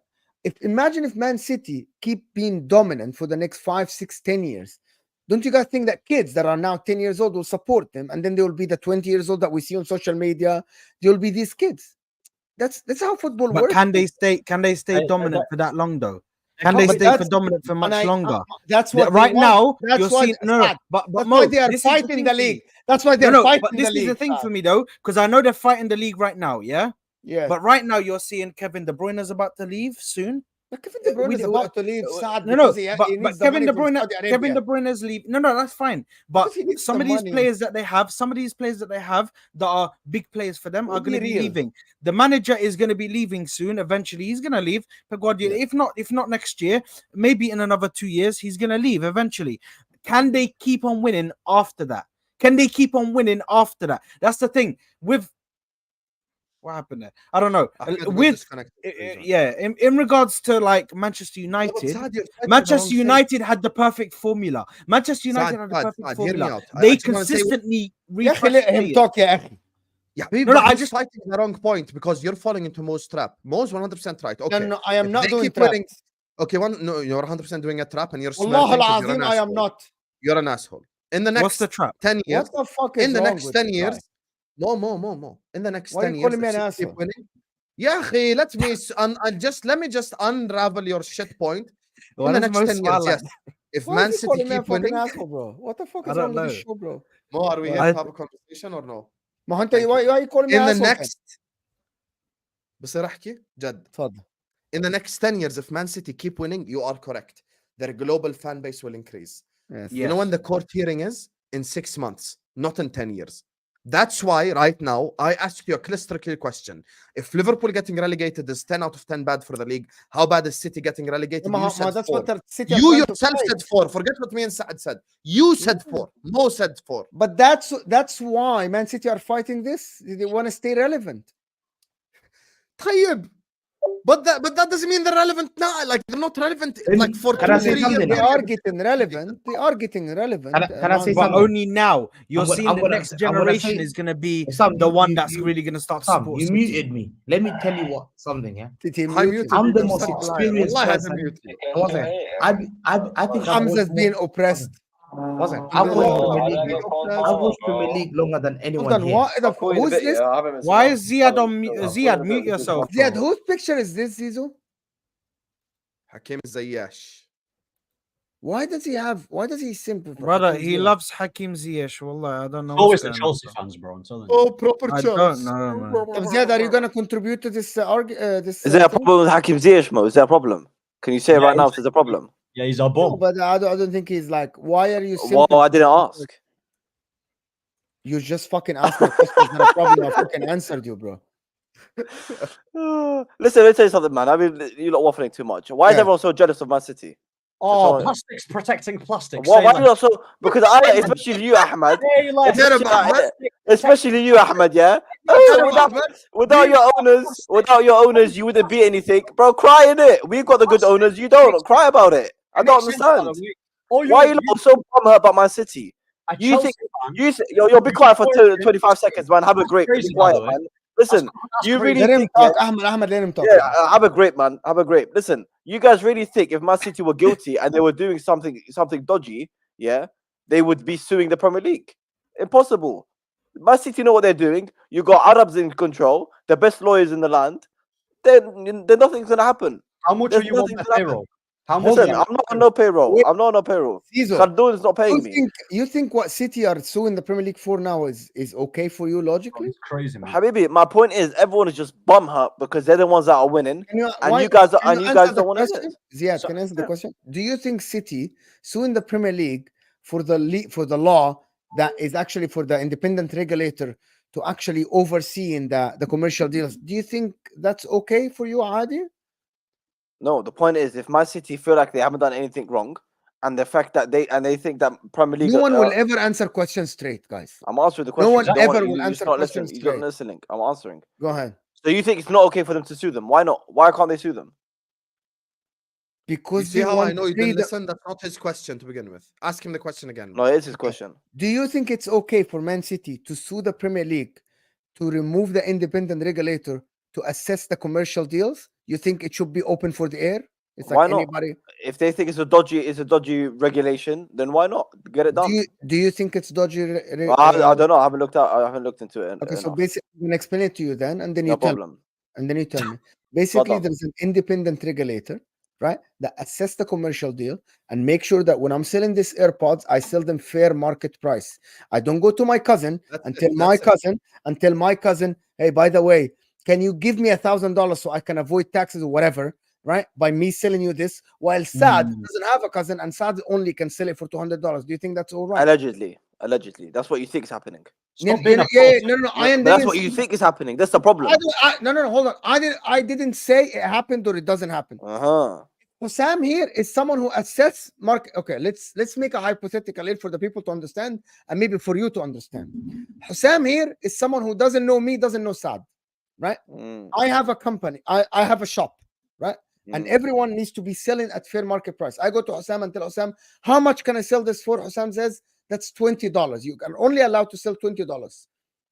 Imagine if Man City keep being dominant for the next 5, 6, 10 years. Don't you guys think that kids that are now 10 years old will support them, and then they will be the 20 years old that we see on social media? They will be these kids. That's how football
But
works.
can they stay dominant for that long though? Can they stay for dominant for much longer?
That's what
Right now,
That's
you're
why
seeing no, but
that's
Mo,
why they are
this is the
fighting
thing
the
for me.
league. That's why they're
No,
fighting
but this
the league.
is the thing for me though, because I know they're fighting the league right now, yeah.
Yeah.
But right now, you're seeing Kevin De Bruyne is about to leave soon.
But Kevin De Bruyne
we
is
did-
about to leave Saad
No,
because
but
he needs the
Kevin
money
De
from
Bruyne,
Saudi Arabia.
Kevin De Bruyne's leave. No, that's fine. But
Because he needs
some
the
of these
money.
players that they have, some of these players that they have that are big players for them
We'll
are going to
be
be
real.
leaving. The manager is going to be leaving soon. Eventually, he's going to leave. Pep Guardiola,
Yeah.
if not next year, maybe in another 2 years, he's going to leave eventually. Can they keep on winning after that? Can they keep on winning after that? That's the thing with What happened there? I don't know.
Ahmed got
With
disconnected for some reason.
yeah, in regards to like Manchester
Yeah, but
United,
Saad, you're fighting the
Manchester
wrong thing.
United had the perfect formula. Manchester United had the
Saad,
perfect
Saad, hear me
formula.
out. I
They
just wanna say what-
consistently
يا أخي let
refresh
him
players.
talk يا أخي.
Yeah, Habib,
No,
but
I
he's
just-
fighting the wrong point because you're falling into Mo's trap. Mo's 100% right. Okay.
No, I am
If
not
they
doing
keep
trap.
winning, okay, no, you're 100% doing a trap and you're
والله
smirking 'cause you're an
العظيم I am
asshole.
not.
You're an asshole. In the
What's
next
the trap?
10 years,
What the fuck is
in the
wrong
next
with
10
this
years,
guy?
Mo. In the next
Why
10
you
years,
calling me
if
an
City keep
asshole?
winning, yeah, akhi, let me unravel your shit point.
Why
In the
does
next
Mo
10
smile
years,
like
yes. If
Why
Man
is he
City
calling me a
keep
fucking
winning,
asshole, bro? What the fuck
I
is
don't
wrong with this
know.
show, bro?
Mo, are we here
I-
to have a conversation or no?
ما هو أنت
Thank
why you calling me
In the
asshole then?
next بصير احكي جد.
تفضل.
In the next 10 years, if Man City keep winning, you are correct. Their global fan base will increase.
Yes.
You know when the court hearing is? In 6 months, not in 10 years. That's why right now I ask you a crystal clear question. If Liverpool getting relegated is 10 out of 10 bad for the league, how bad is City getting relegated? You said
that's
4.
what the City are
You
trying to
yourself
fight.
said 4. Forget what me and Saad said. You said 4. Mo said 4.
But that's why Man City are fighting this. They want to stay relevant.
طيب. But that doesn't mean they're relevant now. Like they're not relevant like for
Can
2
I say
3 years.
something?
They are getting relevant. They are getting relevant.
Can I say
But
something?
only now. You're
I'm
seeing
gonna
the next
say- I'm gonna
generation
say-
is going to be
Sam,
the
you-
one
you-
that's
you-
really going to start
Sam,
support
you
City.
muted me. Let me tell you something, yeah.
City
I
muted.
muted
I'm
you.
the
You're
most
such a liar.
experienced
Wallahi, I
person.
didn't mute you.
One second. I think I've
Hamza's
watched
being
more-
oppressed.
One second. I've
No,
watched
no,
Premier League. I've watched Premier League longer than
Hold
anyone
on,
here.
what the who's this?
Why is Ziad on Ziad? Mute yourself.
Ziad,
bro.
whose picture is this, Zizou?
Hakim Ziyech.
Why does he simple for
Brother,
Hakim
he
Ziyech?
loves Hakim Ziyech. Wallah, I don't know.
Always
what's
the
going on,
Chelsea
bro.
fans, bro. I'm telling you.
Oh, proper
I
Chelsea.
don't know, man.
Ziad, are you gonna contribute to this this?
Is there a
thing?
problem with Hakim Ziyech, Mo? Is there a problem? Can you say it
Yeah,
right now if there's a problem?
Yeah, he's our
No,
bum.
but I don't think he's like. Why are you?
Well,
Simple?
I didn't ask.
You just fucking asked me a question. It's not a problem. I fucking answered you, bro.
Listen, let me tell you something, man. I mean, you're not waffling too much. Why is
Yeah.
everyone so jealous of Man City?
Oh,
That's
Plastics protecting plastics.
Why
Say
are
less.
you not so? Because especially you, Ahmed.
Say less.
Especially you, Ahmed. Yeah. Without your owners, you wouldn't be anything, bro. Cry in it. We've got the good owners. You don't. Cry about it. I don't understand. Why are you not so bummed about Man City? You think you'll be quiet for 25 seconds, man. Have a grape. Be quiet, man. Listen, you really
let him
think,
talk, Ahmed. Let him talk.
yeah, have a grape, man. Have a grape. Listen, you guys really think if Man City were guilty and they were doing something dodgy, yeah, they would be suing the Premier League? Impossible. Man City know what they're doing. You got Arabs in control, the best lawyers in the land. Then nothing's gonna happen.
How much are you on the payroll? How much?
Listen, I'm not on no payroll.
Wait.
I'm not on no payroll.
Zizou,
Khardoon is not paying me.
You think what City are suing the Premier League for now is okay for you logically?
It's crazy, man.
Habibi, my point is everyone is just bum hurt because they're the ones that are winning,
Can you,
and
why-
you guys
can
don't
answer
want
the
to.
question? Ziad, can you answer the question? Do you think City suing the Premier League for the law that is actually for the independent regulator to actually overseeing the commercial deals? Do you think that's okay for you, Adi?
No, the point is if Man City feel like they haven't done anything wrong, and the fact that they think that Premier League,
No one will ever answer questions straight, guys.
I'm answering the question.
No one
You don't
ever
want-
will
you
answer
just not
questions
listening. You don't
straight.
listening. I'm answering.
Go ahead.
So you think it's not okay for them to sue them? Why not? Why can't they sue them?
You
Because
see
they
how I
want
know you
freedom.
didn't listen? That's not his question to begin with. Ask him the question again.
No, it is his question.
Do you think it's okay for Man City to sue the Premier League to remove the independent regulator to assess the commercial deals? You think it should be open for the air? It's like
Why not?
anybody.
If they think it's a dodgy regulation, then why not get it done?
Do you think it's dodgy?
I don't know. I haven't looked into it.
Okay, so
enough.
basically, I'm gonna explain it to you then, and then you
No
tell me.
problem.
And then you tell me. Basically,
on.
there's an independent regulator, right, that assess the commercial deal and make sure that when I'm selling these AirPods, I sell them fair market price. I don't go to my cousin and tell my cousin, hey, by the way, can you give me $1,000 so I can avoid taxes or whatever, right? By me selling you this, while Saad doesn't have a cousin and Saad only can sell it for $200. Do you think that's all right?
Allegedly, that's what you think is happening.
No,
That's what you think is happening. That's the problem.
No, hold on. I didn't say it happened or it doesn't happen. Sam here is someone who assess market. Okay, let's make a hypothetical for the people to understand and maybe for you to understand. Sam here is someone who doesn't know me, doesn't know Saad. right?
Mm.
I have a company. I have a shop, right? And everyone needs to be selling at fair market price. I go to Hussam and tell Hussam, how much can I sell this for? Hussam says, that's $20. You are only allowed to sell $20,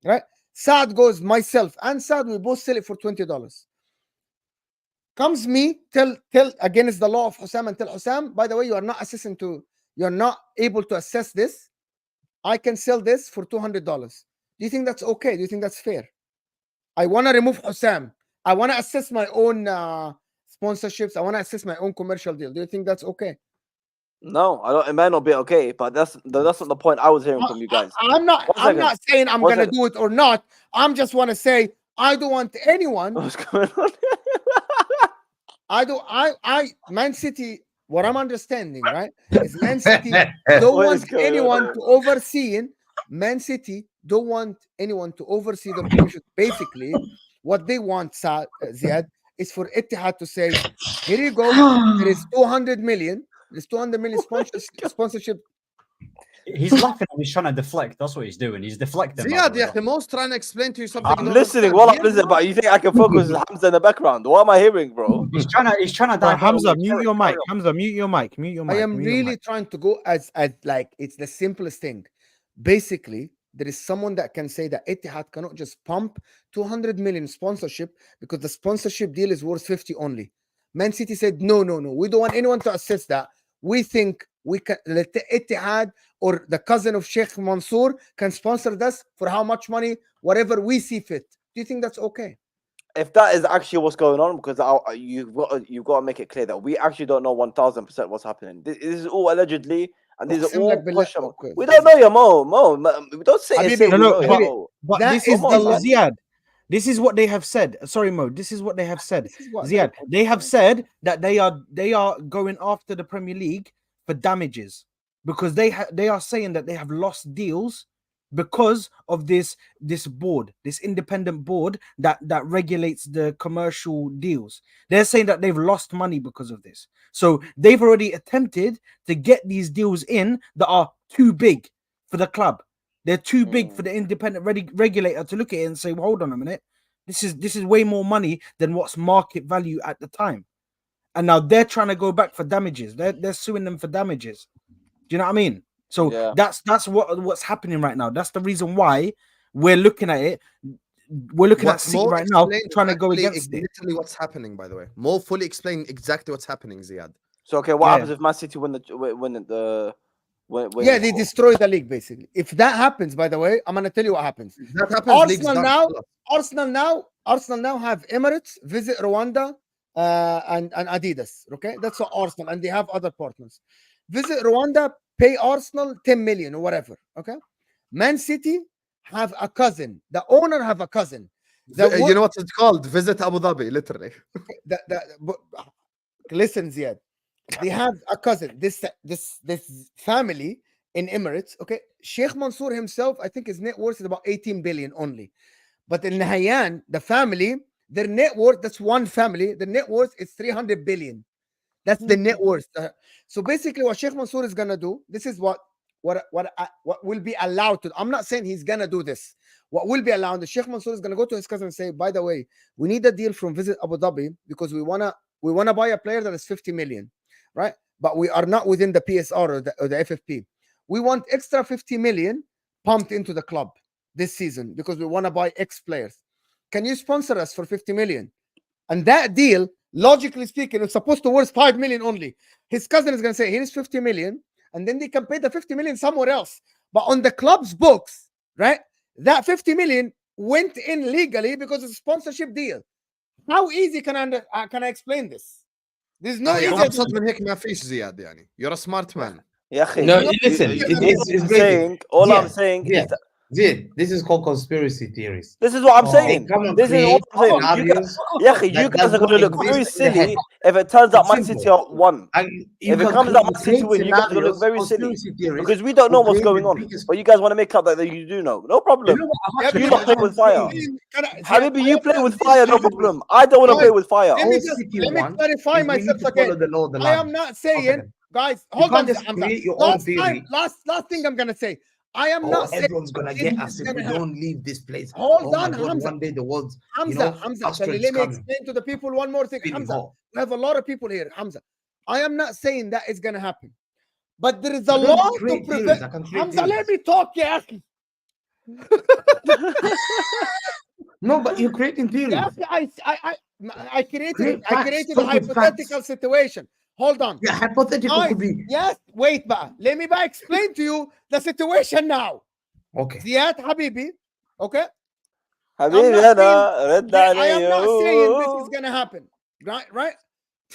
right? Saad goes, myself and Saad, we both sell it for $20. Comes me, tell against the law of Hussam and tell Hussam, by the way, you're not able to assess this. I can sell this for $200. Do you think that's okay? Do you think that's fair? I want to remove Hussam. I want to assess my own sponsorships. I want to assess my own commercial deal. Do you think that's okay?
No, I don't. It might not be okay, but that's not the point I was hearing from you guys.
I'm not saying I'm gonna do it or not. I'm just want to say I don't want anyone.
What's going on?
Man City. What I'm understanding, right, is Man City don't want anyone to oversee. Man City don't want anyone to oversee the promotion. Basically, what they want, Ziad, is for Etihad to say, here you go, there is 200 million. There's 200 million sponsorship.
He's laughing and he's trying to deflect. That's what he's doing. He's deflecting.
Ziad, yeah, the most trying to explain to you something.
I'm listening. What I'm listening about? You think I can focus with Hamza in the background? What am I hearing, bro?
He's trying to.
Hamza, mute your mic. Hamza, mute your mic. Mute your mic.
I am really trying to go as like it's the simplest thing. Basically, there is someone that can say that Etihad cannot just pump 200 million sponsorship because the sponsorship deal is worth 50 only. Man City said, no. We don't want anyone to assess that. We think we can let Etihad or the cousin of Sheikh Mansour can sponsor us for how much money, whatever we see fit. Do you think that's okay?
If that is actually what's going on, because you've got to make it clear that we actually don't know 1000% what's happening. This is all allegedly, and these are all we don't know you, Mo. We don't say it.
No. But this is Ziad. This is what they have said. Sorry, Mo. This is what they have said. Ziad, they have said that they are going after the Premier League for damages because they are saying that they have lost deals because of this board, this independent board that regulates the commercial deals. They're saying that they've lost money because of this. So they've already attempted to get these deals in that are too big for the club. They're too big for the independent regulator to look at it and say, well, hold on a minute. This is way more money than what's market value at the time. And now they're trying to go back for damages. They're suing them for damages. Do you know what I mean? So that's what's happening right now. That's the reason why we're looking at it. We're looking at City right now, trying to go against it.
Literally what's happening, by the way. Mo fully explain exactly what's happening, Ziad.
So okay, what happens if Man City win
they destroy the league basically. If that happens, by the way, I'm gonna tell you what happens.
That happens,
Arsenal now have Emirates, Visit Rwanda, and Adidas. Okay, that's what Arsenal, and they have other partners. Visit Rwanda pay Arsenal 10 million or whatever. Okay, Man City have a cousin. The owner have a cousin.
You know what it's called? Visit Abu Dhabi, literally.
Listen, Ziad. They have a cousin. This family in Emirates. Okay, Sheikh Mansour himself, I think his net worth is about 18 billion only. But in Nahyan, the family, their net worth, that's one family, the net worth is 300 billion. That's the net worth. So basically what Sheikh Mansour is going to do, this is what will be allowed to. I'm not saying he's going to do this. What will be allowed, the Sheikh Mansour is going to go to his cousin and say, by the way, we need a deal from Visit Abu Dhabi because we want to buy a player that is 50 million, right? But we are not within the PSR or the FFP. We want extra 50 million pumped into the club this season because we want to buy X players. Can you sponsor us for 50 million? And that deal, logically speaking, it's supposed to worth 5 million only. His cousin is going to say, here's 50 million. And then they can pay the 50 million somewhere else. But on the club's books, right, that 50 million went in legally because it's a sponsorship deal. How easy can I explain this? There's no easy.
You're a smart man.
No, listen.
I'm saying is that
this is called conspiracy theories.
This is what I'm saying. This is what I'm saying. You guys are going to look very silly if it turns out Man City are won. If it comes out Man City win, you guys are going to look very silly because we don't know what's going on. But you guys want to make up that you do know. No problem. You not play with fire. Habibi, you play with fire. No problem. I don't want to play with fire.
Let me clarify myself again. I am not saying, guys, hold on. Last thing I'm going to say. I am not saying
everyone's gonna
it
get
is
us if
gonna
we
happen.
don't leave this place.
Hold
Oh my
on,
God,
Hamza.
one day the world's,
Hamza, Hamza,
Austrians
let me
coming.
explain to the people one more thing.
Feeling
Hamza,
hot.
we have a lot of people here. Hamza, I am not saying that it's gonna happen, but there is a
I can
law to
create theories,
prevent.
I can create
Hamza, let
theories.
me talk, yeah.
No, but you're creating theories.
I created
Create
I
facts,
created a
talk with
hypothetical
facts.
situation. Hold on.
Yeah, hypothetical
Guys,
could be.
yes, wait, ba. Let me explain to you the situation now.
Okay.
Ziad Habibi, okay?
حبيبي
not
انا رد
I am not saying this is
علي.
gonna happen, right?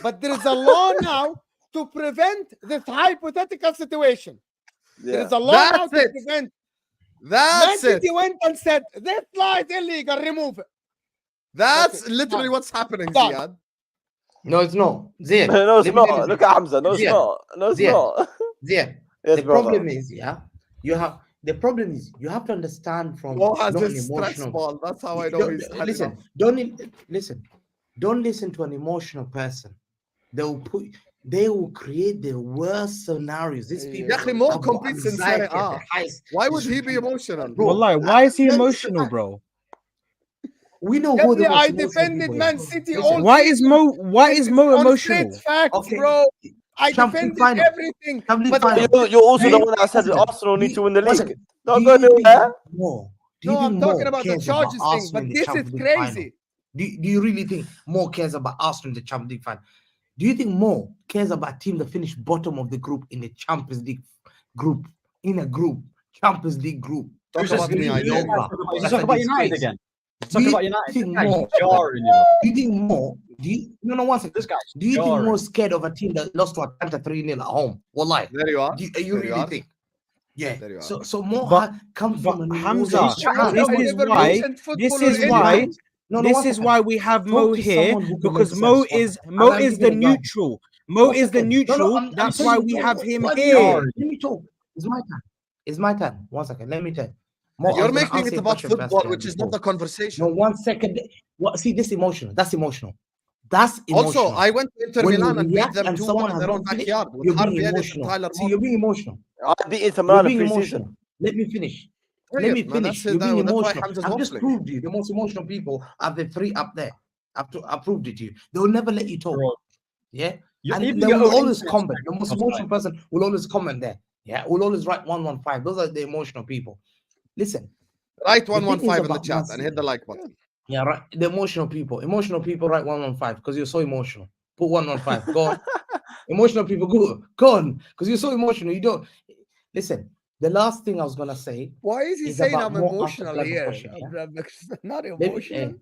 But there is a law now to prevent this hypothetical situation. There is a law now
That's
to
it.
prevent. Man
That's it.
City went and said, this law is illegal, remove it.
That's
it.
literally
Done.
what's happening,
Done.
Ziad.
No, it's not. Ziad.
No, it's
let me tell
not.
you
Look
this.
at Hamza. No, it's
Ziad.
not. No, it's
Ziad.
not.
Ziad.
Yes,
The
brother.
problem is, the problem is you have to understand from
Mo has
not an
his stress
emotional.
ball. That's how I know he's had
Listen,
enough.
don't listen to an emotional person. They will create the worst scenarios. These people
يا أخي, Mo
have got
competes in
anxiety
Serie
at
A.
the highest.
Why would he be emotional?
Bro,
Wallahi, why is he
that's the
emotional,
fact.
bro?
We know who the
I
most emotional
defended
people
Man
are.
City
Listen,
all
Why is Mo
on straight
emotional?
facts,
Okay.
bro. I
Champions
defended
final.
everything.
Champions
But
final.
You're also the
Hey,
one that said
listen,
Arsenal need to win the
one
league.
second.
Don't
Do
go
you think
nowhere.
more? Do
no,
you think
I'm talking
more
about the
cares about
charges thing.
Arsenal
But
in the
this is
Champions League final?
crazy.
Do you really think more cares about Arsenal in the Champions League final? Do you think more cares about a team that finished bottom of the group in the Champions League group? In a group, Champions League group.
Talk about me, I dare you.
Talk about United again. Talking about United.
Think
This guy's
more?
jarring, you know.
Do you think more? No, one second.
This guy's
Do you think
jarring.
more scared of a team that lost to Atlanta 3-0 at home? Wallahi.
There you are.
You
There you
really
are.
think? Yeah.
There you are.
So more
But-
comes
but
from an
Hamza,
emotional
Hamza,
this
I
is
never
why-
mentioned football
this is
or
why-
anything.
No,
this
one
is
second.
why we have
Talk
Mo
to
here,
someone who can
because
make
Mo
sense. One
is
second.
Mo
I'm
is
giving
the
an example.
neutral. Mo
One
is the
second. No,
neutral.
I'm
That's
telling
why
you,
we
no,
have him
one
here.
second. Let me talk. It's my turn. It's my turn. 1 second. Let me tell you. Mo, I was
You're
gonna
making
answer
it
your
about
question
football,
first,
which is not
before.
the conversation.
No, 1 second. What? See, this emotional. That's emotional. That's
Also,
emotional.
I went to Inter
When you
Milan and beat
react
them
and
2-1
someone
in
has
their
not
own
finished,
backyard with
you're being
Harvey Elliott and
emotional.
Tyler
See, you're being emotional.
I beat Inter
You're
Milan in
being
pre-season.
emotional. Let me finish.
طيب,
Let me
man,
finish.
that's it.
You're being
That's why
emotional.
Hamza's
I've just
waffling.
proved you the most emotional people are the three up there. I proved it to you. They'll never let you talk.
Bro.
Yeah.
Even
And they
your
will
own
always
internet
comment. The most
sometimes.
emotional person will always comment there. Yeah. Will always write 115. Those are the emotional people. Listen.
Write
The thing is
115 in the
about
chat
Man
and
City-
hit the like button.
Yeah, right. The emotional people. Emotional people write 115 because you're so emotional. Put 115. Go on. Emotional people, go on. Because you're so emotional. You don't listen. The last thing I was gonna say.
Why is he
It's
saying
about
I'm
more asked a
emotional
clever
here?
question, yeah?
I'm not
Let me-
emotional.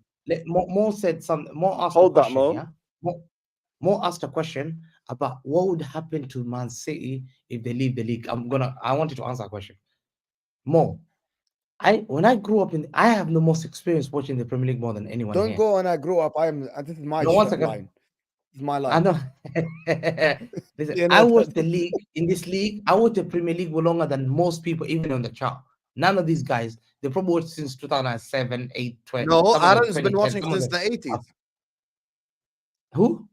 More said something. More asked
Hold
a
that,
question.
Mo.
Yeah. More asked a question about what would happen to Man City if they leave the league. I wanted to answer a question. More. When I grew up I have the most experience watching the Premier League more than anyone
Don't
here.
go when I grew up. This is my
No, 1 second.
line. It's my
I
line.
know. Listen,
You know
I watched
that-
the league. In this league, I watched the Premier League longer than most people, even on the chart. None of these guys, they probably watched since 2007, 8, 20.
No,
some of them
Aaron's been
2010,
watching
some of
since
them-
the 80s.
Who?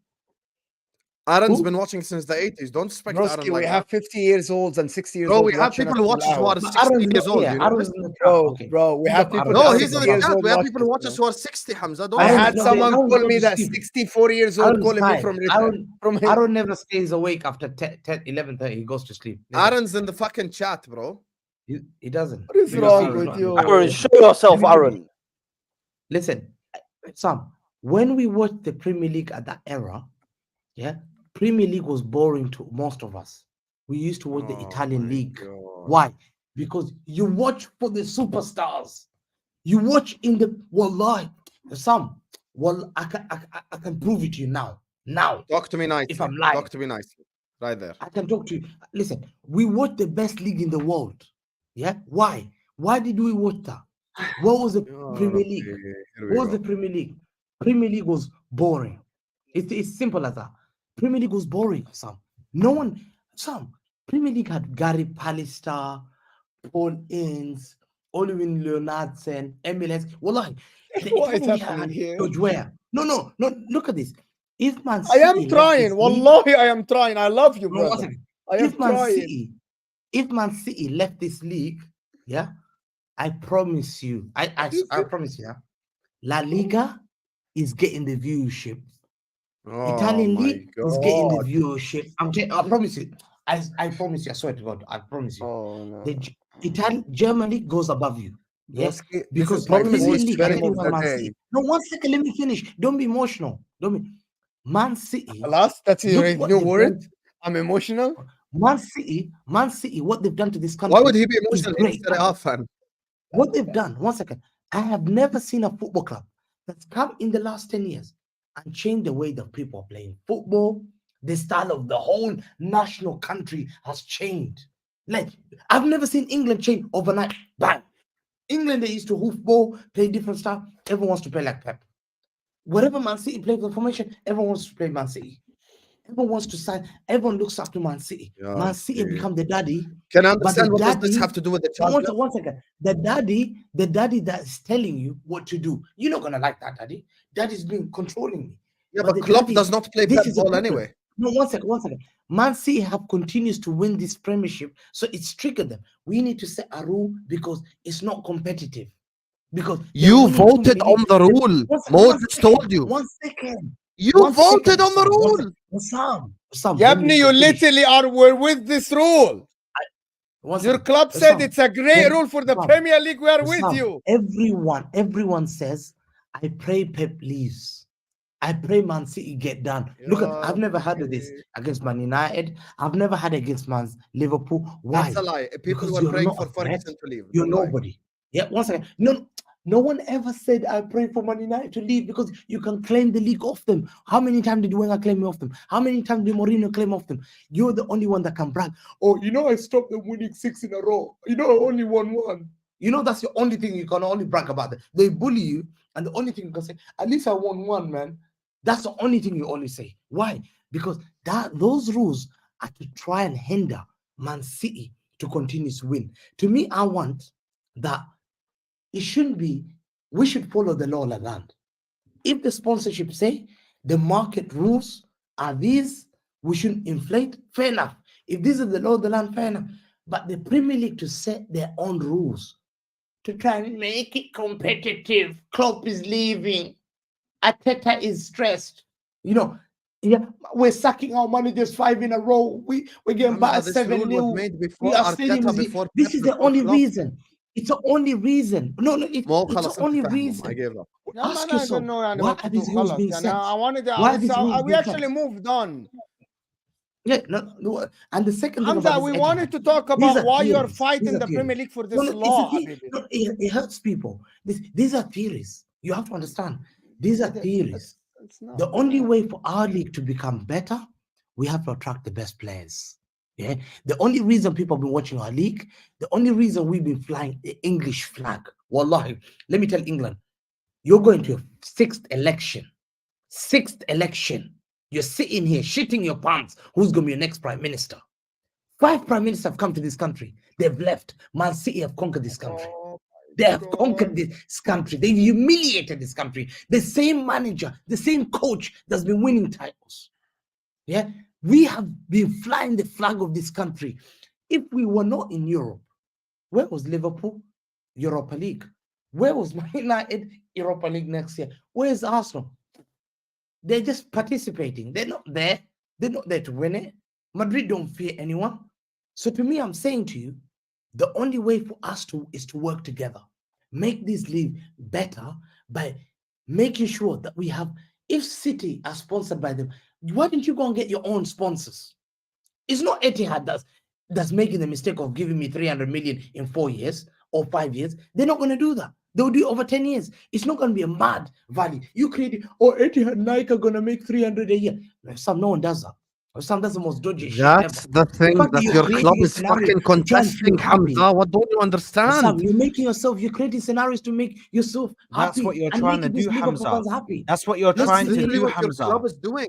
Aaron's
Who?
been watching since the 80s. Don't expect
Broski,
Aaron
we
like
have
that.
50 years olds and 60 years
Bro,
old.
we have
watching
people who
us
watch us who
now.
are
But
60
Aaron's
years
not
old.
here.
You know
Aaron's
this?
in the chart.
Bro,
Okay.
bro, we
Pick
have
up
people
Aaron.
No,
that
he's in
60
the
years
chat.
old
We have
watch
people who
us,
watch
bro.
us who are 60, Hamza. Don't
I
Aaron's
had
not
someone
there. Aaron's
call
going
me
to
that
sleep.
64 years old
Aaron's
calling me
tired.
from his
Aaron never stays awake after 10, 11:30. He goes to sleep. Listen,
Aaron's in the fucking chat, bro.
he doesn't.
What is
Because
wrong
he's
with
not-
you?
Aaron, show yourself,
Let me
Aaron.
Listen, Sam, when we watched the Premier League at that era, yeah, Premier League was boring to most of us. We used to watch the
Oh
Italian
my
league.
God.
Why? Because you watch for the superstars. You watch in the wallahi, Sam. Well, I can prove it to you now. Now,
Talk to me nicely.
if I'm lying,
Talk to me nicely. Right there.
I can talk to you. Listen, we watch the best league in the world. Yeah. Why? Why did we watch that? What was the Premier League?
Here we
What was
go.
the Premier League? Premier League was boring. It's simple as that. Premier League was boring, Sam. No one, Sam. Premier League had Gary Pallister, Paul Ince, Oliver Leonardson, Emirates. Wallahi, the
What is
Italian league
happening
had
here?
George Weah. No. Look at this. If Man
I
City
am
left
trying.
this league-
Wallahi, I am trying. I love you,
No, one
brother.
second.
I am
If Man
trying.
City left this league, Yeah, I promise you. I promise you. Yeah? La Liga is getting the viewership. Italian League is getting the viewership. I promise you. I promise you. I swear to God. I promise you.
Oh no.
The Italian German League goes above you. Yeah,
Broski, this
because
is my
Premier
fourth
League,
stream
everyone
of the
Man
day.
City. No, 1 second. Let me finish. Don't be emotional. Don't be. Man City.
Last, that's your
look what
new
they've
word.
done.
I'm emotional.
Man City. What they've done to this country.
Why would he be
is
emotional? He's
great.
a Serie A fan.
What they've done. 1 second. I have never seen a football club that's come in the last 10 years and changed the way that people are playing football. The style of the whole national country has changed. Like, I've never seen England change overnight. Bang. England, they used to hoof ball, play different style. Everyone wants to play like Pep. Whatever Man City plays the formation, everyone wants to play Man City. Everyone wants to sign. Everyone looks up to Man City.
Yeah,
Man City become the daddy.
Can I
But
understand
the
what does
daddy,
this have to do with the
one
champion?
second, 1 second. The daddy that is telling you what to do. You're not gonna like that daddy. Daddy's been controlling me.
Yeah,
But
but
the
Klopp
daddy-
does not play
this
Pep
is the
ball
problem.
anyway.
No, 1 second. Man City continues to win this premiership, so it's triggered them. We need to set a rule because it's not competitive. Because they're
You
winning too
voted
many
on the
leagues.
rule.
One
Moses
second,
told you.
1 second.
You
1
voted
second,
on the
Sam, 1
rule.
second. Sam,
Yeah,
let me
you
finish.
literally were with this rule.
1
Your
second.
club said
Sam,
it's a great
let-
rule for the
Sam,
Premier League. We are with
Sam,
you.
Everyone says, I pray Pep leaves. I pray Man City get done. Look, I've never had this against Man United. I've never had against Man Liverpool. Why?
That's a lie. People
Because
were
you're
praying
not
for
a threat.
Ferguson to leave.
You're
Don't lie.
nobody. Yeah, 1 second. No one ever said I pray for Man United to leave because you can claim the league off them. How many times did Wenger claim off them? How many times did Mourinho claim off them? You're the only one that can brag. Oh, I stopped them winning 6 in a row. I only won 1. That's the only thing you can only brag about. They bully you, and the only thing you can say, at least I won 1, man. That's the only thing you only say. Why? Because those rules are to try and hinder Man City to continue to win. To me, I want that it shouldn't be, we should follow the law of the land. If the sponsorship say the market rules are these, we shouldn't inflate, fair enough. If this is the law of the land, fair enough. But the Premier League to set their own rules to try and make it competitive. Klopp is leaving. Arteta is stressed. Yeah, we're sacking our managers 5 in a row. We're getting back
This rule
7-0.
was made before
Our stadium
Arteta,
is-
before
This
Pep,
is the
before
only
Klopp.
reason. It's the only reason. No, it's
خلاص
the only
انت فاهمهم.
reason.
I gave up.
Ask
I
yourself,
don't know
why
what
are
to do.
these rules being set?
I wanted to.
Why are these rules
We
being
actually
set?
moved on.
Yeah, no. And the second thing
Hamza,
about
we
this
wanted
Etihad,
to talk
these
about
are
why you're
theories.
fighting
These are
the Premier
theories.
League for this
No,
law.
it hurts people. These are theories. You have to understand. These are theories. The only way for our league to become better, we have to attract the best players. Yeah. The only reason people have been watching our league, the only reason we've been flying the English flag. Wallahi, let me tell England, you're going to your 6th election. 6th election. You're sitting here shitting your pants. Who's going to be your next prime minister? 5 prime ministers have come to this country. They've left. Man City have conquered this country. They have conquered this country. They've humiliated this country. The same manager, the same coach that's been winning titles. Yeah, we have been flying the flag of this country. If we were not in Europe, where was Liverpool? Europa League. Where was Man United? Europa League next year. Where's Arsenal? They're just participating. They're not there. They're not there to win it. Madrid don't fear anyone. So to me, I'm saying to you, the only way for us is to work together. Make this league better by making sure that we have, if City are sponsored by them, why don't you go and get your own sponsors? It's not Etihad that's making the mistake of giving me 300 million in 4 years or 5 years. They're not going to do that. They'll do it over 10 years. It's not going to be a mad value. You create, Etihad Nike are going to make 300 a year. No one does that. That's the most dodgy shit ever.
That's the thing that
you're
your
creating
club
a
is
scenario
fucking
to try and
contesting,
feel happy.
Hamza. What don't you understand?
You're creating scenarios to make yourself happy.
That's what you're
and
trying to
making these
do,
Liverpool
Hamza.
fans happy.
That's what you're
Let's
trying to
see
Literally
do,
what your
Hamza.
club is doing.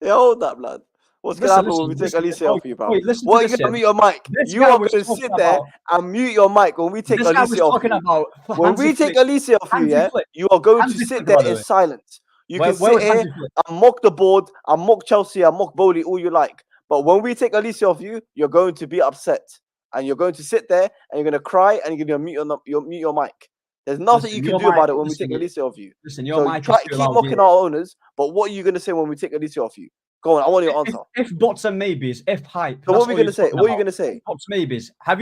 Yeah, hold that, blood. What's gonna happen when we take Alicia off you, bro?
Wait, listen
What
to
are you
this,
gonna
yeah.
mute your mic?
This
You
guy
are
was
gonna
talking
sit there
about-
and mute your mic when we take
This guy was
Alicia off
talking
you.
about
When we take Alicia off you,
Hansi
yeah,
Flick.
you are going to
Hansi
sit
Flick,
there
by the
in
way.
silence. You
Where
can sit
was
here
Hansi Flick?
and mock the board, and mock Chelsea, and mock Bowley all you like. But when we take Alicia off you, you're going to be upset, and you're going to sit there and you're going to cry and you're going to mute your mic. There's nothing
Listen,
you can
your
do about
mic-
it when we
listen,
take Alicia off you.
Listen, your
So
mic
try
is too
keep
loud,
mocking
yeah.
our owners, but what are you going to say when we take Alicia off you? Go on, I want your answer.
If buts and maybes, if hype.
So
that's
what are we
all
going to
you're
say?
talking
What are you
about.
going to say?
Buts, maybes. Have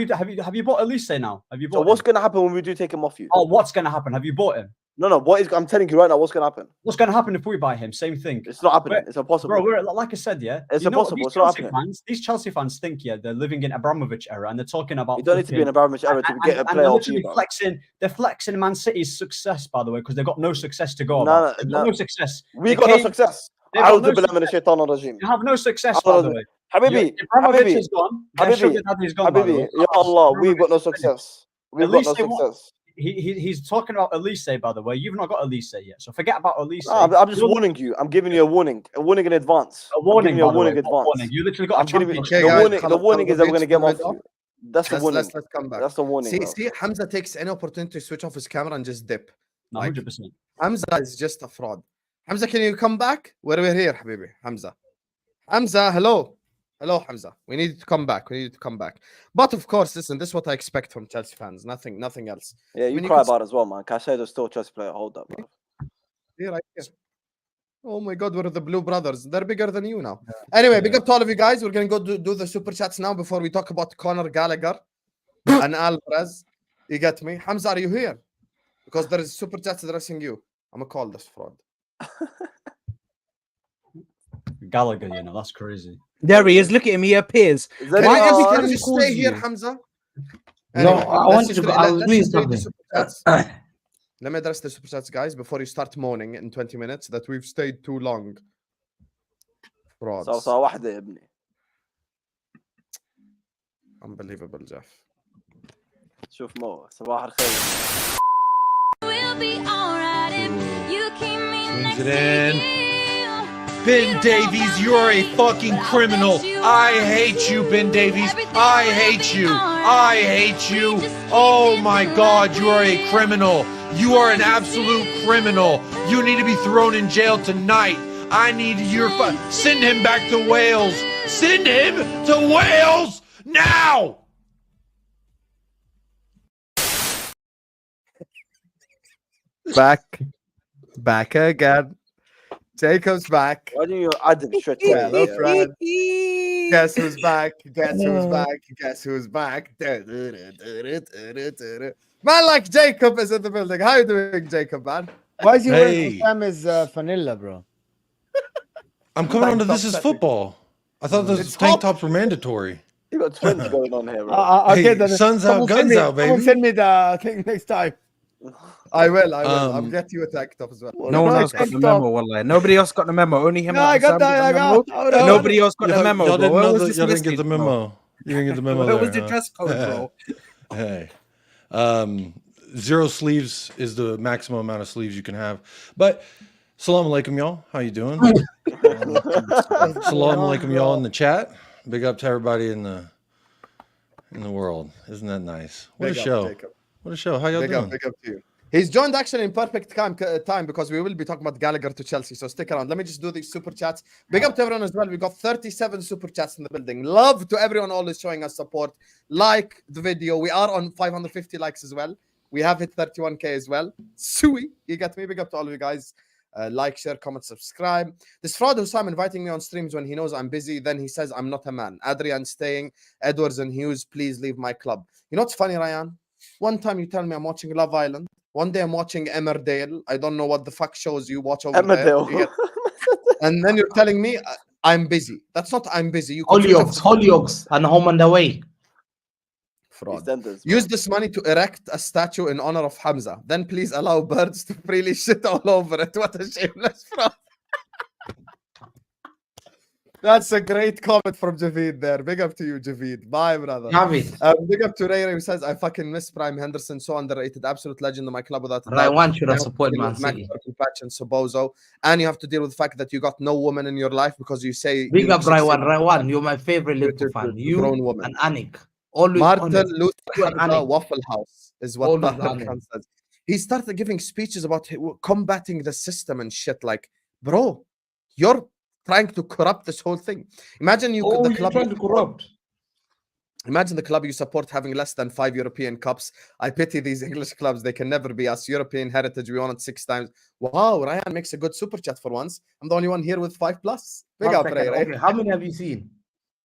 you bought Elise now? Have you
So
bought
what's
him?
going to happen when we do take him off you?
Oh, what's going to happen? Have you bought him?
No, I'm telling you right now, what's going to happen?
What's going to happen if we buy him? Same thing.
It's not happening.
We're-
It's impossible.
Bro, like I said, yeah.
It's
you know what,
impossible.
these
It's not
Chelsea
happening.
fans, these Chelsea fans think, yeah, they're living in Abramovich era and they're talking about.
You don't need to be an Abramovich era to get a player
they're
off you,
literally
bro.
flexing. They're flexing Man City's success, by the way, because they've got no success to go
No,
about. They've
no.
got no success.
We
They
got no
came-
success.
they've got
أعوذ
no
بالله من
success.
الشيطان الرجيم.
You have no success, by the way.
Habibi,
Abramovich
Habibi,
is gone. Their
Habibi,
sugar daddy's gone, by the
Habibi,
way.
Ya Allah, we've got no success. We've got no
Elise won-
success.
He's talking about Elise, by the way. You've not got Elise yet, so forget about Elise.
No, I'm just warning you. I'm giving you a warning in advance.
A warning,
I'm giving you a
by the way,
warning in
not
advance.
warning. You literally got
I'm
a
giving you,
championship.
Okay, guys,
the warning is that we're going to get him off
off.
you. That's the warning.
Let's come back.
That's the warning. bro.
See, Hamza takes any opportunity to switch off his camera and just dip.
No,
Like,
100%.
Hamza is just a fraud. Hamza, can you come back? We're here, Habibi. Hamza, hello. Hello, Hamza. We need to come back. But of course, listen, this is what I expect from Chelsea fans. Nothing else.
Yeah, you
when you
cry
could-
about it as well, man. Caicedo's still a Chelsea player. Hold up, bro.
Here, right here. Oh my God, we're the Blue Brothers. They're bigger than you now. Anyway, big up to all of you guys. We're going to go do the super chats now before we talk about Conor Gallagher and Alvarez. You get me? Hamza, are you here? Because there is super chats addressing you. I'm going to call this fraud.
Gallagher, that's crazy.
There he is. Look at him. He appears.
Is that
Can
it?
you
Can
just
calls
stay here,
you.
Hamza?
No, I
let's
want
just
to.
re-
I
let-
was
let's
doing
just read the
something.
super chats. Let me address the super chats, guys, before you start moaning in 20 minutes that we've stayed too long. Frauds.
صار واحدة يا ابني.
Unbelievable, Jeff.
شوف مو صباح الخير.
We'll be alright if you keep me next
it
to
in.
you.
Ben Davies, you're a fucking criminal. I hate you, Ben Davies. I hate you. I hate you. Oh my God, you are a criminal. You are an absolute criminal. You need to be thrown in jail tonight. I need your send him back to Wales. Send him to Wales now.
Back again. Jacob's back.
Why don't you add him straight away?
Hello,
Yeah.
Fred. Guess who's back? Guess who's back? Guess who's back? Man like Jacob is in the building. How you doing, Jacob, man?
Why is he
Hey.
wearing Osama's vanilla, bro?
I'm coming
Tank
on to this
top
is
setting.
football. I thought those
It's
tank
hot.
tops were mandatory.
You got twins going on here, bro.
Okay,
Hey,
then
sun's out,
someone send
guns
me-
out,
Someone
baby.
send me the thing next time.
I will. I'll
Um,
get you a tank top as well.
No one
Right,
else got the
tank
memo,
top.
wallahi. Nobody else got the memo. Only him.
No,
and
I got
Sam
that. I
the
got.
memo.
Hold on.
Nobody else got the memo,
Y'all
bro.
didn't,
Where
know
was
the,
this
y'all didn't get the
listed, bro?
memo. You didn't get the memo
Where was
there,
the
huh?
dress code, bro?
Hey. 0 sleeves is the maximum amount of sleeves you can have. But salam alaikum, y'all. How you doing? Salam alaikum, y'all, in the chat. Big up to everybody in the world. Isn't that nice? What
Big
a
up,
show.
Jacob.
What a show. How y'all
Big
doing?
up to you. He's joined actually in perfect time because we will be talking about Gallagher to Chelsea. So stick around. Let me just do these super chats. Big up to everyone as well. We got 37 super chats in the building. Love to everyone always showing us support. Like the video. We are on 550 likes as well. We have hit 31k as well. Sui, you get me. Big up to all of you guys. Like, share, comment, subscribe. This fraud Hussam inviting me on streams when he knows I'm busy. Then he says I'm not a man. Adrian staying. Edwards and Hughes, please leave my club. You know what's funny, Ryan? One time you tell me I'm watching Love Island. One day I'm watching Emmerdale. I don't know what the fuck shows you watch over
Emmerdale.
there. And then you're telling me I'm busy. That's not I'm busy. You can switch off
Hollyoaks, and home and away.
fraud.
EastEnders, bro.
Use this money to erect a statue in honor of Hamza. Then please allow birds to freely shit all over it. What a shameless fraud. That's a great comment from Javid there. Big up to you, Javid. Bye, brother.
Javid.
Big up to Ray Ray, who says, I fucking miss Prime Henderson. So underrated. Absolute legend in my club without a doubt.
Raiwan should have
You
supported
deal
Man
with Max
City.
Patch and Sobozo. And you have to deal with the fact that you got no woman in your life because you say...
Big
you
up
succeed-
Raiwan. You're my favorite Liverpool
to
fan.
grown
You
woman.
and Anik. Always
Martin
honest.
Luther
You and
Hamza
Anik.
Waffle House is what
Always
Tahir
honest.
Khan says. He started giving speeches about combating the system and shit. Like, bro, you're trying to corrupt this whole thing. Imagine you the club
trying to corrupt.
Imagine the club you support having less than 5 European cups. I pity these English clubs. They can never be us. European heritage, we won it 6 times. Wow, Ryan makes a good super chat for once. I'm the only one here with 5+. Big up, Ray Ray.
Okay, how many have you seen?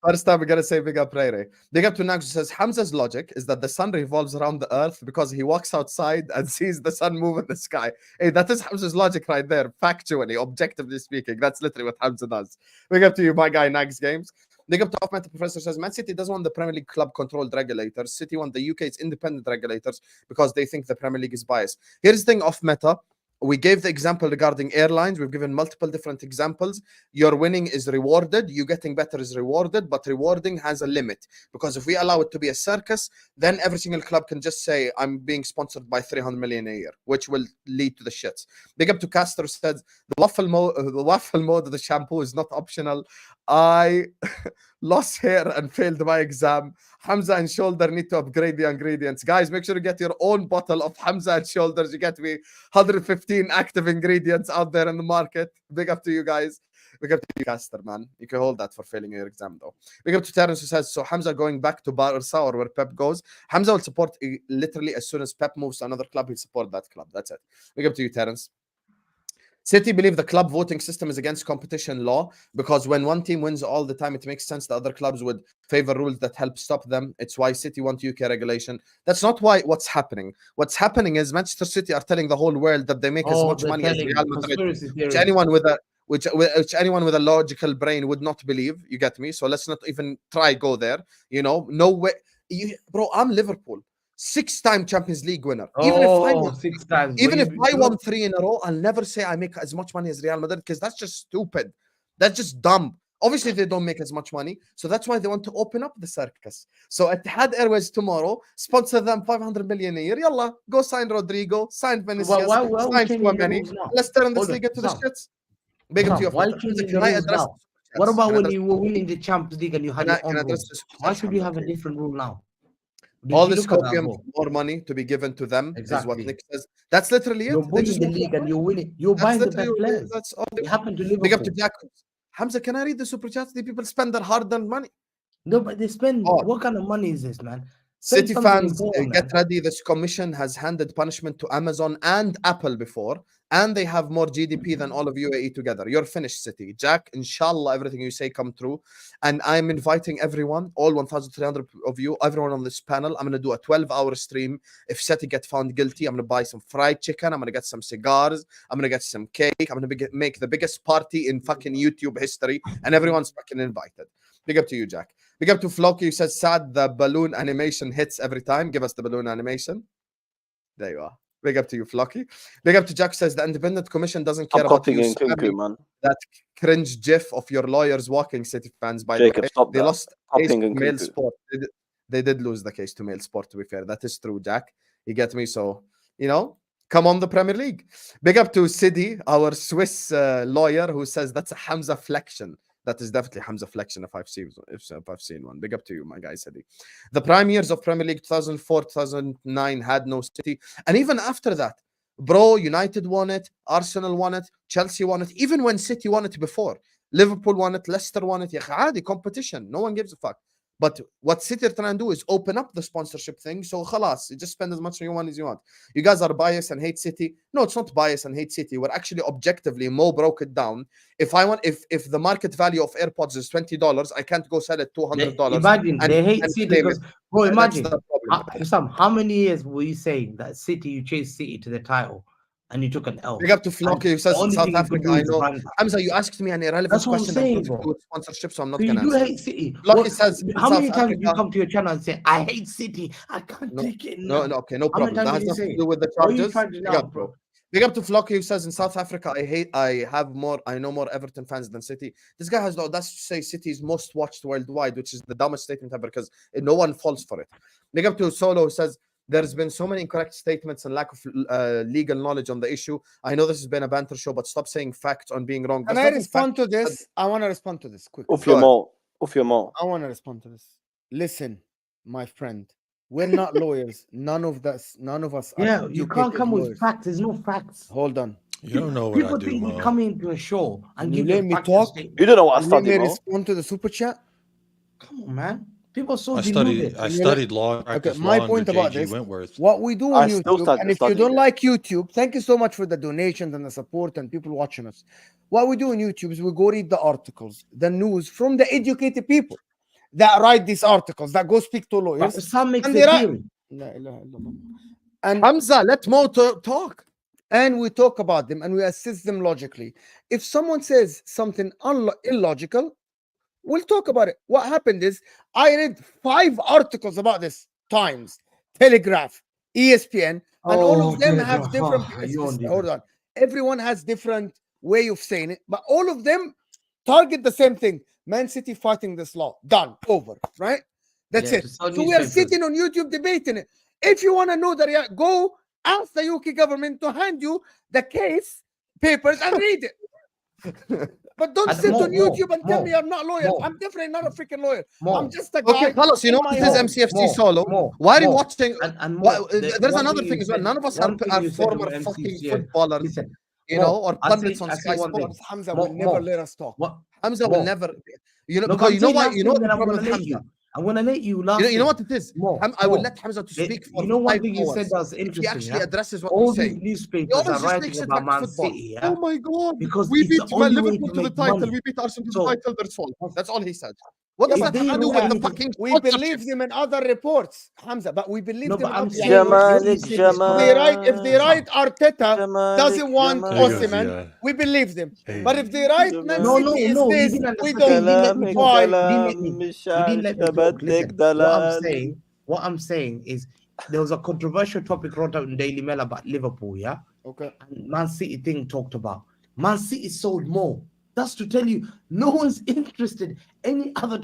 First time we gotta say big up Ray Ray. Big up to Nax, who says Hamza's logic is that the sun revolves around the earth because he walks outside and sees the sun move in the sky. Hey, that is Hamza's logic right there. Factually, objectively speaking, that's literally what Hamza does. Big up to you, my guy, Nax Games. Big up to Ahmed, the professor says Man City doesn't want the Premier League club controlled regulators. City want the UK's independent regulators because they think the Premier League is biased. Here's the thing off meta. We gave the example regarding airlines. We've given multiple different examples. Your winning is rewarded. You getting better is rewarded, but rewarding has a limit. Because if we allow it to be a circus, then every single club can just say, I'm being sponsored by 300 million a year, which will lead to the shits. Big up to Castro said, the waffle mode of the shampoo is not optional. I lost hair and failed my exam. Hamza and Shoulder need to upgrade the ingredients. Guys, make sure you get your own bottle of Hamza and Shoulders. You get me 115 active ingredients out there in the market. Big up to you guys. Big up to you, Caster, man. You can hold that for failing your exam, though. Big up to Terence, who says, so Hamza going back to Barca or where Pep goes. Hamza will support literally as soon as Pep moves to another club, he'll support that club. That's it. Big up to you, Terence. City believe the club voting system is against competition law because when one team wins all the time, it makes sense the other clubs would favor rules that help stop them. It's why City want UK regulation. That's not why what's happening. What's happening is Manchester City are telling the whole world that they make as much money as Real Madrid, which anyone with a logical brain would not believe. You get me? So let's not even try go there. You know, no way, bro. I'm Liverpool. 6-time Champions League winner. Even if I won 3 in a row, I'll never say I make as much money as Real Madrid because that's just stupid. That's just dumb. Obviously, they don't make as much money. So that's why they want to open up the circus. So Etihad Airways tomorrow, sponsor them 500 million a year. Yalla, go sign Rodrigo, sign Vinicius, sign Chouameni. Let's turn this league into the shits. Big up to you.
What about when you were winning the Champions League and you had your own rules? Why should you have a different rule now?
All this copium, more money to be given to them is what Nick says. That's literally it.
You're winning the league and you're winning. You're buying the best players.
That's all.
It happened to Liverpool.
Big up to Jack. Hamza, can I read the super chats? The people spend their hard-earned money.
No, but they spend. What kind of money is this, man?
City fans, get ready. This commission has handed punishment to Amazon and Apple before, and they have more GDP than all of UAE together. You're finished, City. Jack, inshallah, everything you say come true. And I'm inviting everyone, all 1,300 of you, everyone on this panel. I'm going to do a 12-hour stream. If City get found guilty, I'm going to buy some fried chicken. I'm going to get some cigars. I'm going to get some cake. I'm going to make the biggest party in fucking YouTube history, and everyone's fucking invited. Big up to you, Jack. Big up to Floki, who says, Saad, the balloon animation hits every time. Give us the balloon animation. There you are. Big up to you, Floki. Big up to Jack, who says, the Independent Commission doesn't care about you
man.
That cringe gif of your lawyers walking, City fans, by
Jacob,
the way.
Stop
they
that.
lost case to Mail Sport. They did lose the case to Mail Sport, to be fair. That is true, Jack. You get me? So, you know, come on the Premier League. Big up to Sidi, our Swiss lawyer, who says that's a Hamza flexion. That is definitely Hamza flexion if I've seen one. Big up to you, my guy, Sidi. The prime years of Premier League 2004, 2009 had no City. And even after that, bro, United won it, Arsenal won it, Chelsea won it, even when City won it before. Liverpool won it, Leicester won it. Yeah, competition. No one gives a fuck. But what City are trying to do is open up the sponsorship thing. So, khalas, you just spend as much as you want. You guys are biased and hate City. No, it's not biased and hate City. We're actually objectively, Mo broke it down. If the market value of AirPods is $20, I can't go sell it $200.
Imagine they hate City because, bro, imagine. How many years were you saying that City, you chased City to the title? And you took an L.
Big up to Floki, who says in South Africa, I know. Hamza, you asked me an irrelevant question
saying,
that with sponsorship, so I'm not going to
answer. You do hate City.
Floki says,
how many times do you come to your channel and say, I hate City, I can't take it?
No, okay, no problem. That has nothing to do with the charges. Big up, bro. Big up to Flocky who says in South Africa, I know more Everton fans than City. This guy has the audacity to say City is most watched worldwide, which is the dumbest statement ever because no one falls for it. Big up to Solo who says there's been so many incorrect statements and lack of legal knowledge on the issue. I know this has been a banter show, but stop saying facts on being wrong.
Can I respond to this? I want to respond to this quickly.
Off your mouth. Off your mouth.
I want to respond to this. Listen, my friend, we're not lawyers. None of us.
Yeah, you can't come with
lawyers.
facts. There's no facts.
Hold on.
You don't know what
People
I do,
think we
Mo.
come into a show and
You
give
let
them
me
facts
talk?
and statements.
You don't know what I
Let
studied,
me
bro.
respond to the super chat.
Come on, man. People are so
I
deluded.
studied law. Practiced
my
law
point
under
about
J.G.
this,
Wentworth.
what we do
I
on
still
YouTube, and if you
studied
don't
it.
like YouTube, thank you so much for the donations and the support and people watching us. What we do on YouTube is we go read the articles, the news from the educated people that write these articles, that go speak to
But
lawyers.
some makes
And
the
they write-
theory.
La ilaha illallah. And
Hamza, let Mo talk.
and we talk about them and we assist them logically. If someone says something illogical, we'll talk about it. What happened is I read 5 articles about this: Times, Telegraph, ESPN, and all of them have different. Hold on, everyone has different way of saying it, but all of them target the same thing: Man City fighting this law. Done, over, right? That's
Yeah,
it.
to sell
So we are
newspapers.
sitting on YouTube debating it. If you want to know the go ask the UK government to hand you the case papers and read it. But don't
And
sit
Mo,
on YouTube and tell
Mo,
me I'm not a lawyer.
Mo.
I'm definitely not a freaking lawyer.
Mo.
I'm just a guy.
Okay, Carlos, you
in
know
my
what this
home.
MCFC solo? Why are you watching?
And
There's another thing as well. None of us are former fucking footballers,
Listen,
you know, or
I
pundits
say-
on
I say
Sky
one thing.
Sports.
Hamza
Mo-
will never
Mo.
let us talk.
What?
Hamza will
Mo.
never, you know,
No,
because
but
you know
I'm
why?
saying
You know
last
the
thing that
problem with
I'm
Hamza.
gonna let you last.
You know what it is?
Mo,
I will
Mo.
let Hamza to speak for
You know one
5
thing you said
hours.
that was
If he
interesting.
actually
Yeah?
addresses what
All
he's
these
saying. He
newspapers
always
are
just
writing
takes it
about
back to
Man
football.
City. Yeah?
Oh my god!
Because
We
it's
beat
the only way
Liverpool
to
to the
make
title.
money.
We beat Arsenal to
So-
the title. That's all. That's all he said. What
Yeah,
does
but
that have to do
Hamza,
with the fucking
we believe
sponsorship?
them in other reports, Hamza, but we believe
No,
them
but
in
I'm
other
saying-
reports.
Jamalik,
If they write Arteta doesn't want
There you go,
Osimhen,
Ziad.
we believe them.
Hey.
But if they write Man
No,
City is
you
this,
didn't
we
understand.
don't.
You didn't let me talk.
Why?
You didn't let me talk. Listen, what I'm saying is there was a controversial topic wrote out in Daily Mail about Liverpool, yeah?
Okay.
And Man City thing talked about. Man City sold more. That's to tell you, no one's interested. Any other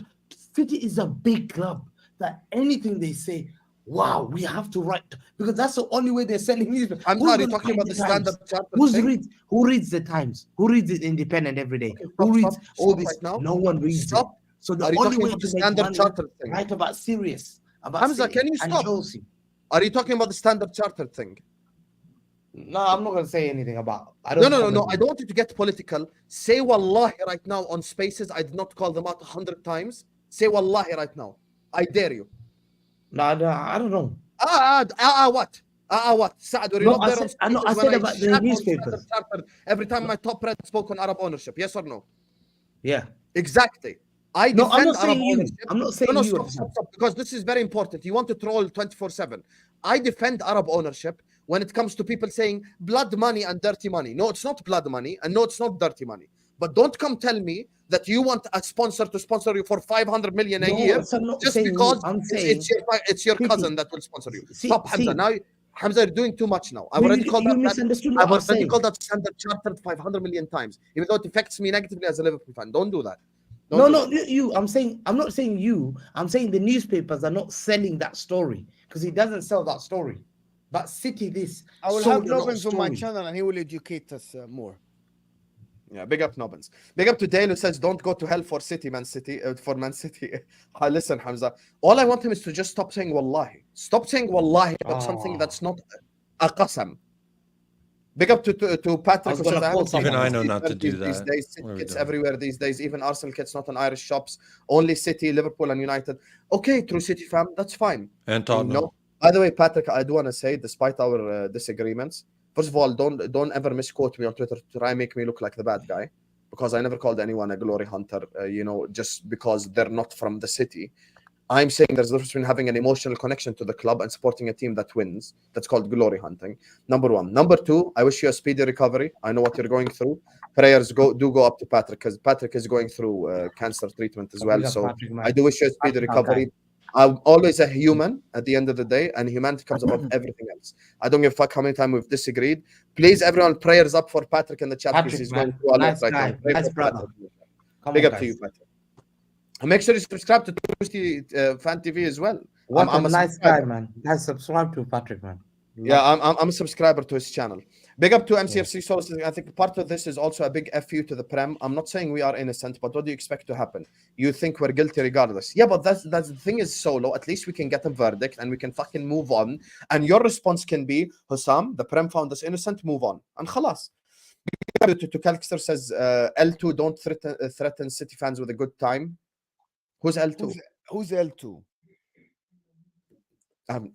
City is a big club that anything they say, wow, we have to write, because that's the only way they're selling these.
I'm
Who's
sorry,
gonna
talking
read
about the standard charter thing.
Who reads the Times? Who reads the Independent every day? Who
Stop,
reads
stop,
all
stop
this?
right now.
No one reads
Stop.
it. So the
Are you
only
talking
way
about
to
the
make
standard
money,
charter thing?
write about serious, about
Hamza,
City
can you
and
stop?
Chelsea.
Are you talking about the standard charter thing?
No, I'm not gonna say anything about. I
No,
don't.
no, no,
comment
no.
on
I don't want you to get political. Say wallahi right now on spaces. I did not call them out 100 times. Say wallahi right now. I dare you.
No, I don't know.
What? What? Saad, were you
No,
not there on
I know. I
spaces when
said about the
shat on
newspapers.
standard charter every time my top red spoke on Arab ownership? Yes or no?
Yeah.
Exactly. I
No,
defend
I'm not
Arab
saying you.
ownership.
I'm not saying
No,
you.
stop, because this is very important. You want to troll 24/7. I defend Arab ownership when it comes to people saying blood money and dirty money. No, it's not blood money, and no, it's not dirty money. But don't come tell me that you want a sponsor to sponsor you for 500 million a year
I'm not
just
saying
because
you. I'm saying
it's your cousin that will sponsor you. Stop, Hamza. Now, Hamza, you're doing too much now. I've already called
you
that.
misunderstood
I've
what I'm
already
saying.
called that standard chartered 500 million times, even though it affects me negatively as a Liverpool fan. Don't do that.
No, you. I'm not saying you. I'm saying the newspapers are not selling that story because he doesn't sell that story. But City, this
I will
sold
have
a lot of
Nobbins on my
stories.
channel and he will educate us more.
Yeah, big up Nobbins. Big up to Dale who says, don't go to hell for Man City. Listen, Hamza, all I want him is to just stop saying wallahi. Stop saying wallahi about something that's not a qasam. Big up to Patrick who says,
Even I know not to do
these
that.
days. It's everywhere these days. Even Arsenal kits, not in Irish shops. Only City, Liverpool and United. Okay, true City fam, that's fine.
And Tottenham.
No. By the way, Patrick, I do want to say, despite our disagreements, first of all, don't ever misquote me on Twitter to try and make me look like the bad guy, because I never called anyone a glory hunter, just because they're not from the city. I'm saying there's a difference between having an emotional connection to the club and supporting a team that wins. That's called glory hunting. Number one. Number two, I wish you a speedy recovery. I know what you're going through. Prayers go up to Patrick, because Patrick is going through cancer treatment as well. So I do wish you a speedy recovery. I'm always a human at the end of the day, and humanity comes above everything else. I don't give a fuck how many times we've disagreed. Please, everyone, prayers up for Patrick in the chat because
Patrick,
he's
man,
going through a lot
nice
right
guy,
now. Pray
nice
for
brother.
Patrick.
Come
Big
on,
up to you,
guys.
Patrick. And make sure you subscribe to Tuesday Fan TV as well.
What
I'm
a
a
nice guy,
subscriber.
man. Guys, subscribe to Patrick, man.
Yeah, I'm a subscriber to his channel. Big up to MCFC Sources. I think part of this is also a big FU to the Prem. I'm not saying we are innocent, but what do you expect to happen? You think we're guilty regardless. Yeah, but that's the thing is Solo. At least we can get a verdict and we can fucking move on. And your response can be, Hussam, the Prem found us innocent, move on. And khalas. To Calxter says, L2 don't threaten City fans with a good time. Who's L2?
Who's L2?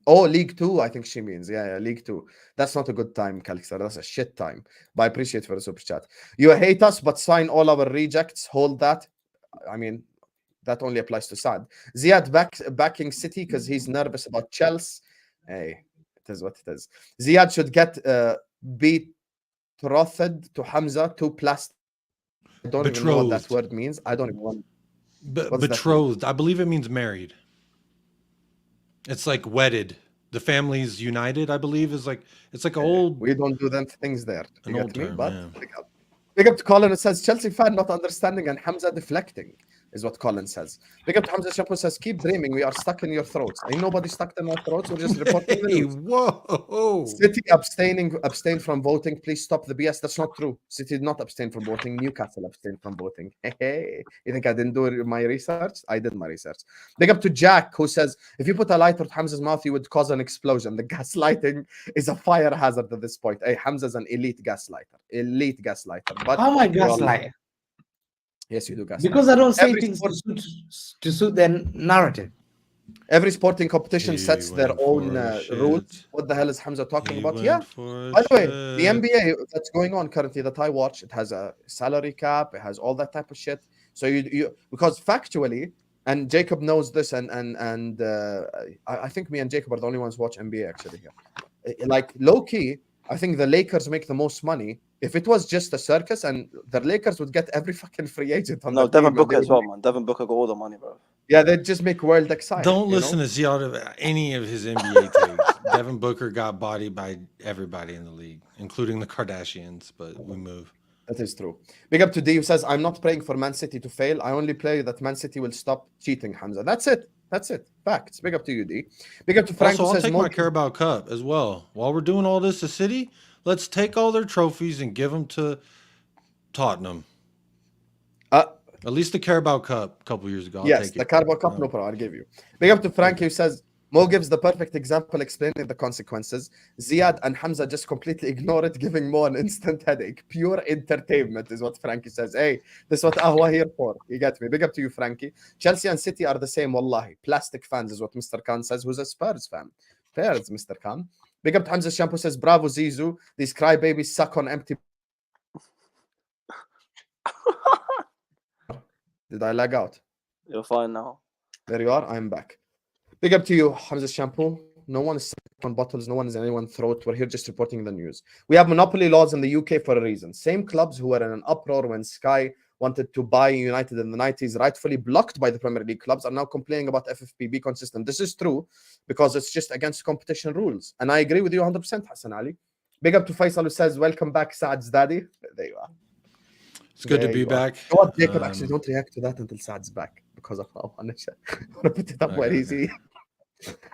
League 2, I think she means. Yeah, League 2. That's not a good time, Calixer. That's a shit time. But I appreciate for the super chat. You hate us, but sign all our rejects. Hold that. I mean, that only applies to Saad. Ziad backing City because he's nervous about Chelsea. Hey, it is what it is. Ziad should get betrothed to Hamza, too plastic. I don't even know what that word means. I don't even want.
Betrothed. I believe it means married. It's like wedded. The family's united, I believe, is like it's like old.
We don't do them things there.
An old term,
but
yeah.
Big up to Colin. It says Chelsea fan not understanding and Hamza deflecting is what Colin says. Big up to Hamza Shampoo says keep dreaming. We are stuck in your throats. Ain't nobody stuck in our throats. We're just reporting the news.
Whoa!
City abstain from voting. Please stop the BS. That's not true. City did not abstain from voting. Newcastle abstained from voting. Hey, you think I didn't do my research? I did my research. Big up to Jack who says if you put a lighter to Hamza's mouth, you would cause an explosion. The gaslighting is a fire hazard at this point. Hey, Hamza's an elite gaslighter. But
how am I gaslighter?
Yes, you do gaslight.
Because I don't say things to suit their narrative.
Every sporting competition sets their own rules. What the hell is Hamza talking about? Yeah. By the way, the NBA that's going on currently that I watch, it has a salary cap, it has all that type of shit. So you because factually, and Jacob knows this, and I think me and Jacob are the only ones who watch NBA actually here. Like low key, I think the Lakers make the most money. If it was just a circus, and the Lakers would get every fucking free agent on the
Devin Booker as well, man. Devin Booker got all the money, bro.
Yeah, they'd just make world exciting.
Don't listen to Ziad of any of his NBA takes. Devin Booker got bodied by everybody in the league, including the Kardashians, but we move.
That is true. Big up to D who says, I'm not praying for Man City to fail. I only pray that Man City will stop cheating, Hamza. That's it. Facts. Big up to you, D. Big up to Frank
Also,
who
I'll
says,
take my Carabao Cup as well. While we're doing all this to City, let's take all their trophies and give them to Tottenham. At least the Carabao Cup a couple years ago.
Yes, the Carabao Cup, no problem. I'll give you. Big up to Frank who says, Mo gives the perfect example explaining the consequences. Ziad and Hamza just completely ignore it, giving Mo an instant headache. Pure entertainment is what Frankie says. Hey, this is what Ahwa here for. You get me. Big up to you, Frankie. Chelsea and City are the same, wallahi. Plastic fans is what Mr. Khan says, who's a Spurs fan. Fairs, Mr. Khan. Big up to Hamza Shampoo says, bravo, Zizou. These crybabies suck on empty. Did I lag out?
You're fine now.
There you are. I'm back. Big up to you, Hamza Shampoo. No one is on bottles. No one is in anyone's throat. We're here just reporting the news. We have monopoly laws in the UK for a reason. Same clubs who were in an uproar when Sky wanted to buy United in the 90s, rightfully blocked by the Premier League clubs, are now complaining about FFP. Consistent. This is true because it's just against competition rules. And I agree with you 100%, Hassan Ali. Big up to Faisal who says, welcome back, Saad's daddy. There you are.
It's good to be back.
You know what, Jacob, actually don't react to that until Saad's back because I want to put it up where easy.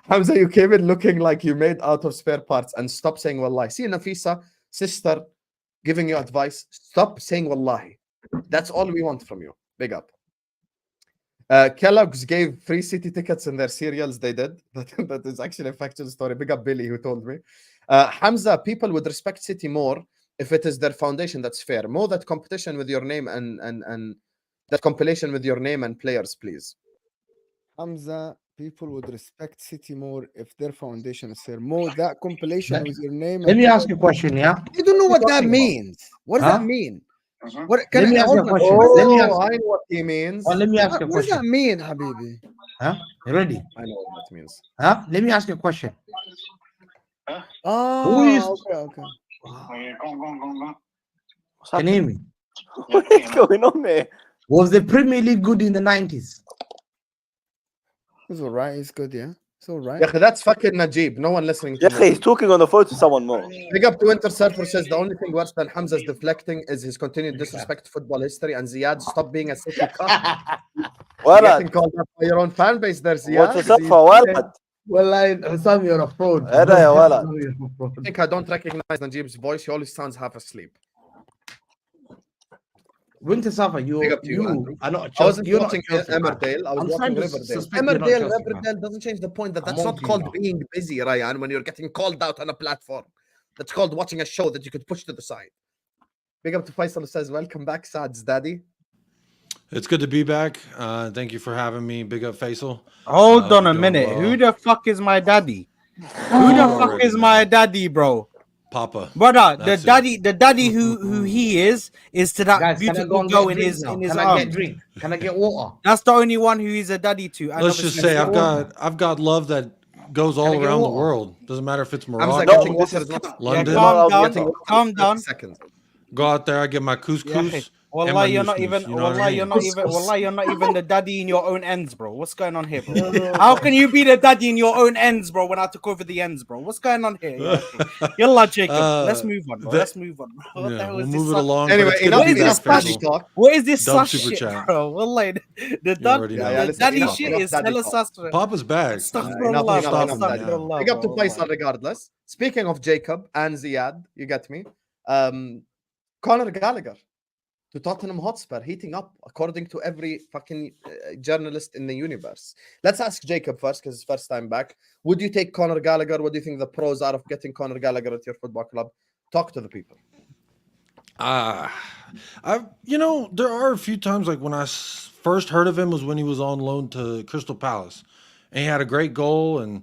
Hamza, you came in looking like you made out of spare parts and stop saying wallahi. See, Nafisa, sister, giving you advice. Stop saying wallahi. That's all we want from you. Big up. Kellogg's gave free City tickets in their cereals. They did. That is actually a factual story. Big up Billy who told me. Hamza, people would respect City more if it is their foundation that's fair. More that competition with your name and that compilation with your name and players, please.
Hamza, people would respect City more if their foundation is fair. More that compilation with your name.
Let me ask you a question, yeah?
You don't know what that means. What does that mean? What
Let me ask you a question.
I know what he means.
Let me ask you a
What does that
question.
mean, Habibi?
Huh? You ready?
I know what that means.
Huh? Let me ask you a question.
Oh,
Who is-
okay.
Can you hear me?
What is going on there?
Was the Premier League good in the 90s?
He's all right. He's good, yeah. It's all right.
Yeah, that's fucking Najib. No one listening to
Yeah, he's
Najib.
talking on the phone to someone more.
Big up to Winter Surfer says the only thing worse than Hamza's deflecting is his continued disrespect to football history. And Ziad, stop being a city cuck. You're getting called up by your own fan base there, Ziad.
What's up for ولد؟
والله حسام you're a fraud.
هذا يا ولد.
I think I don't recognize Najib's voice. He always sounds half asleep.
Winter Safa,
Big
you
up to you, Andrew.
are not.
I wasn't
you're not
watching
Chelsea fan.
Emmerdale. I was
I'm
watching
starting to
Riverdale.
suspect you're not
Emmerdale,
Chelsea fan.
Riverdale doesn't change the point that
I'm
that's
on
not
to you
called
now.
being busy, Ryan, when you're getting called out on a platform. That's called watching a show that you could push to the side. Big up to Faisal who says, welcome back, Saad's daddy.
It's good to be back. Thank you for having me. Big up, Faisal.
Hold on a
doing
minute.
well.
Who the fuck is my daddy? Who the fuck is my daddy, bro?
Papa.
Brother,
That's
the daddy who he is to that
Guys, can I go
beautiful
and
girl
get
in
drink
his
now?
in his
Can I get
arms.
drink? Can I get water?
That's the only one who is a daddy to. And
Let's just
obviously-
say I've got love that goes all
I get
around the
water?
world. Doesn't matter if it's
Hamza,
Morocco,
getting
this
water
is
is not
Yeah,
London.
calm
getting
down,
water
calm
is 30
down.
seconds.
Go out there, I get my
Yeah,
couscous.
Wallah,
and my
you're not
noose-noose,
even.
you know what I
Wallah,
mean?
you're not even the daddy in your own ends, bro. What's going on here, bro? How can you be the daddy in your own ends, bro? When I took over the ends, bro. What's going on here? Yalla, Jacob. Let's move on, bro. Let's move on, bro. What the
Yeah,
hell
we'll
is
move
this?
it along. but
Anyway,
it's good
enough
to be
enough
back,
daddy
Faisal.
talk.
What is this
Dumb
sus
super
shit,
chat.
bro? Wallah, the
already know.
Yeah, listen,
daddy
enough,
shit
enough
is
daddy
hella
talk.
sus.
Papa's back.
Astaghfirullah,
Enough,
bro.
enough, enough,
daddy.
Astaghfirullah,
Big up to
bro.
Faisal regardless. Speaking of Jacob and Ziad, you get me. Conor Gallagher to Tottenham Hotspur, heating up according to every fucking journalist in the universe. Let's ask Jacob first because it's first time back. Would you take Conor Gallagher? What do you think the pros are of getting Conor Gallagher at your football club? Talk to the people.
There are a few times like when I first heard of him was when he was on loan to Crystal Palace, and he had a great goal, and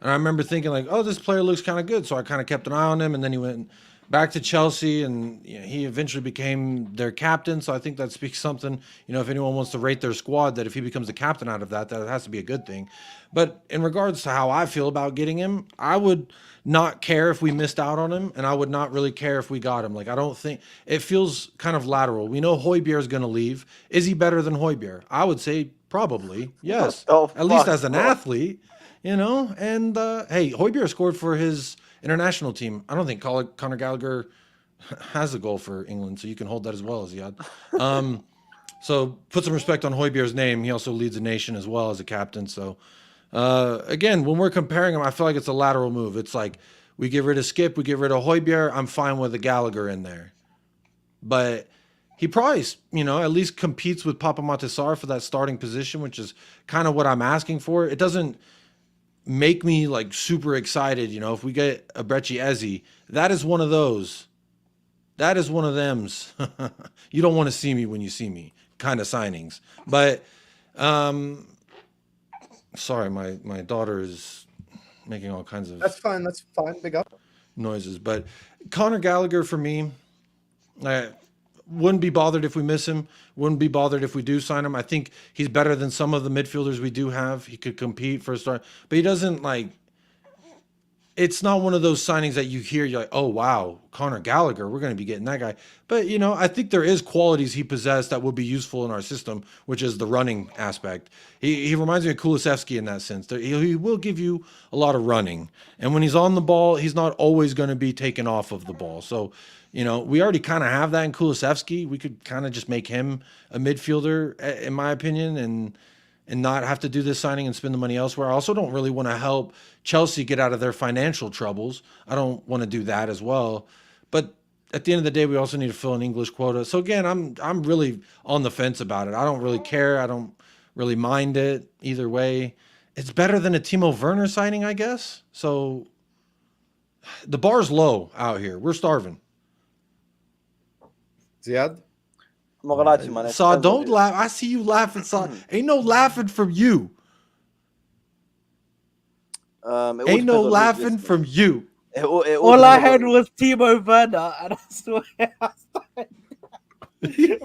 I remember thinking like, oh, this player looks kind of good, so I kind of kept an eye on him, and then he went back to Chelsea, and he eventually became their captain. So I think that speaks something. If anyone wants to rate their squad, that if he becomes the captain out of that has to be a good thing. But in regards to how I feel about getting him, I would not care if we missed out on him, and I would not really care if we got him. Like, I don't think it feels kind of lateral. We know Højbjerg is going to leave. Is he better than Højbjerg? I would say probably yes. At least as an athlete, And hey, Højbjerg scored for his international team. I don't think Conor Gallagher has a goal for England, so you can hold that as well, Ziad. So put some respect on Højbjerg's name. He also leads a nation as well as a captain. So again, when we're comparing them, I feel like it's a lateral move. It's like we get rid of Skip, we get rid of Højbjerg. I'm fine with a Gallagher in there, but he probably, at least competes with Papa Matasar for that starting position, which is kind of what I'm asking for. It doesn't make me like super excited, if we get a Brecci Eze. That is one of those. That is one of them's. You don't want to see me when you see me kind of signings. But sorry, my daughter is making all kinds of
That's fine. Big up.
noises. But Conor Gallagher for me, I wouldn't be bothered if we miss him. Wouldn't be bothered if we do sign him. I think he's better than some of the midfielders we do have. He could compete for a start, but he doesn't it's not one of those signings that you hear, you're like, oh, wow, Conor Gallagher, we're going to be getting that guy. But, I think there is qualities he possessed that will be useful in our system, which is the running aspect. He reminds me of Kulusevski in that sense. He will give you a lot of running. And when he's on the ball, he's not always going to be taken off of the ball. So, we already kind of have that in Kulusevski. We could kind of just make him a midfielder, in my opinion, and not have to do this signing and spend the money elsewhere. I also don't really want to help Chelsea get out of their financial troubles. I don't want to do that as well. But at the end of the day, we also need to fill an English quota. So again, I'm really on the fence about it. I don't really care. I don't really mind it either way. It's better than a Timo Werner signing, I guess. So the bar's low out here. We're starving.
Ziad?
Saad, don't laugh. I see you laughing, Saad. Ain't no laughing from you. Ain't no laughing from you.
All I heard was Timo Werner, and I swear,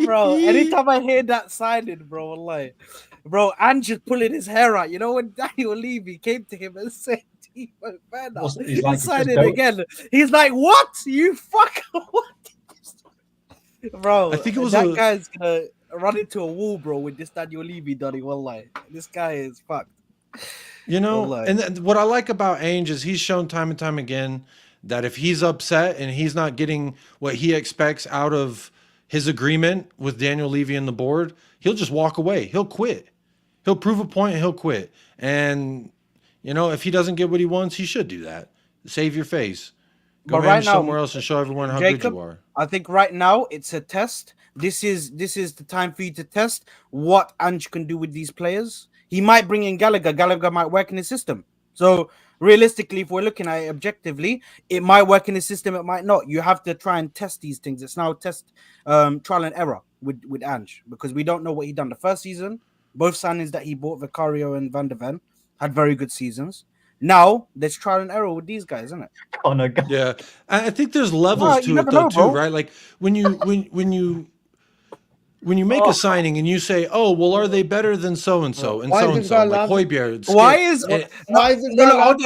bro. Anytime I hear that signing, bro, Ange pulling his hair out. When Daniel Levy came to him and said Timo Werner, he's signing again. He's like, "What? You fuck what?" Bro,
I think it was
that guy's gonna run into a wall, bro, with this Daniel Levy, Donny. Wallahi, this guy is fucked.
You know,
Wallahi.
and what I like about Ainge is he's shown time and time again that if he's upset and he's not getting what he expects out of his agreement with Daniel Levy and the board, he'll just walk away. He'll quit. He'll prove a point and he'll quit. And, you know, if he doesn't get what he wants, he should do that. Save your face. Go
But right now,
somewhere else and show everyone how good
Jacob,
you are.
I think right now it's a test. This is the time for you to test what Ange can do with these players. He might bring in Gallagher. Gallagher might work in his system. So realistically, if we're looking at it objectively, it might work in his system. It might not. You have to try and test these things. It's now trial and error with Ange, because we don't know what he done the first season. Both signings that he bought, Vicario and Van der Ven, had very good seasons. Now there's trial and error with these guys, isn't it?
Oh no, God.
Yeah, I think there's levels to it though, too, right? Like when you make a signing and you say, "Oh, well, are they better than so and so and
Why
so
is
and
it
so?"
not
Like
laughing?
Højbjerg,
Why
Skip,
is
and-
Why is it
no,
not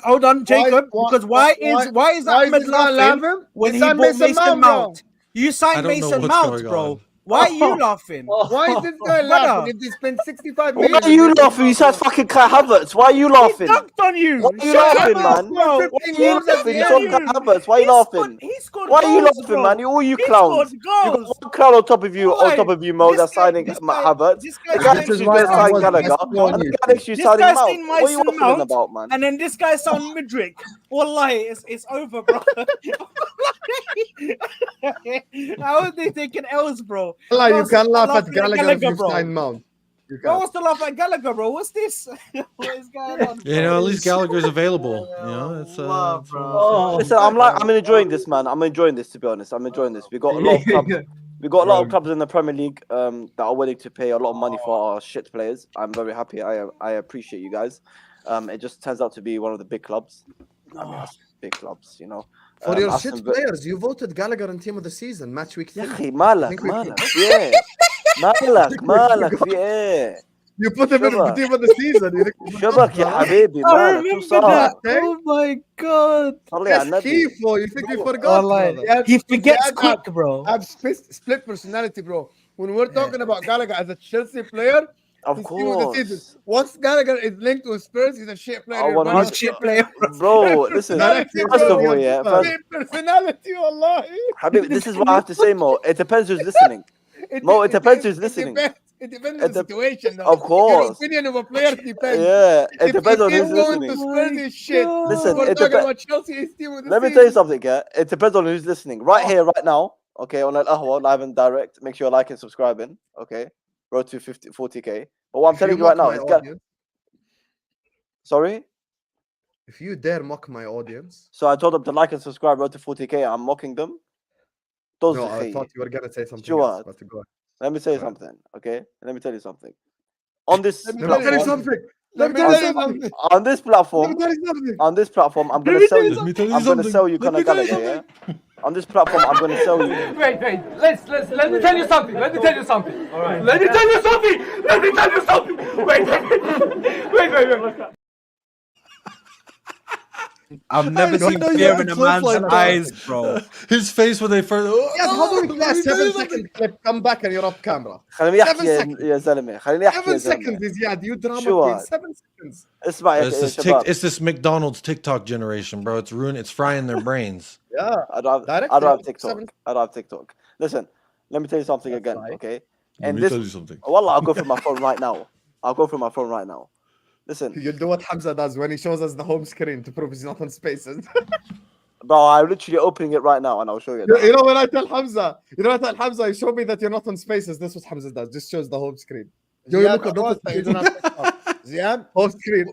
hold on, Jacob? Because why is Ahmed laughing when he bought Mason Mount? You
I
signed
don't know
Mason
what's
Mount,
going
bro.
on.
Why are you laughing?
Why is this guy laughing if they spent 65 million?
Why are you laughing? You said fucking Kai Havertz. Why are you
He
laughing?
dunked on you.
Why are you
Shut
laughing,
up,
man?
bro.
Why are you laughing? You saw Kai Havertz. Why are you laughing?
He scored
Why are you
goals,
laughing,
bro.
man? All you
He
clowns.
scored
You got
goals.
one clown on top of you, Mo,
This
that's
guy-
signing
this
Matt
guy-
Havertz.
this
The
guy
guy
signed
next to you
why
is
I
signing
was
Gallagher.
just warning
And the
you.
guy next to you is
This
signing
guy
Mount.
signed
What are you
Mason
waffling
Mount,
about, man?
and then this guy signed Mudryk. Wallahi, it's over, bro. How are they taking L's, bro?
Allah, you
Bro,
can laugh at
laughing
Gallagher if you
bro.
sign Mount. You
Bro,
can.
what's the laugh at Gallagher, bro? What's this? What is going on?
You know,
bro?
at least Gallagher's available. You know, it's
Allah,
it's
bro.
Oh,
Listen, I'm enjoying this, man. I'm enjoying this, to be honest. I'm enjoying this. We got a lot of clubs. We got a lot of clubs in the Premier League that are willing to pay a lot of money for our shit players. I'm very happy. I appreciate you guys. It just turns out to be one of the big clubs. I mean, that's big clubs, you know.
For your
Aston
shit
Villa-
players, you voted Gallagher in team of the season, match week 3.
يا أخي مالك في إيه؟ مالك في إيه؟
You put him in the
Shabak.
team of the season. You think
شبك يا حبيبي
I
مالك شو
remember
صار؟
that.
Okay.
Oh my god.
صلي على
Yes,
النبي.
Kifo. You think we forgot,
Wallahi.
brother?
He forgets
Ziad
quick, bro.
have split personality, bro. When we're talking about Gallagher as a Chelsea player,
Of
he's team of the season.
course.
Once Gallagher is linked to Spurs, he's a shit player.
Oh,
You're running
100
a
Shit player.
Bro, listen.
Personality,
First of
bro.
all, yeah. First,
Split personality, wallahi.
Habib, this is what I have to say, Mo. It depends who's listening. Mo, it depends who's listening.
It depends on the
It dep-
situation, though.
Of
Your
course.
opinion of a player depends.
Yeah, it
If
depends on
he's
who's
going to
listening.
Spurs is shit.
Listen,
We're
it
talking
depe-
about Chelsea. His team of the
Let me
season.
tell you something, yeah. It depends on who's listening. Right here, right now, okay, on Ahwa, live and direct. Make sure you're liking, subscribing, okay? Road to 40K. But what I'm
If
telling
you
you right
mock
now
my
is...
audience,
Sorry?
if you dare mock my audience,
So I told them to like and subscribe, road to 40K. I'm mocking them. Those
no,
are
I thought you were gonna say something
Sure.
else. But go ahead.
Let me tell you
Go ahead.
something, okay? Let me tell you something. On this
Let me
Let me tell you
platform,
something.
Let me tell you something.
on this
Let me
platform,
tell you something.
on this platform, I'm
Let
gonna
me
sell
tell you
you.
Let me tell you
I'm gonna
something.
sell you
Let me
Conor
tell you
Gallagher, yeah? On this platform, I'm gonna sell you.
Wait. Let me tell you something. Let me tell you something. All right. Let me tell you something. Let me tell you something. Wait.
I've never
I
seen
know you
fear
have
in
a
a
clip
man's
like that.
eyes, bro.
His face when they first.
Yeah, how do we play a
let me tell you
7-second clip? Come back and you're off camera.
خليني
7
احكي يا
seconds.
يا زلمه خليني احكي يا
7
زلمه
seconds is Ziad. You drama
Sure.
queen. 7 seconds.
اسمع يا
It's this,
شباب.
it's this McDonald's TikTok generation, bro. It's ruining. It's frying their brains.
Yeah.
I don't
Direct
have
to
TikTok.
7
I don't have TikTok. Listen, let me tell you something
That's
again,
right.
okay?
Let
And
me
this,
tell you something.
wallah, I'll go through my phone right now. I'll go through my phone right now. Listen,
You'll do what Hamza does when he shows us the home screen to prove he's not on spaces.
bro, I'm literally opening it right now and I'll show you.
You know when I tell Hamza, you show me that you're not on spaces. This is what Hamza does. Just shows the home screen. Yo,
Ziad,
look at
what? You don't have TikTok. Ziad,
home screen.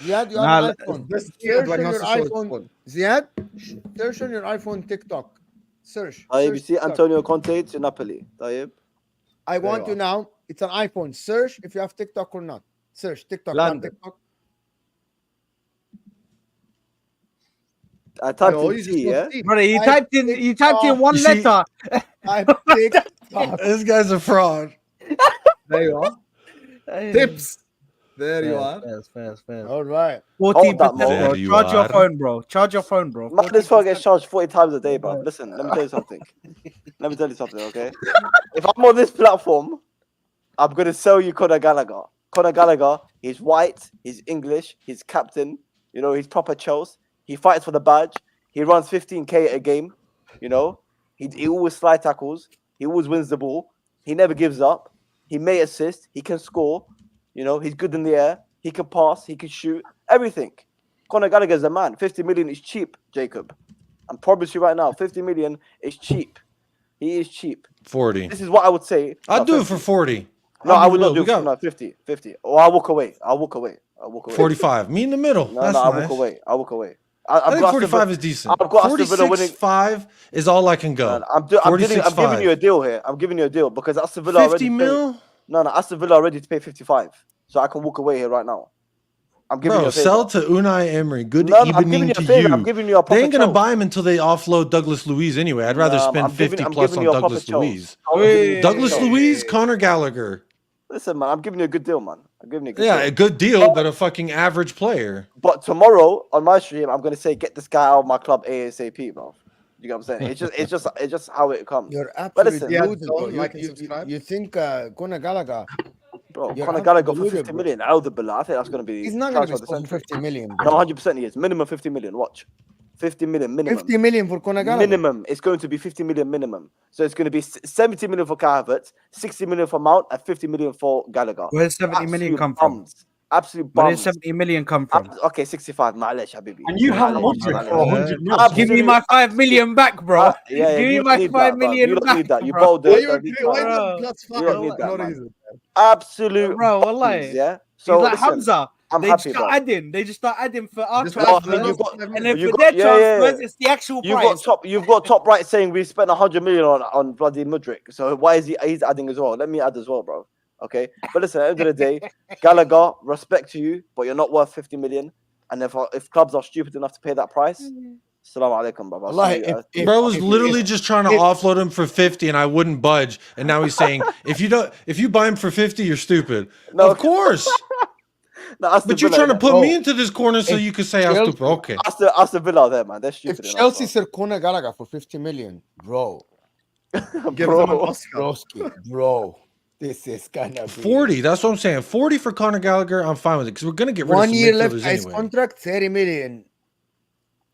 Ziad, you
Nah,
have an iPhone.
This
Search
when
on
he
your
wants to show his
iPhone.
phone.
Ziad, search on your iPhone TikTok. Search.
طيب, you
search
see
TikTok.
Antonio Conte to Napoli. طيب.
I want
you
you now. It's an iPhone. Search if you have TikTok or not. Search TikTok.
London.
TikTok.
I typed
No,
in
you just
T,
want
yeah?
T.
Brother, you
I
typed in one
You see-
letter.
I TikTok.
This guy's a fraud.
There you are. Tips. There you are.
Fast.
All right.
40%,
that,
bro.
There you
Charge your
are.
phone, bro. Charge your phone, bro.
Man, this phone gets
40%.
charged 40 times a day, bro. Listen, let me tell you something. Let me tell you something, okay? If I'm on this platform, I'm gonna sell you Conor Gallagher. Conor Gallagher, he's white, he's English, he's captain. You know, he's proper Chelsea. He fights for the badge. He runs 15k a game. You know, he always slide tackles. He always wins the ball. He never gives up. He may assist. He can score. You know, he's good in the air. He can pass. He can shoot. Everything. Conor Gallagher's a man. 50 million is cheap, Jacob. I promise you right now, 50 million is cheap. He is cheap.
40.
This is what I would say.
I'd do it for 40.
No,
I'll
I
be
would
real.
not do
We got
50. Or I'll walk away. I'll walk away.
45. Me in the middle.
No,
That's
I'll
nice.
walk away. I'll walk away.
I think 45 is decent.
I've got Aston Villa winning.
46.5 is all I can go.
I'm giving you a deal here. I'm giving you a deal because Aston Villa
50 mil?
Aston Villa are ready to pay 55. So I can walk away here right now. I'm giving you a favor.
Sell to Unai Emery. Good
I'm
evening
giving you
to
a favor.
you.
I'm giving you a proper
They ain't going to
chance.
buy him until they offload Douglas Luiz anyway. I'd rather spend 50 plus on
you a proper
Douglas
chance.
Luiz.
I'm giving you a
Douglas
chance.
Luiz, Conor Gallagher.
Listen, man, I'm giving you a good deal, man. I'm giving you a good
Yeah,
deal.
a good deal, but a fucking average player.
But tomorrow on my stream, I'm gonna say, get this guy out of my club ASAP, bro. You get what I'm saying? It's just how it comes.
You're
But
absolutely
listen,
deluded, bro.
like and subscribe.
You think Conor Gallagher?
bro,
You're
Conor Gallagher for
deluded,
50
bro.
million. Alhamdulillah, I think that's gonna be.
He's not going to be
transfer of the
sold for
century.
50 million.
No,
Bro.
100% he is. Minimum 50 million. Watch, 50 million minimum.
50 million for Conor Gallagher.
Minimum. It's going to be 50 million minimum. So it's going to be 70 million for Kai Havertz, 60 million for Mount, and 50 million for Gallagher.
Where does 70 million come from?
Bums. Absolute
Where
bums.
does 70 million come from?
Okay, 65. Ma'alesh, Habibi.
And you have
Ma'alesh,
Modric for
Ma'alesh.
100 mil.
Give me my 5 million back, bro.
Yeah,
Give me
you
my
don't need
5
that, bro.
million
You don't
back,
need that. You
bro.
bowled
Why
it.
you
Don't need
why
that.
the plus
You
5?
don't need that,
No
man.
reason.
Absolute.
Bro,
bums,
wallahi.
yeah.
So
So
like
listen,
Hamza,
I'm
they
happy,
just
bro.
start adding. They just start adding for our
Just
Oh,
transfers.
and you've got,
And then
you
for
got,
their transfers, it's the actual price.
You've got top right saying we spent 100 million on bloody Mudryk. So why is he's adding as well? Let me add as well, bro. Okay, but listen, at the end of the day, Gallagher, respect to you, but you're not worth 50 million. And if clubs are stupid enough to pay that price, Assalamu alaikum, bro.
Wallahi, if-
Bro was
if-
literally
if-
just trying to
if-
offload him for 50 and I wouldn't budge. And now he's saying, if you buy him for 50, you're stupid.
No.
Of course.
No, Aston
But you're
Villa,
trying to put
Bro,
me into this corner so
if
you could say I'm
Chelsea-
stupid. Okay.
Aston Villa there, man. They're
if
stupid enough,
Chelsea sell Conor Gallagher for 50 million, bro,
Give them an
bro.
Oscar.
bro, this is gonna be
40. That's what I'm saying. 40 for Conor Gallagher. I'm fine with it because we're going to get rid of
1
some
year left
midfielders
his
anyway.
contract, 30 million.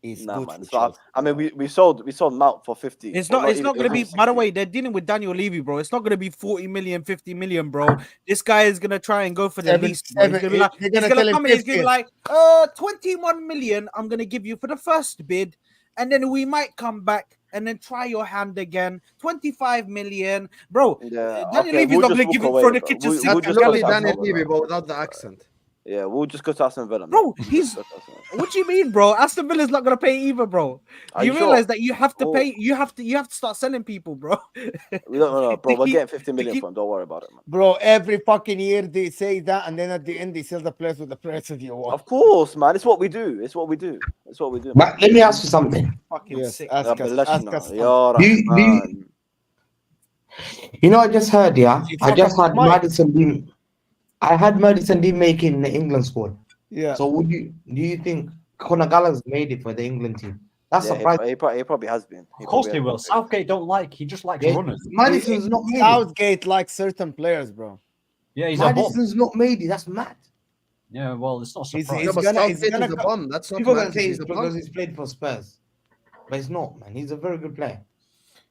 Is
Nah,
good
man.
for
So,
Chelsea.
I mean, we sold Mount for 50.
It's
Well,
not. It's
even-
not going to be.
even
By the
60.
way, they're dealing with Daniel Levy, bro. It's not going to be 40 million, 50 million, bro. This guy is going to try and go for the least. Bro. He's going to be like,
they're
he's
gonna
going
tell
to
him
come in. He's going to
50.
be like, 21 million. I'm going to give you for the first bid, and then we might come back and then try your hand again. 25 million, bro.
Yeah,
Daniel
okay,
Levy's
we'll
not
just
going to give
walk
it for
away,
the
bro.
kitchen
We'll
sink.
just
That's
go to
literally
Aston
Daniel
Villa,
Levy,
bro.
but without the accent.
Yeah, we'll just go to Aston Villa. man.
Bro, he's.
Go to Aston Villa.
What do you mean, bro? Aston Villa's not gonna pay either, bro.
Are
You
you
realize
sure?
that you have to
Oh.
pay. You have to start selling people, bro.
We don't know, bro. We're
keep-
getting 50 million
keep-
from. Don't worry about it, man.
Bro, every fucking year they say that, and then at the end they sell the players with the price that you want.
Of course, man. It's what we do. It's what we do. It's what we do. man.
But let me ask you something.
Fucking
Yes,
sick.
ask
Ya
us,
Bellashna,
ask us.
Ya
Do you-
Rahman.
You know, I just heard, yeah.
You
I
fuck
just
up
had
the mic.
Madison Dean. I had Madison Dean making the England squad.
Yeah.
So do you think Conor Gallagher's made it for the England team? That's
Yeah,
surprising.
he probably has been.
Of course they will. Southgate don't like. He just likes
Yeah,
runners.
Madison's not made it.
Southgate likes certain players, bro.
Yeah, he's a bum.
Madison's not made it. That's mad.
Yeah, well, it's not
He's-
surprising.
Yeah, but
gonna-
Southgate
gonna
is a
co-
bum. That's not
People
mad
can say
he's
it's
a bum.
because he's played for Spurs, but it's not, man. He's a very good player.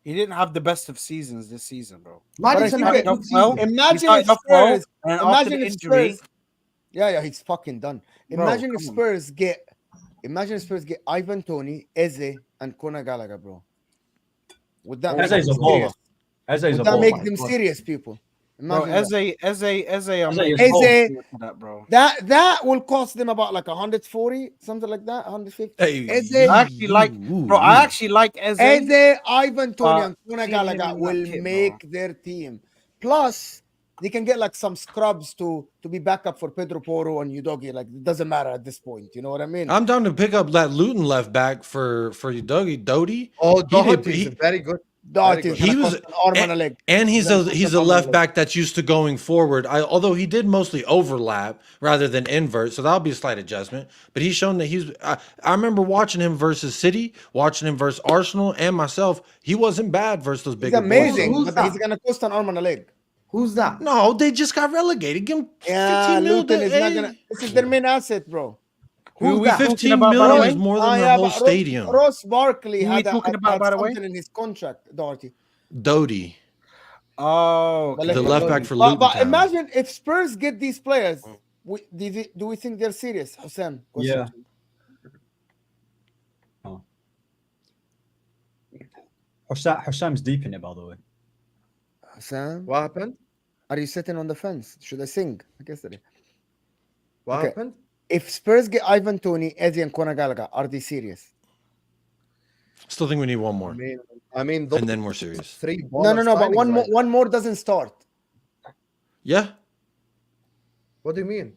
He didn't have the best of seasons this season, bro.
Madison
I
had a
think
good
it- well,
season.
Imagine
started
if
off well,
Spurs.
and after
Imagine
the
if
injury,
Spurs. Yeah, he's fucking done.
Bro,
Imagine if
come on.
Spurs get. Imagine Spurs get Ivan Toney, Eze, and Conor Gallagher, bro. Would that
Eze's
make
a
them
baller.
serious?
Eze's a
Would that
baller.
make
my
them
God.
serious, people?
bro,
Imagine that.
Eze, I'm
Eze
not
is
even
cold.
for that, bro.
That will cost them about like 140, something like that, 150.
Hey,
Eze,
I actually like, bro. I actually like Eze.
Eze, Ivan Toney, and Conor
seeing him
Gallagher
in that
will
kit, bro.
make their team. Plus, they can get like some scrubs to be backup for Pedro Porro and Udogi. Like it doesn't matter at this point. You know what I mean?
I'm down to pick up that Luton left back for Doughty.
Oh,
He
Doherty is very good.
That
Very
is
good.
He
gonna
was
cost an arm and a leg.
and he's
That's
a he's a
phenomenal.
left back that's used to going forward. Although he did mostly overlap rather than invert, so that'll be a slight adjustment. But he's shown that he's. I remember watching him versus City, watching him versus Arsenal, and myself. He wasn't bad versus those
He's
bigger boys.
amazing,
Who's
but
that?
he's gonna cost an arm and a leg.
Who's that?
No, they just got relegated. Give him 15 mil.
Luton is not gonna. This is their main asset, bro.
Who's that?
15
about, by the
million
way?
is more than their
Yeah,
whole
but
stadium.
Ross Barkley
Who we
had
talking about, by the way?
something in his contract, Doherty.
Doty,
Oh,
But
okay.
the left back for
But,
Luton Town.
imagine if Spurs get these players. Do we think they're serious, Hussein?
Yeah. Hussam's deep in it, by the way.
Hussein,
What happened?
are you sitting on the fence? Should I sing? Like yesterday.
What
Okay.
happened?
If Spurs get Ivan Toney, Eze, and Conor Gallagher, are they serious?
Still think we need one more.
I mean,
And then we're serious.
three.
No. But
signings
one more doesn't start.
Yeah.
What do you mean?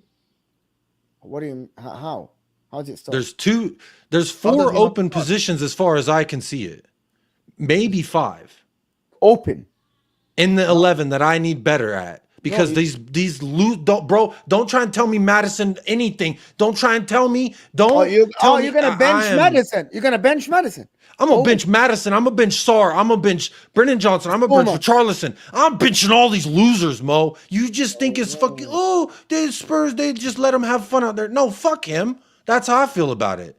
What do you? How? How does it start?
There's
does
four
he
open
not start?
positions as far as I can see it. Maybe 5
Open.
in the 11 that I need better at. Because
No,
these don't try and tell me Madison anything. Don't try and tell me. Don't
Oh, you're gonna bench Madison. You're gonna bench Madison.
I'm gonna bench Madison. I'm gonna bench Sarr. I'm gonna bench Brennan Johnson. I'm gonna bench Richarlison. I'm benching all these losers, Mo. You just think it's fucking they Spurs, they just let him have fun out there. No, fuck him. That's how I feel about it.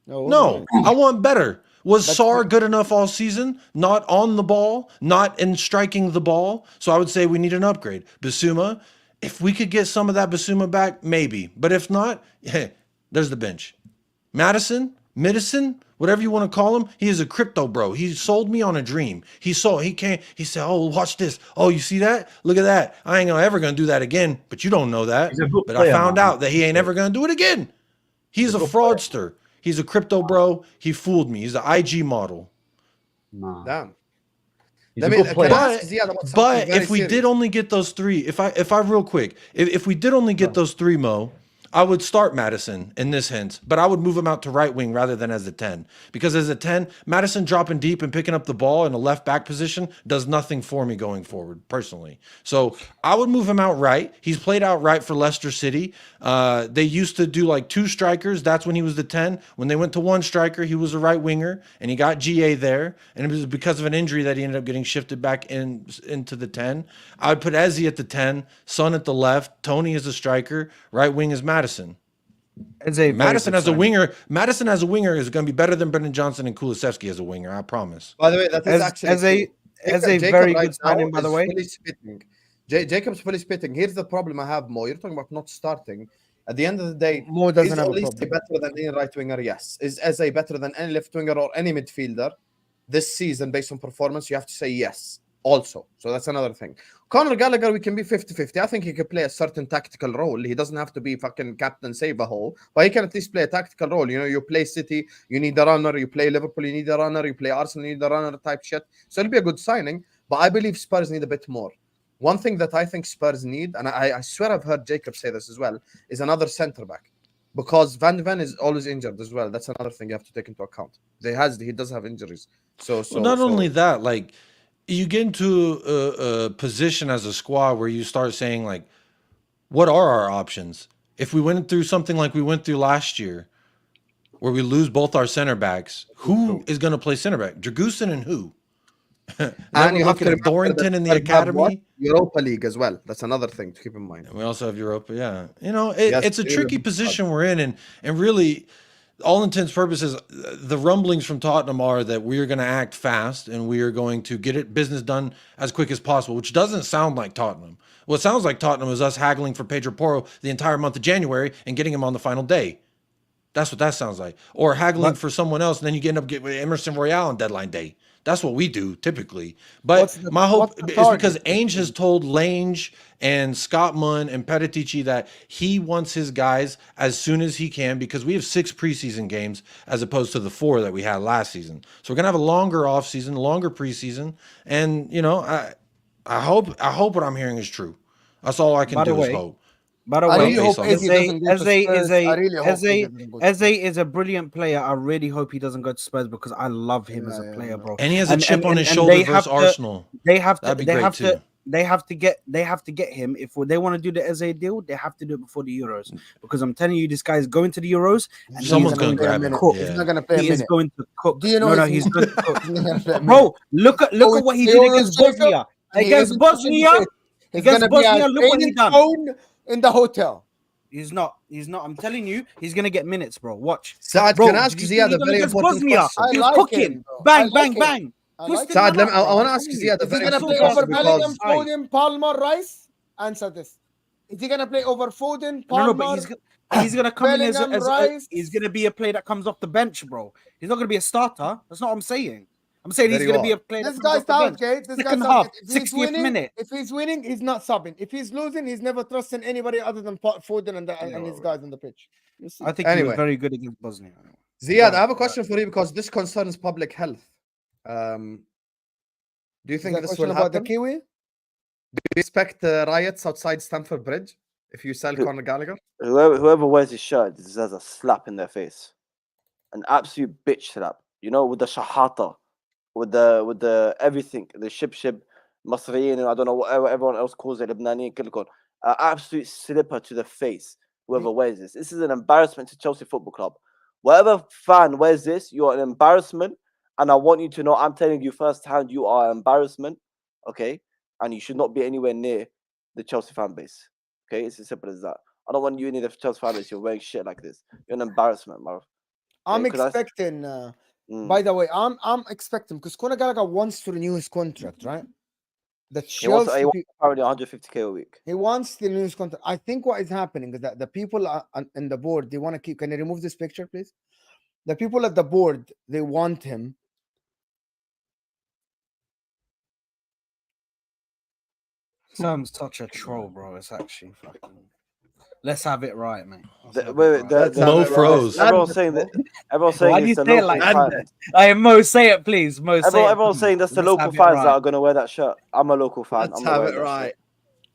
No, I want better. Was Sarr good enough all season? Not on the ball, not in striking the ball. So I would say we need an upgrade. Basuma, if we could get some of that Basuma back, maybe. But if not, hey, there's the bench. Madison, whatever you want to call him, he is a crypto bro. He sold me on a dream. He said, oh, watch this. Oh, you see that? Look at that. I ain't ever gonna do that again. But you don't know that. But I found out that he ain't ever gonna do it again. He's a fraudster. He's a crypto bro. He fooled me. He's an IG model.
Nah.
Damn.
He's a good player.
But if we did only get those 3, if I real quick, if we did only get those 3, Mo, I would start Madison in this hint, but I would move him out to right wing rather than as a 10. Because as a 10, Madison dropping deep and picking up the ball in a left back position does nothing for me going forward, personally. So I would move him out right. He's played out right for Leicester City. They used to do like 2 strikers. That's when he was the 10. When they went to 1 striker, he was a right winger, and he got GA there. And it was because of an injury that he ended up getting shifted back into the 10. I would put Eze at the 10, Son at the left, Tony as a striker, right wing is Madison. Madison as a winger is going to be better than Brendan Johnson and Kulusevski as a winger. I promise.
By the way, that is actually
as a very good signing. By the way,
Jacob's fully spitting. Here's the problem I have, Mo. You're talking about not starting. At the end of the day,
Mo doesn't
is
have a
Olise
problem.
better than any right winger? Yes. Is Eze better than any left winger or any midfielder this season based on performance? You have to say yes. Also, so that's another thing. Conor Gallagher, we can be 50-50. I think he can play a certain tactical role. He doesn't have to be fucking captain save a hole, but he can at least play a tactical role. You know, you play City, you need a runner. You play Liverpool, you need a runner. You play Arsenal, you need a runner type shit. So it'll be a good signing, but I believe Spurs need a bit more. One thing that I think Spurs need, and I swear I've heard Jacob say this as well, is another centre back. Because Van de Ven is always injured as well. That's another thing you have to take into account. He does have injuries. So
not only that, like, you get into a position as a squad where you start saying, like, what are our options? If we went through something like we went through last year, where we lose both our center backs, who is going to play center back? Dragusin and who?
And you have to
at Dorrington in the academy.
Europa League as well. That's another thing to keep in mind.
And we also have Europa. Yeah, you know, it's a tricky position we're in, and really, all intents purposes, the rumblings from Tottenham are that we are going to act fast and we are going to get business done as quick as possible, which doesn't sound like Tottenham. What sounds like Tottenham is us haggling for Pedro Porro the entire month of January and getting him on the final day. That's what that sounds like. Or haggling for someone else, and then you end up getting Emerson Royale on deadline day. That's what we do typically. But my hope is because Ainge has told Lange and Scott Munn and Petitici that he wants his guys as soon as he can, because we have 6 preseason games as opposed to the 4 that we had last season. So we're gonna have a longer offseason, longer preseason, and you know, I hope what I'm hearing is true. That's all I can do is hope.
By the way, Eze is a brilliant player. I really hope he doesn't go to Spurs because I love him as a player, bro.
And he has a chip on his shoulder versus Arsenal.
They have to get him. If they want to do the Eze deal, they have to do it before the Euros. Because I'm telling you, this guy is going to the Euros and
someone's going to grab him.
He's not going to play a minute.
He is going to cook.
Do you know
he's going to cook. Bro, look at what he did against Bosnia. Against Bosnia.
He's
Against
gonna be
Bosnia,
a
look what he
training
done.
phone in the hotel.
He's not. I'm telling you, he's gonna get minutes, bro. Watch.
Saad,
Bro,
can I ask
did you see
Ziad
what he
a
done
very
against
important
Bosnia?
question?
I
He was
like
cooking.
him, bro. I
Bang,
like
bang,
him.
bang.
I
Twisted
like him.
Saad,
man up,
I
bro.
want to
I'm
ask
telling
Ziad
you.
a
Is he
very
gonna play
important
over
question
Bellingham,
because
Foden, Palmer, Rice? Answer this. Is he gonna play over Foden,
No,
Palmer,
but he's gonna come in
Bellingham,
as
Rice?
he's gonna be a player that comes off the bench, bro. He's not gonna be a starter. That's not what I'm saying. I'm saying he's
very
gonna be
well.
a player that
This
comes
guy's
off the bench.
Southgate. This guy's
Second
Southgate.
half,
If he's
60th
winning,
minute.
if he's winning, he's not subbing. If he's losing, he's never trusting anybody other than Foden and his guys on the pitch. You see.
I think he was
Anyway.
very good against Bosnia.
Ziad, I have a question for you because this concerns public health. Do you
Is
think
that
this
question
will
about
happen?
the Kiwi?
Do you expect riots outside Stamford Bridge if you sell Conor Gallagher?
Whoever wears his shirt deserves a slap in their face, an absolute bitch slap. You know, with the shahata, with the everything, the shib, Masriyin, and I don't know whatever everyone else calls it, Lebanese, an absolute slipper to the face. Whoever wears this is an embarrassment to Chelsea Football Club. Whatever fan wears this, you are an embarrassment, and I want you to know. I'm telling you firsthand, you are an embarrassment. Okay, and you should not be anywhere near the Chelsea fan base. Okay, it's as simple as that. I don't want you in the Chelsea fan base. You're wearing shit like this. You're an embarrassment, bro.
I'm
'cause I-
expecting. By the way, I'm expecting because Conor Gallagher wants to renew his contract, right? The
He wants
Chelsea
apparently 150k a week.
he wants the news contract. I think what is happening is that the people in the board they want to keep. Can you remove this picture, please? The people at the board they want him.
Sam's such a troll, bro. It's actually fucking. Let's have it right, mate.
Mo froze.
Everyone's saying that. Everyone's saying
Why do you
it's the
say it
local
like
fans.
that? I am Mo. Say it, please. Mo. Say
Everyone's saying that's the local fans that are going to wear that shirt. I'm a local fan.
Let's
I'm not
have
wearing
it
that
right.
shirt.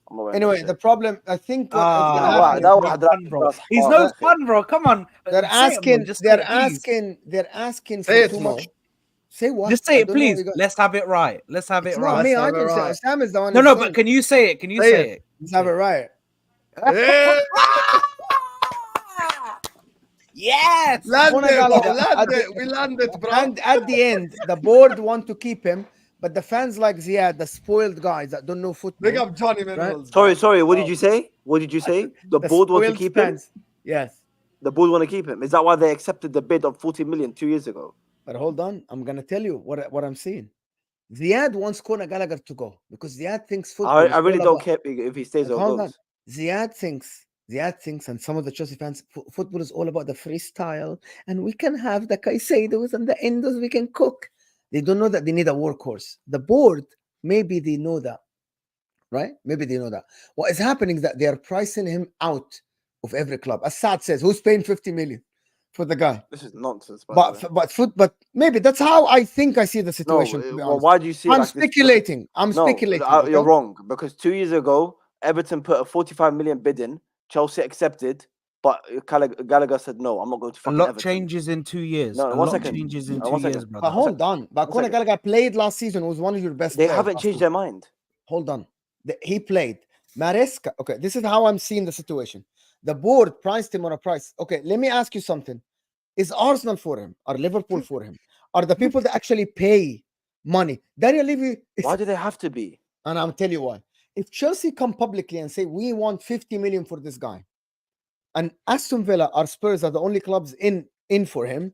I'm not wearing
Anyway,
that
the
shirt.
problem I think what is
Ah,
happening,
bro. He's no fun, bro. Come on.
they're
Say it, Mo.
asking.
Just say
They're
it, please.
asking. They're asking
Say
for
it,
too
Mo.
much. Say what?
Just say
I
it,
don't know what
please.
you got.
Let's have it right. Let's have it
It's
right.
not me.
Let's
I
have it
didn't say.
right.
Sam is the one.
No,
who's
no,
saying
but can you say it? Can you
Say
say
it.
it?
Let's have it right.
Yeah.
Yes.
Conor Gallagher,
We landed, bro.
And at the end, the board want to keep him, but the fans like Ziad, the spoiled guys that don't know football.
Big up Johnny Minerals.
Sorry. What did you say? What did you say? The board want to
spoiled
keep
fans.
him.
Yes.
The board want to keep him. Is that why they accepted the bid of 40 million 2 years ago?
But hold on, I'm gonna tell you what I'm seeing. Ziad wants Conor Gallagher to go because Ziad thinks football.
I really don't care if he stays or
Hold on.
goes.
Ziad thinks, and some of the Chelsea fans, football is all about the freestyle, and we can have the Caicedos and the Endos, we can cook. They don't know that they need a workhorse. The board, maybe they know that, right? Maybe they know that. What is happening is that they are pricing him out of every club. As Saad says, who's paying 50 million for the guy?
This is nonsense. By the way.
But maybe that's how I think I see the situation. to be
Well,
honest.
why do you see it
I'm
like this?
speculating. I'm speculating.
You're
okay?
wrong because 2 years ago, Everton put a 45 million bid in. Chelsea accepted, but Gallagher said no. I'm not going to
A
fucking
lot
Everton.
changes in 2 years.
No,
a
one
lot
second.
changes in 2
1
years,
second.
brother.
But hold on. But Conor
second.
Gallagher played last season. Was one of your best.
They
players
haven't
last
changed
season.
their mind.
Hold on. He played. Maresca. Okay, this is how I'm seeing the situation. The board priced him on a price. Okay, let me ask you something. Is Arsenal for him? Are Liverpool for him? Are the people that actually pay money? Daniel Levy.
Why do they have to be?
And I'll tell you why. If Chelsea come publicly and say we want 50 million for this guy, and Aston Villa or Spurs are the only clubs in for him,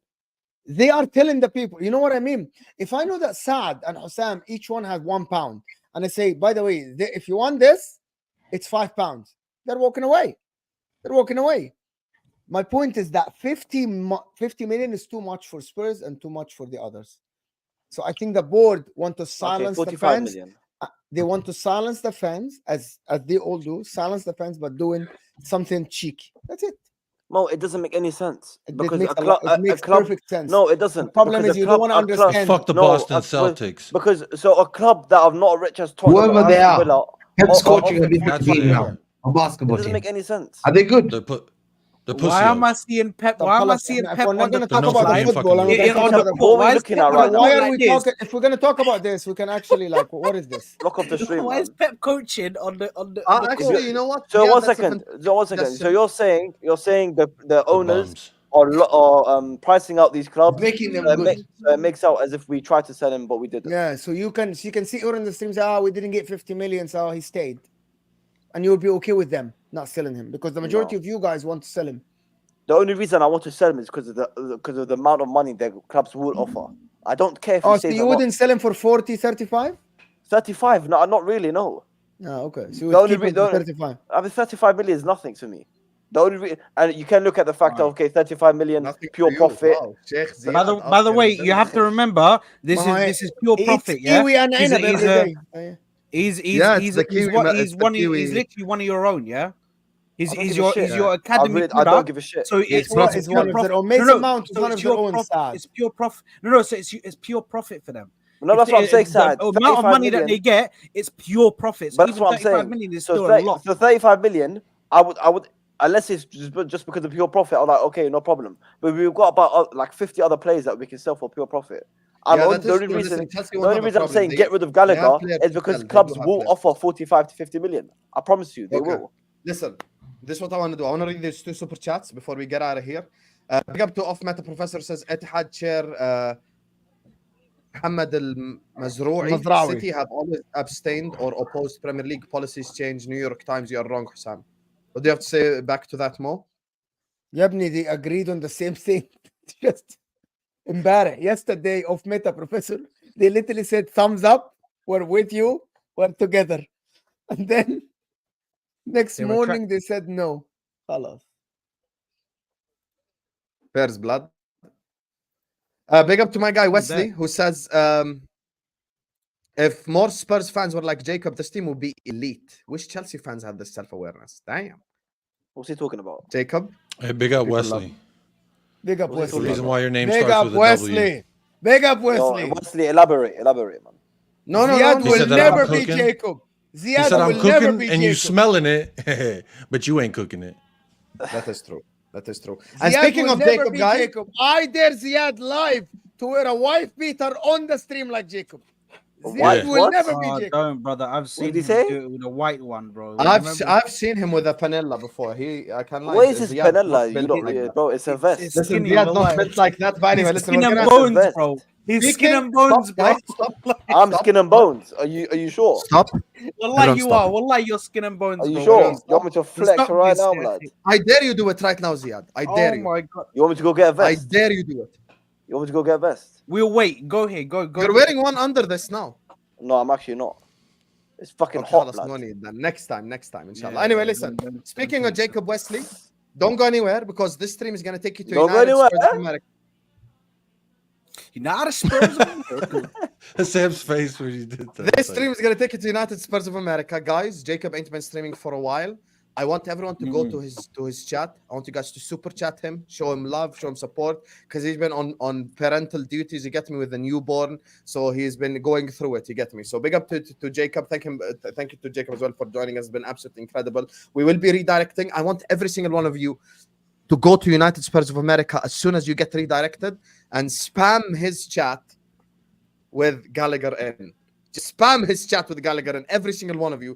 they are telling the people, you know what I mean? If I know that Saad and Hussam, each one has £1, and I say, by the way, if you want this, it's £5. They're walking away. They're walking away. My point is that 50 million is too much for Spurs and too much for the others. So I think the board want to silence the
45
fans.
million.
They want to silence the fans as they all do, silence the fans, but doing something cheeky. That's it.
Mo, it doesn't make any sense because
makes
a
makes
club.
perfect sense.
No, it doesn't.
The problem
because
is
a
you
club,
don't want to
a club-
understand.
Fuck the
No,
Boston
a-
Celtics.
Because a club that are not rich as Tottenham,
Whoever
or
they
Aston
are,
Villa,
Pep's
or
coaching a different
That's
team
fair.
now. A
It
basketball
doesn't
team.
make any sense.
Are they good?
The
Why am I
pussy.
seeing Pep?
The
Why am I
Palace-
seeing
if
Pep
we're not
on the
going to talk
They're not
about the
playing
football, and we're
fucking
going to talk
on
about
the
the
court?
What are we
Why is
looking
Pep
at
on
right
the
now?
why
court
are
like
we
this?
talking? If we're going to talk about this, we can actually what is this?
Lock off the stream,
Why
man.
is Pep coaching on the
Actually, you know what?
So
Yeah,
one
that's a
second.
fan-
So 1 second.
that's
So
a-
you're saying the
The
owners
bums.
are pricing out these clubs.
Making them
So
good.
it makes out as if we tried to sell him, but we didn't.
Yeah, so you can see her in the streams. We didn't get 50 million, so he stayed.
and you'll be okay with them not selling him because the majority
No.
of you guys want to sell him.
The only reason I want to sell him is because of the amount of money the clubs will offer. I don't care if he
Oh, so
stays
you
or not.
wouldn't sell him for 40, 35?
35? No, not really. No.
Oh, okay. So you
The
would
only
keep
re-
him
the
for
only-
35.
I mean, 35 million is nothing to me. The only and you can look at the fact that okay, 35 million
Nothing
pure
to you.
profit.
Wow. Sheikh Ziad
By the
asking
way,
them.
you have to remember this
My-
is pure
He eats
profit. Yeah,
kiwi and
He's a-
inab
he's
every
a-
day. Oh, yeah.
he's
Yeah, it's
he's
the
he's
kiwi,
what
it's
he's
the
one. He's
kiwi.
literally one of your own. Yeah,
I don't give a shit.
he's your
I
academy
don't
product.
give a shit.
So it's
What
it's
is
pure
one of their
profit.
own? Mason Mount is
so
one
it's
of their
pure
own,
profit.
Saad.
It's pure profit. No, so it's pure profit for them.
No, that's what I'm saying,
The
Saad.
amount of
35
money that
million,
they get, it's pure profit. So
but that's
even
what I'm
35
saying.
million is
So,
still a lot.
so 35 million, I would, unless it's just because of pure profit, I'm like, okay, no problem. But we've got about like 50 other players that we can sell for pure profit. And
Yeah,
the
that is
only
true.
reason,
Listen, Chelsea
the
won't
only
have a
reason I'm
problem.
saying
They-
get rid of
they have
Gallagher
players
is
to
because
sell. They
clubs
do have
will
players.
offer 45 to 50 million. I promise you, they
Okay.
will.
Listen, this is what I want to do. I want to read these 2 super chats before we get out of here. Big up to Off Meta Professor says Etihad chair Mohammed Al-Mazroui.
Mazraoui.
City have always abstained or opposed Premier League policies change. New York Times, you are wrong, Hussam. What do you have to say back to that, Mo?
Yabni, they agreed on the same thing. Just embarrassed. Yesterday, of Meta Professor, they literally said, thumbs up, we're with you, we're together. And then next
They
morning, they said no. Khalas.
Bears blood. Big up to my guy Wesley, who says if more Spurs fans were like Jacob, this team would be elite. Wish Chelsea fans had this self-awareness. Damn.
What's he talking about?
Jacob.
Hey, big up
People
Wesley.
Big up
The
Wesley.
reason why your name
Big
starts
up
with a W.
Wesley. Big up
No,
Wesley.
Wesley, elaborate, man.
No,
Ziad
He
will
said that I'm
never be
cooking.
Jacob.
He
Ziad
said I'm
will never
cooking
be
and you
Jacob.
smelling it, but you ain't cooking it.
That is true. That is true. And
Ziad
speaking
will
of
never
Jacob,
be
guys,
Jacob. I dare Ziad live to wear a wife beater on the stream like Jacob. Ziad
White
will
what?
never be
Oh,
Jacob.
don't, brother. I've seen
did he
him
say?
do it with a white one, bro.
I've
Remember-
seen him with a panella before. I can lie.
What is this
Ziad's not
panella?
built
You don't,
like that.
bro. It's a
It's
vest.
Listen,
skinny,
Ziad's not
wallahi.
built like that. But anyway,
He's
listen,
skin
we're
and
gonna
That's a
bones,
vest.
bro. He's
Speaking-
skin and bones,
stop,
bro.
guys, stop.
I'm
Stop.
skin and bones. Are you sure?
Stop.
Wallahi,
Everyone
you
stop.
are. Wallahi, you're skin and bones,
Are you
bro.
sure?
Everyone
You want me to flex
Stop
right
this,
now,
yeah.
blood?
I dare you do it right now, Ziad. I dare
Oh
you.
my god.
You want me to go get a
I
vest?
dare you do it.
You want me to go get a vest?
We'll wait. Go here. Go.
You're wearing one under this now.
No, I'm actually not. It's fucking
Okay,
hot,
خلاص,
blood.
no need then. Next time, inshallah.
Yeah,
Anyway,
yeah,
listen.
then-
Speaking of Jacob Wesley, don't go anywhere because this stream is gonna take you to
Don't go
United
anywhere,
Spurs of America.
You're not a Spurs.
Sam's face when you did that.
This stream is gonna take you to United Spurs of America, guys. Jacob ain't been streaming for a while. I want everyone to go to his chat. I want you guys to super chat him, show him love, show him support, because he's been on parental duties. You get me with a newborn, so he's been going through it. You get me. So big up to Jacob. Thank you to Jacob as well for joining us. It's been absolutely incredible. We will be redirecting. I want every single one of you to go to United Spurs of America as soon as you get redirected and spam his chat with Gallagher in. Just spam his chat with Gallagher and every single one of you.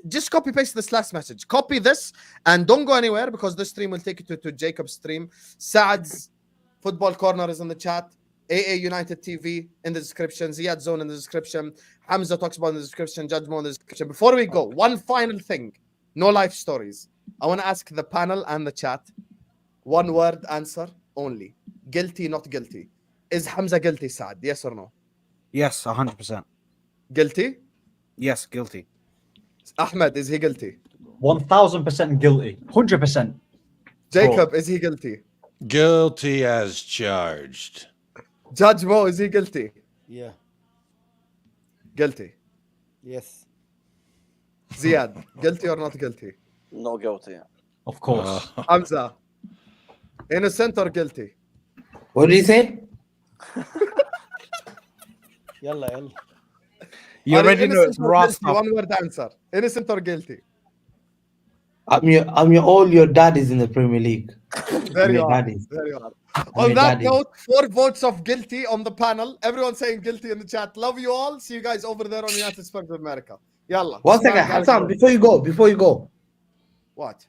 Just copy paste this last message. Copy this and don't go anywhere because this stream will take you to Jacob's stream. Saad's Football Corner is in the chat. AA United TV in the description. Ziad Zone in the description. Hamza Talks About in the description. Judge Mo in the description. Before we go, one final thing. No life stories. I want to ask the panel and the chat. One word answer only. Guilty, not guilty. Is Hamza guilty, Saad? Yes or no?
Yes, 100%.
Guilty?
Yes, guilty.
Ahmed, is he guilty?
1000% guilty. 100%.
Jacob, is he guilty?
Guilty as charged.
Judge Mo, is he guilty?
Yeah.
Guilty.
Yes.
Ziad, guilty or not guilty?
Not guilty.
Of course.
Hamza, innocent or guilty?
What did he say?
Yalla, yalla.
You
Are
already know
innocent
it's
or
raw
guilty?
stuff.
One word answer. Innocent or guilty?
All your daddies in the Premier League.
Very
your
hard.
daddies.
Very hard.
I'm
On
your
that
daddy.
note, 4 votes of guilty on the panel. Everyone saying guilty in the chat. Love you all. See you guys over there on United Spurs of America. Yalla.
One second,
Spam
Hassan,
Gallagher.
before you go,
What?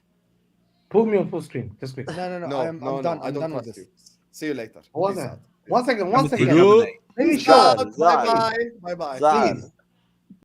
put me on full screen. Just quick.
No,
No,
I'm done.
I
I'm
don't
done with
trust
this.
you. See you later.
One
Peace
second.
out.
One second.
I'm
Let me
good.
show.
Bye bye. Bye bye.
Zad.
Please.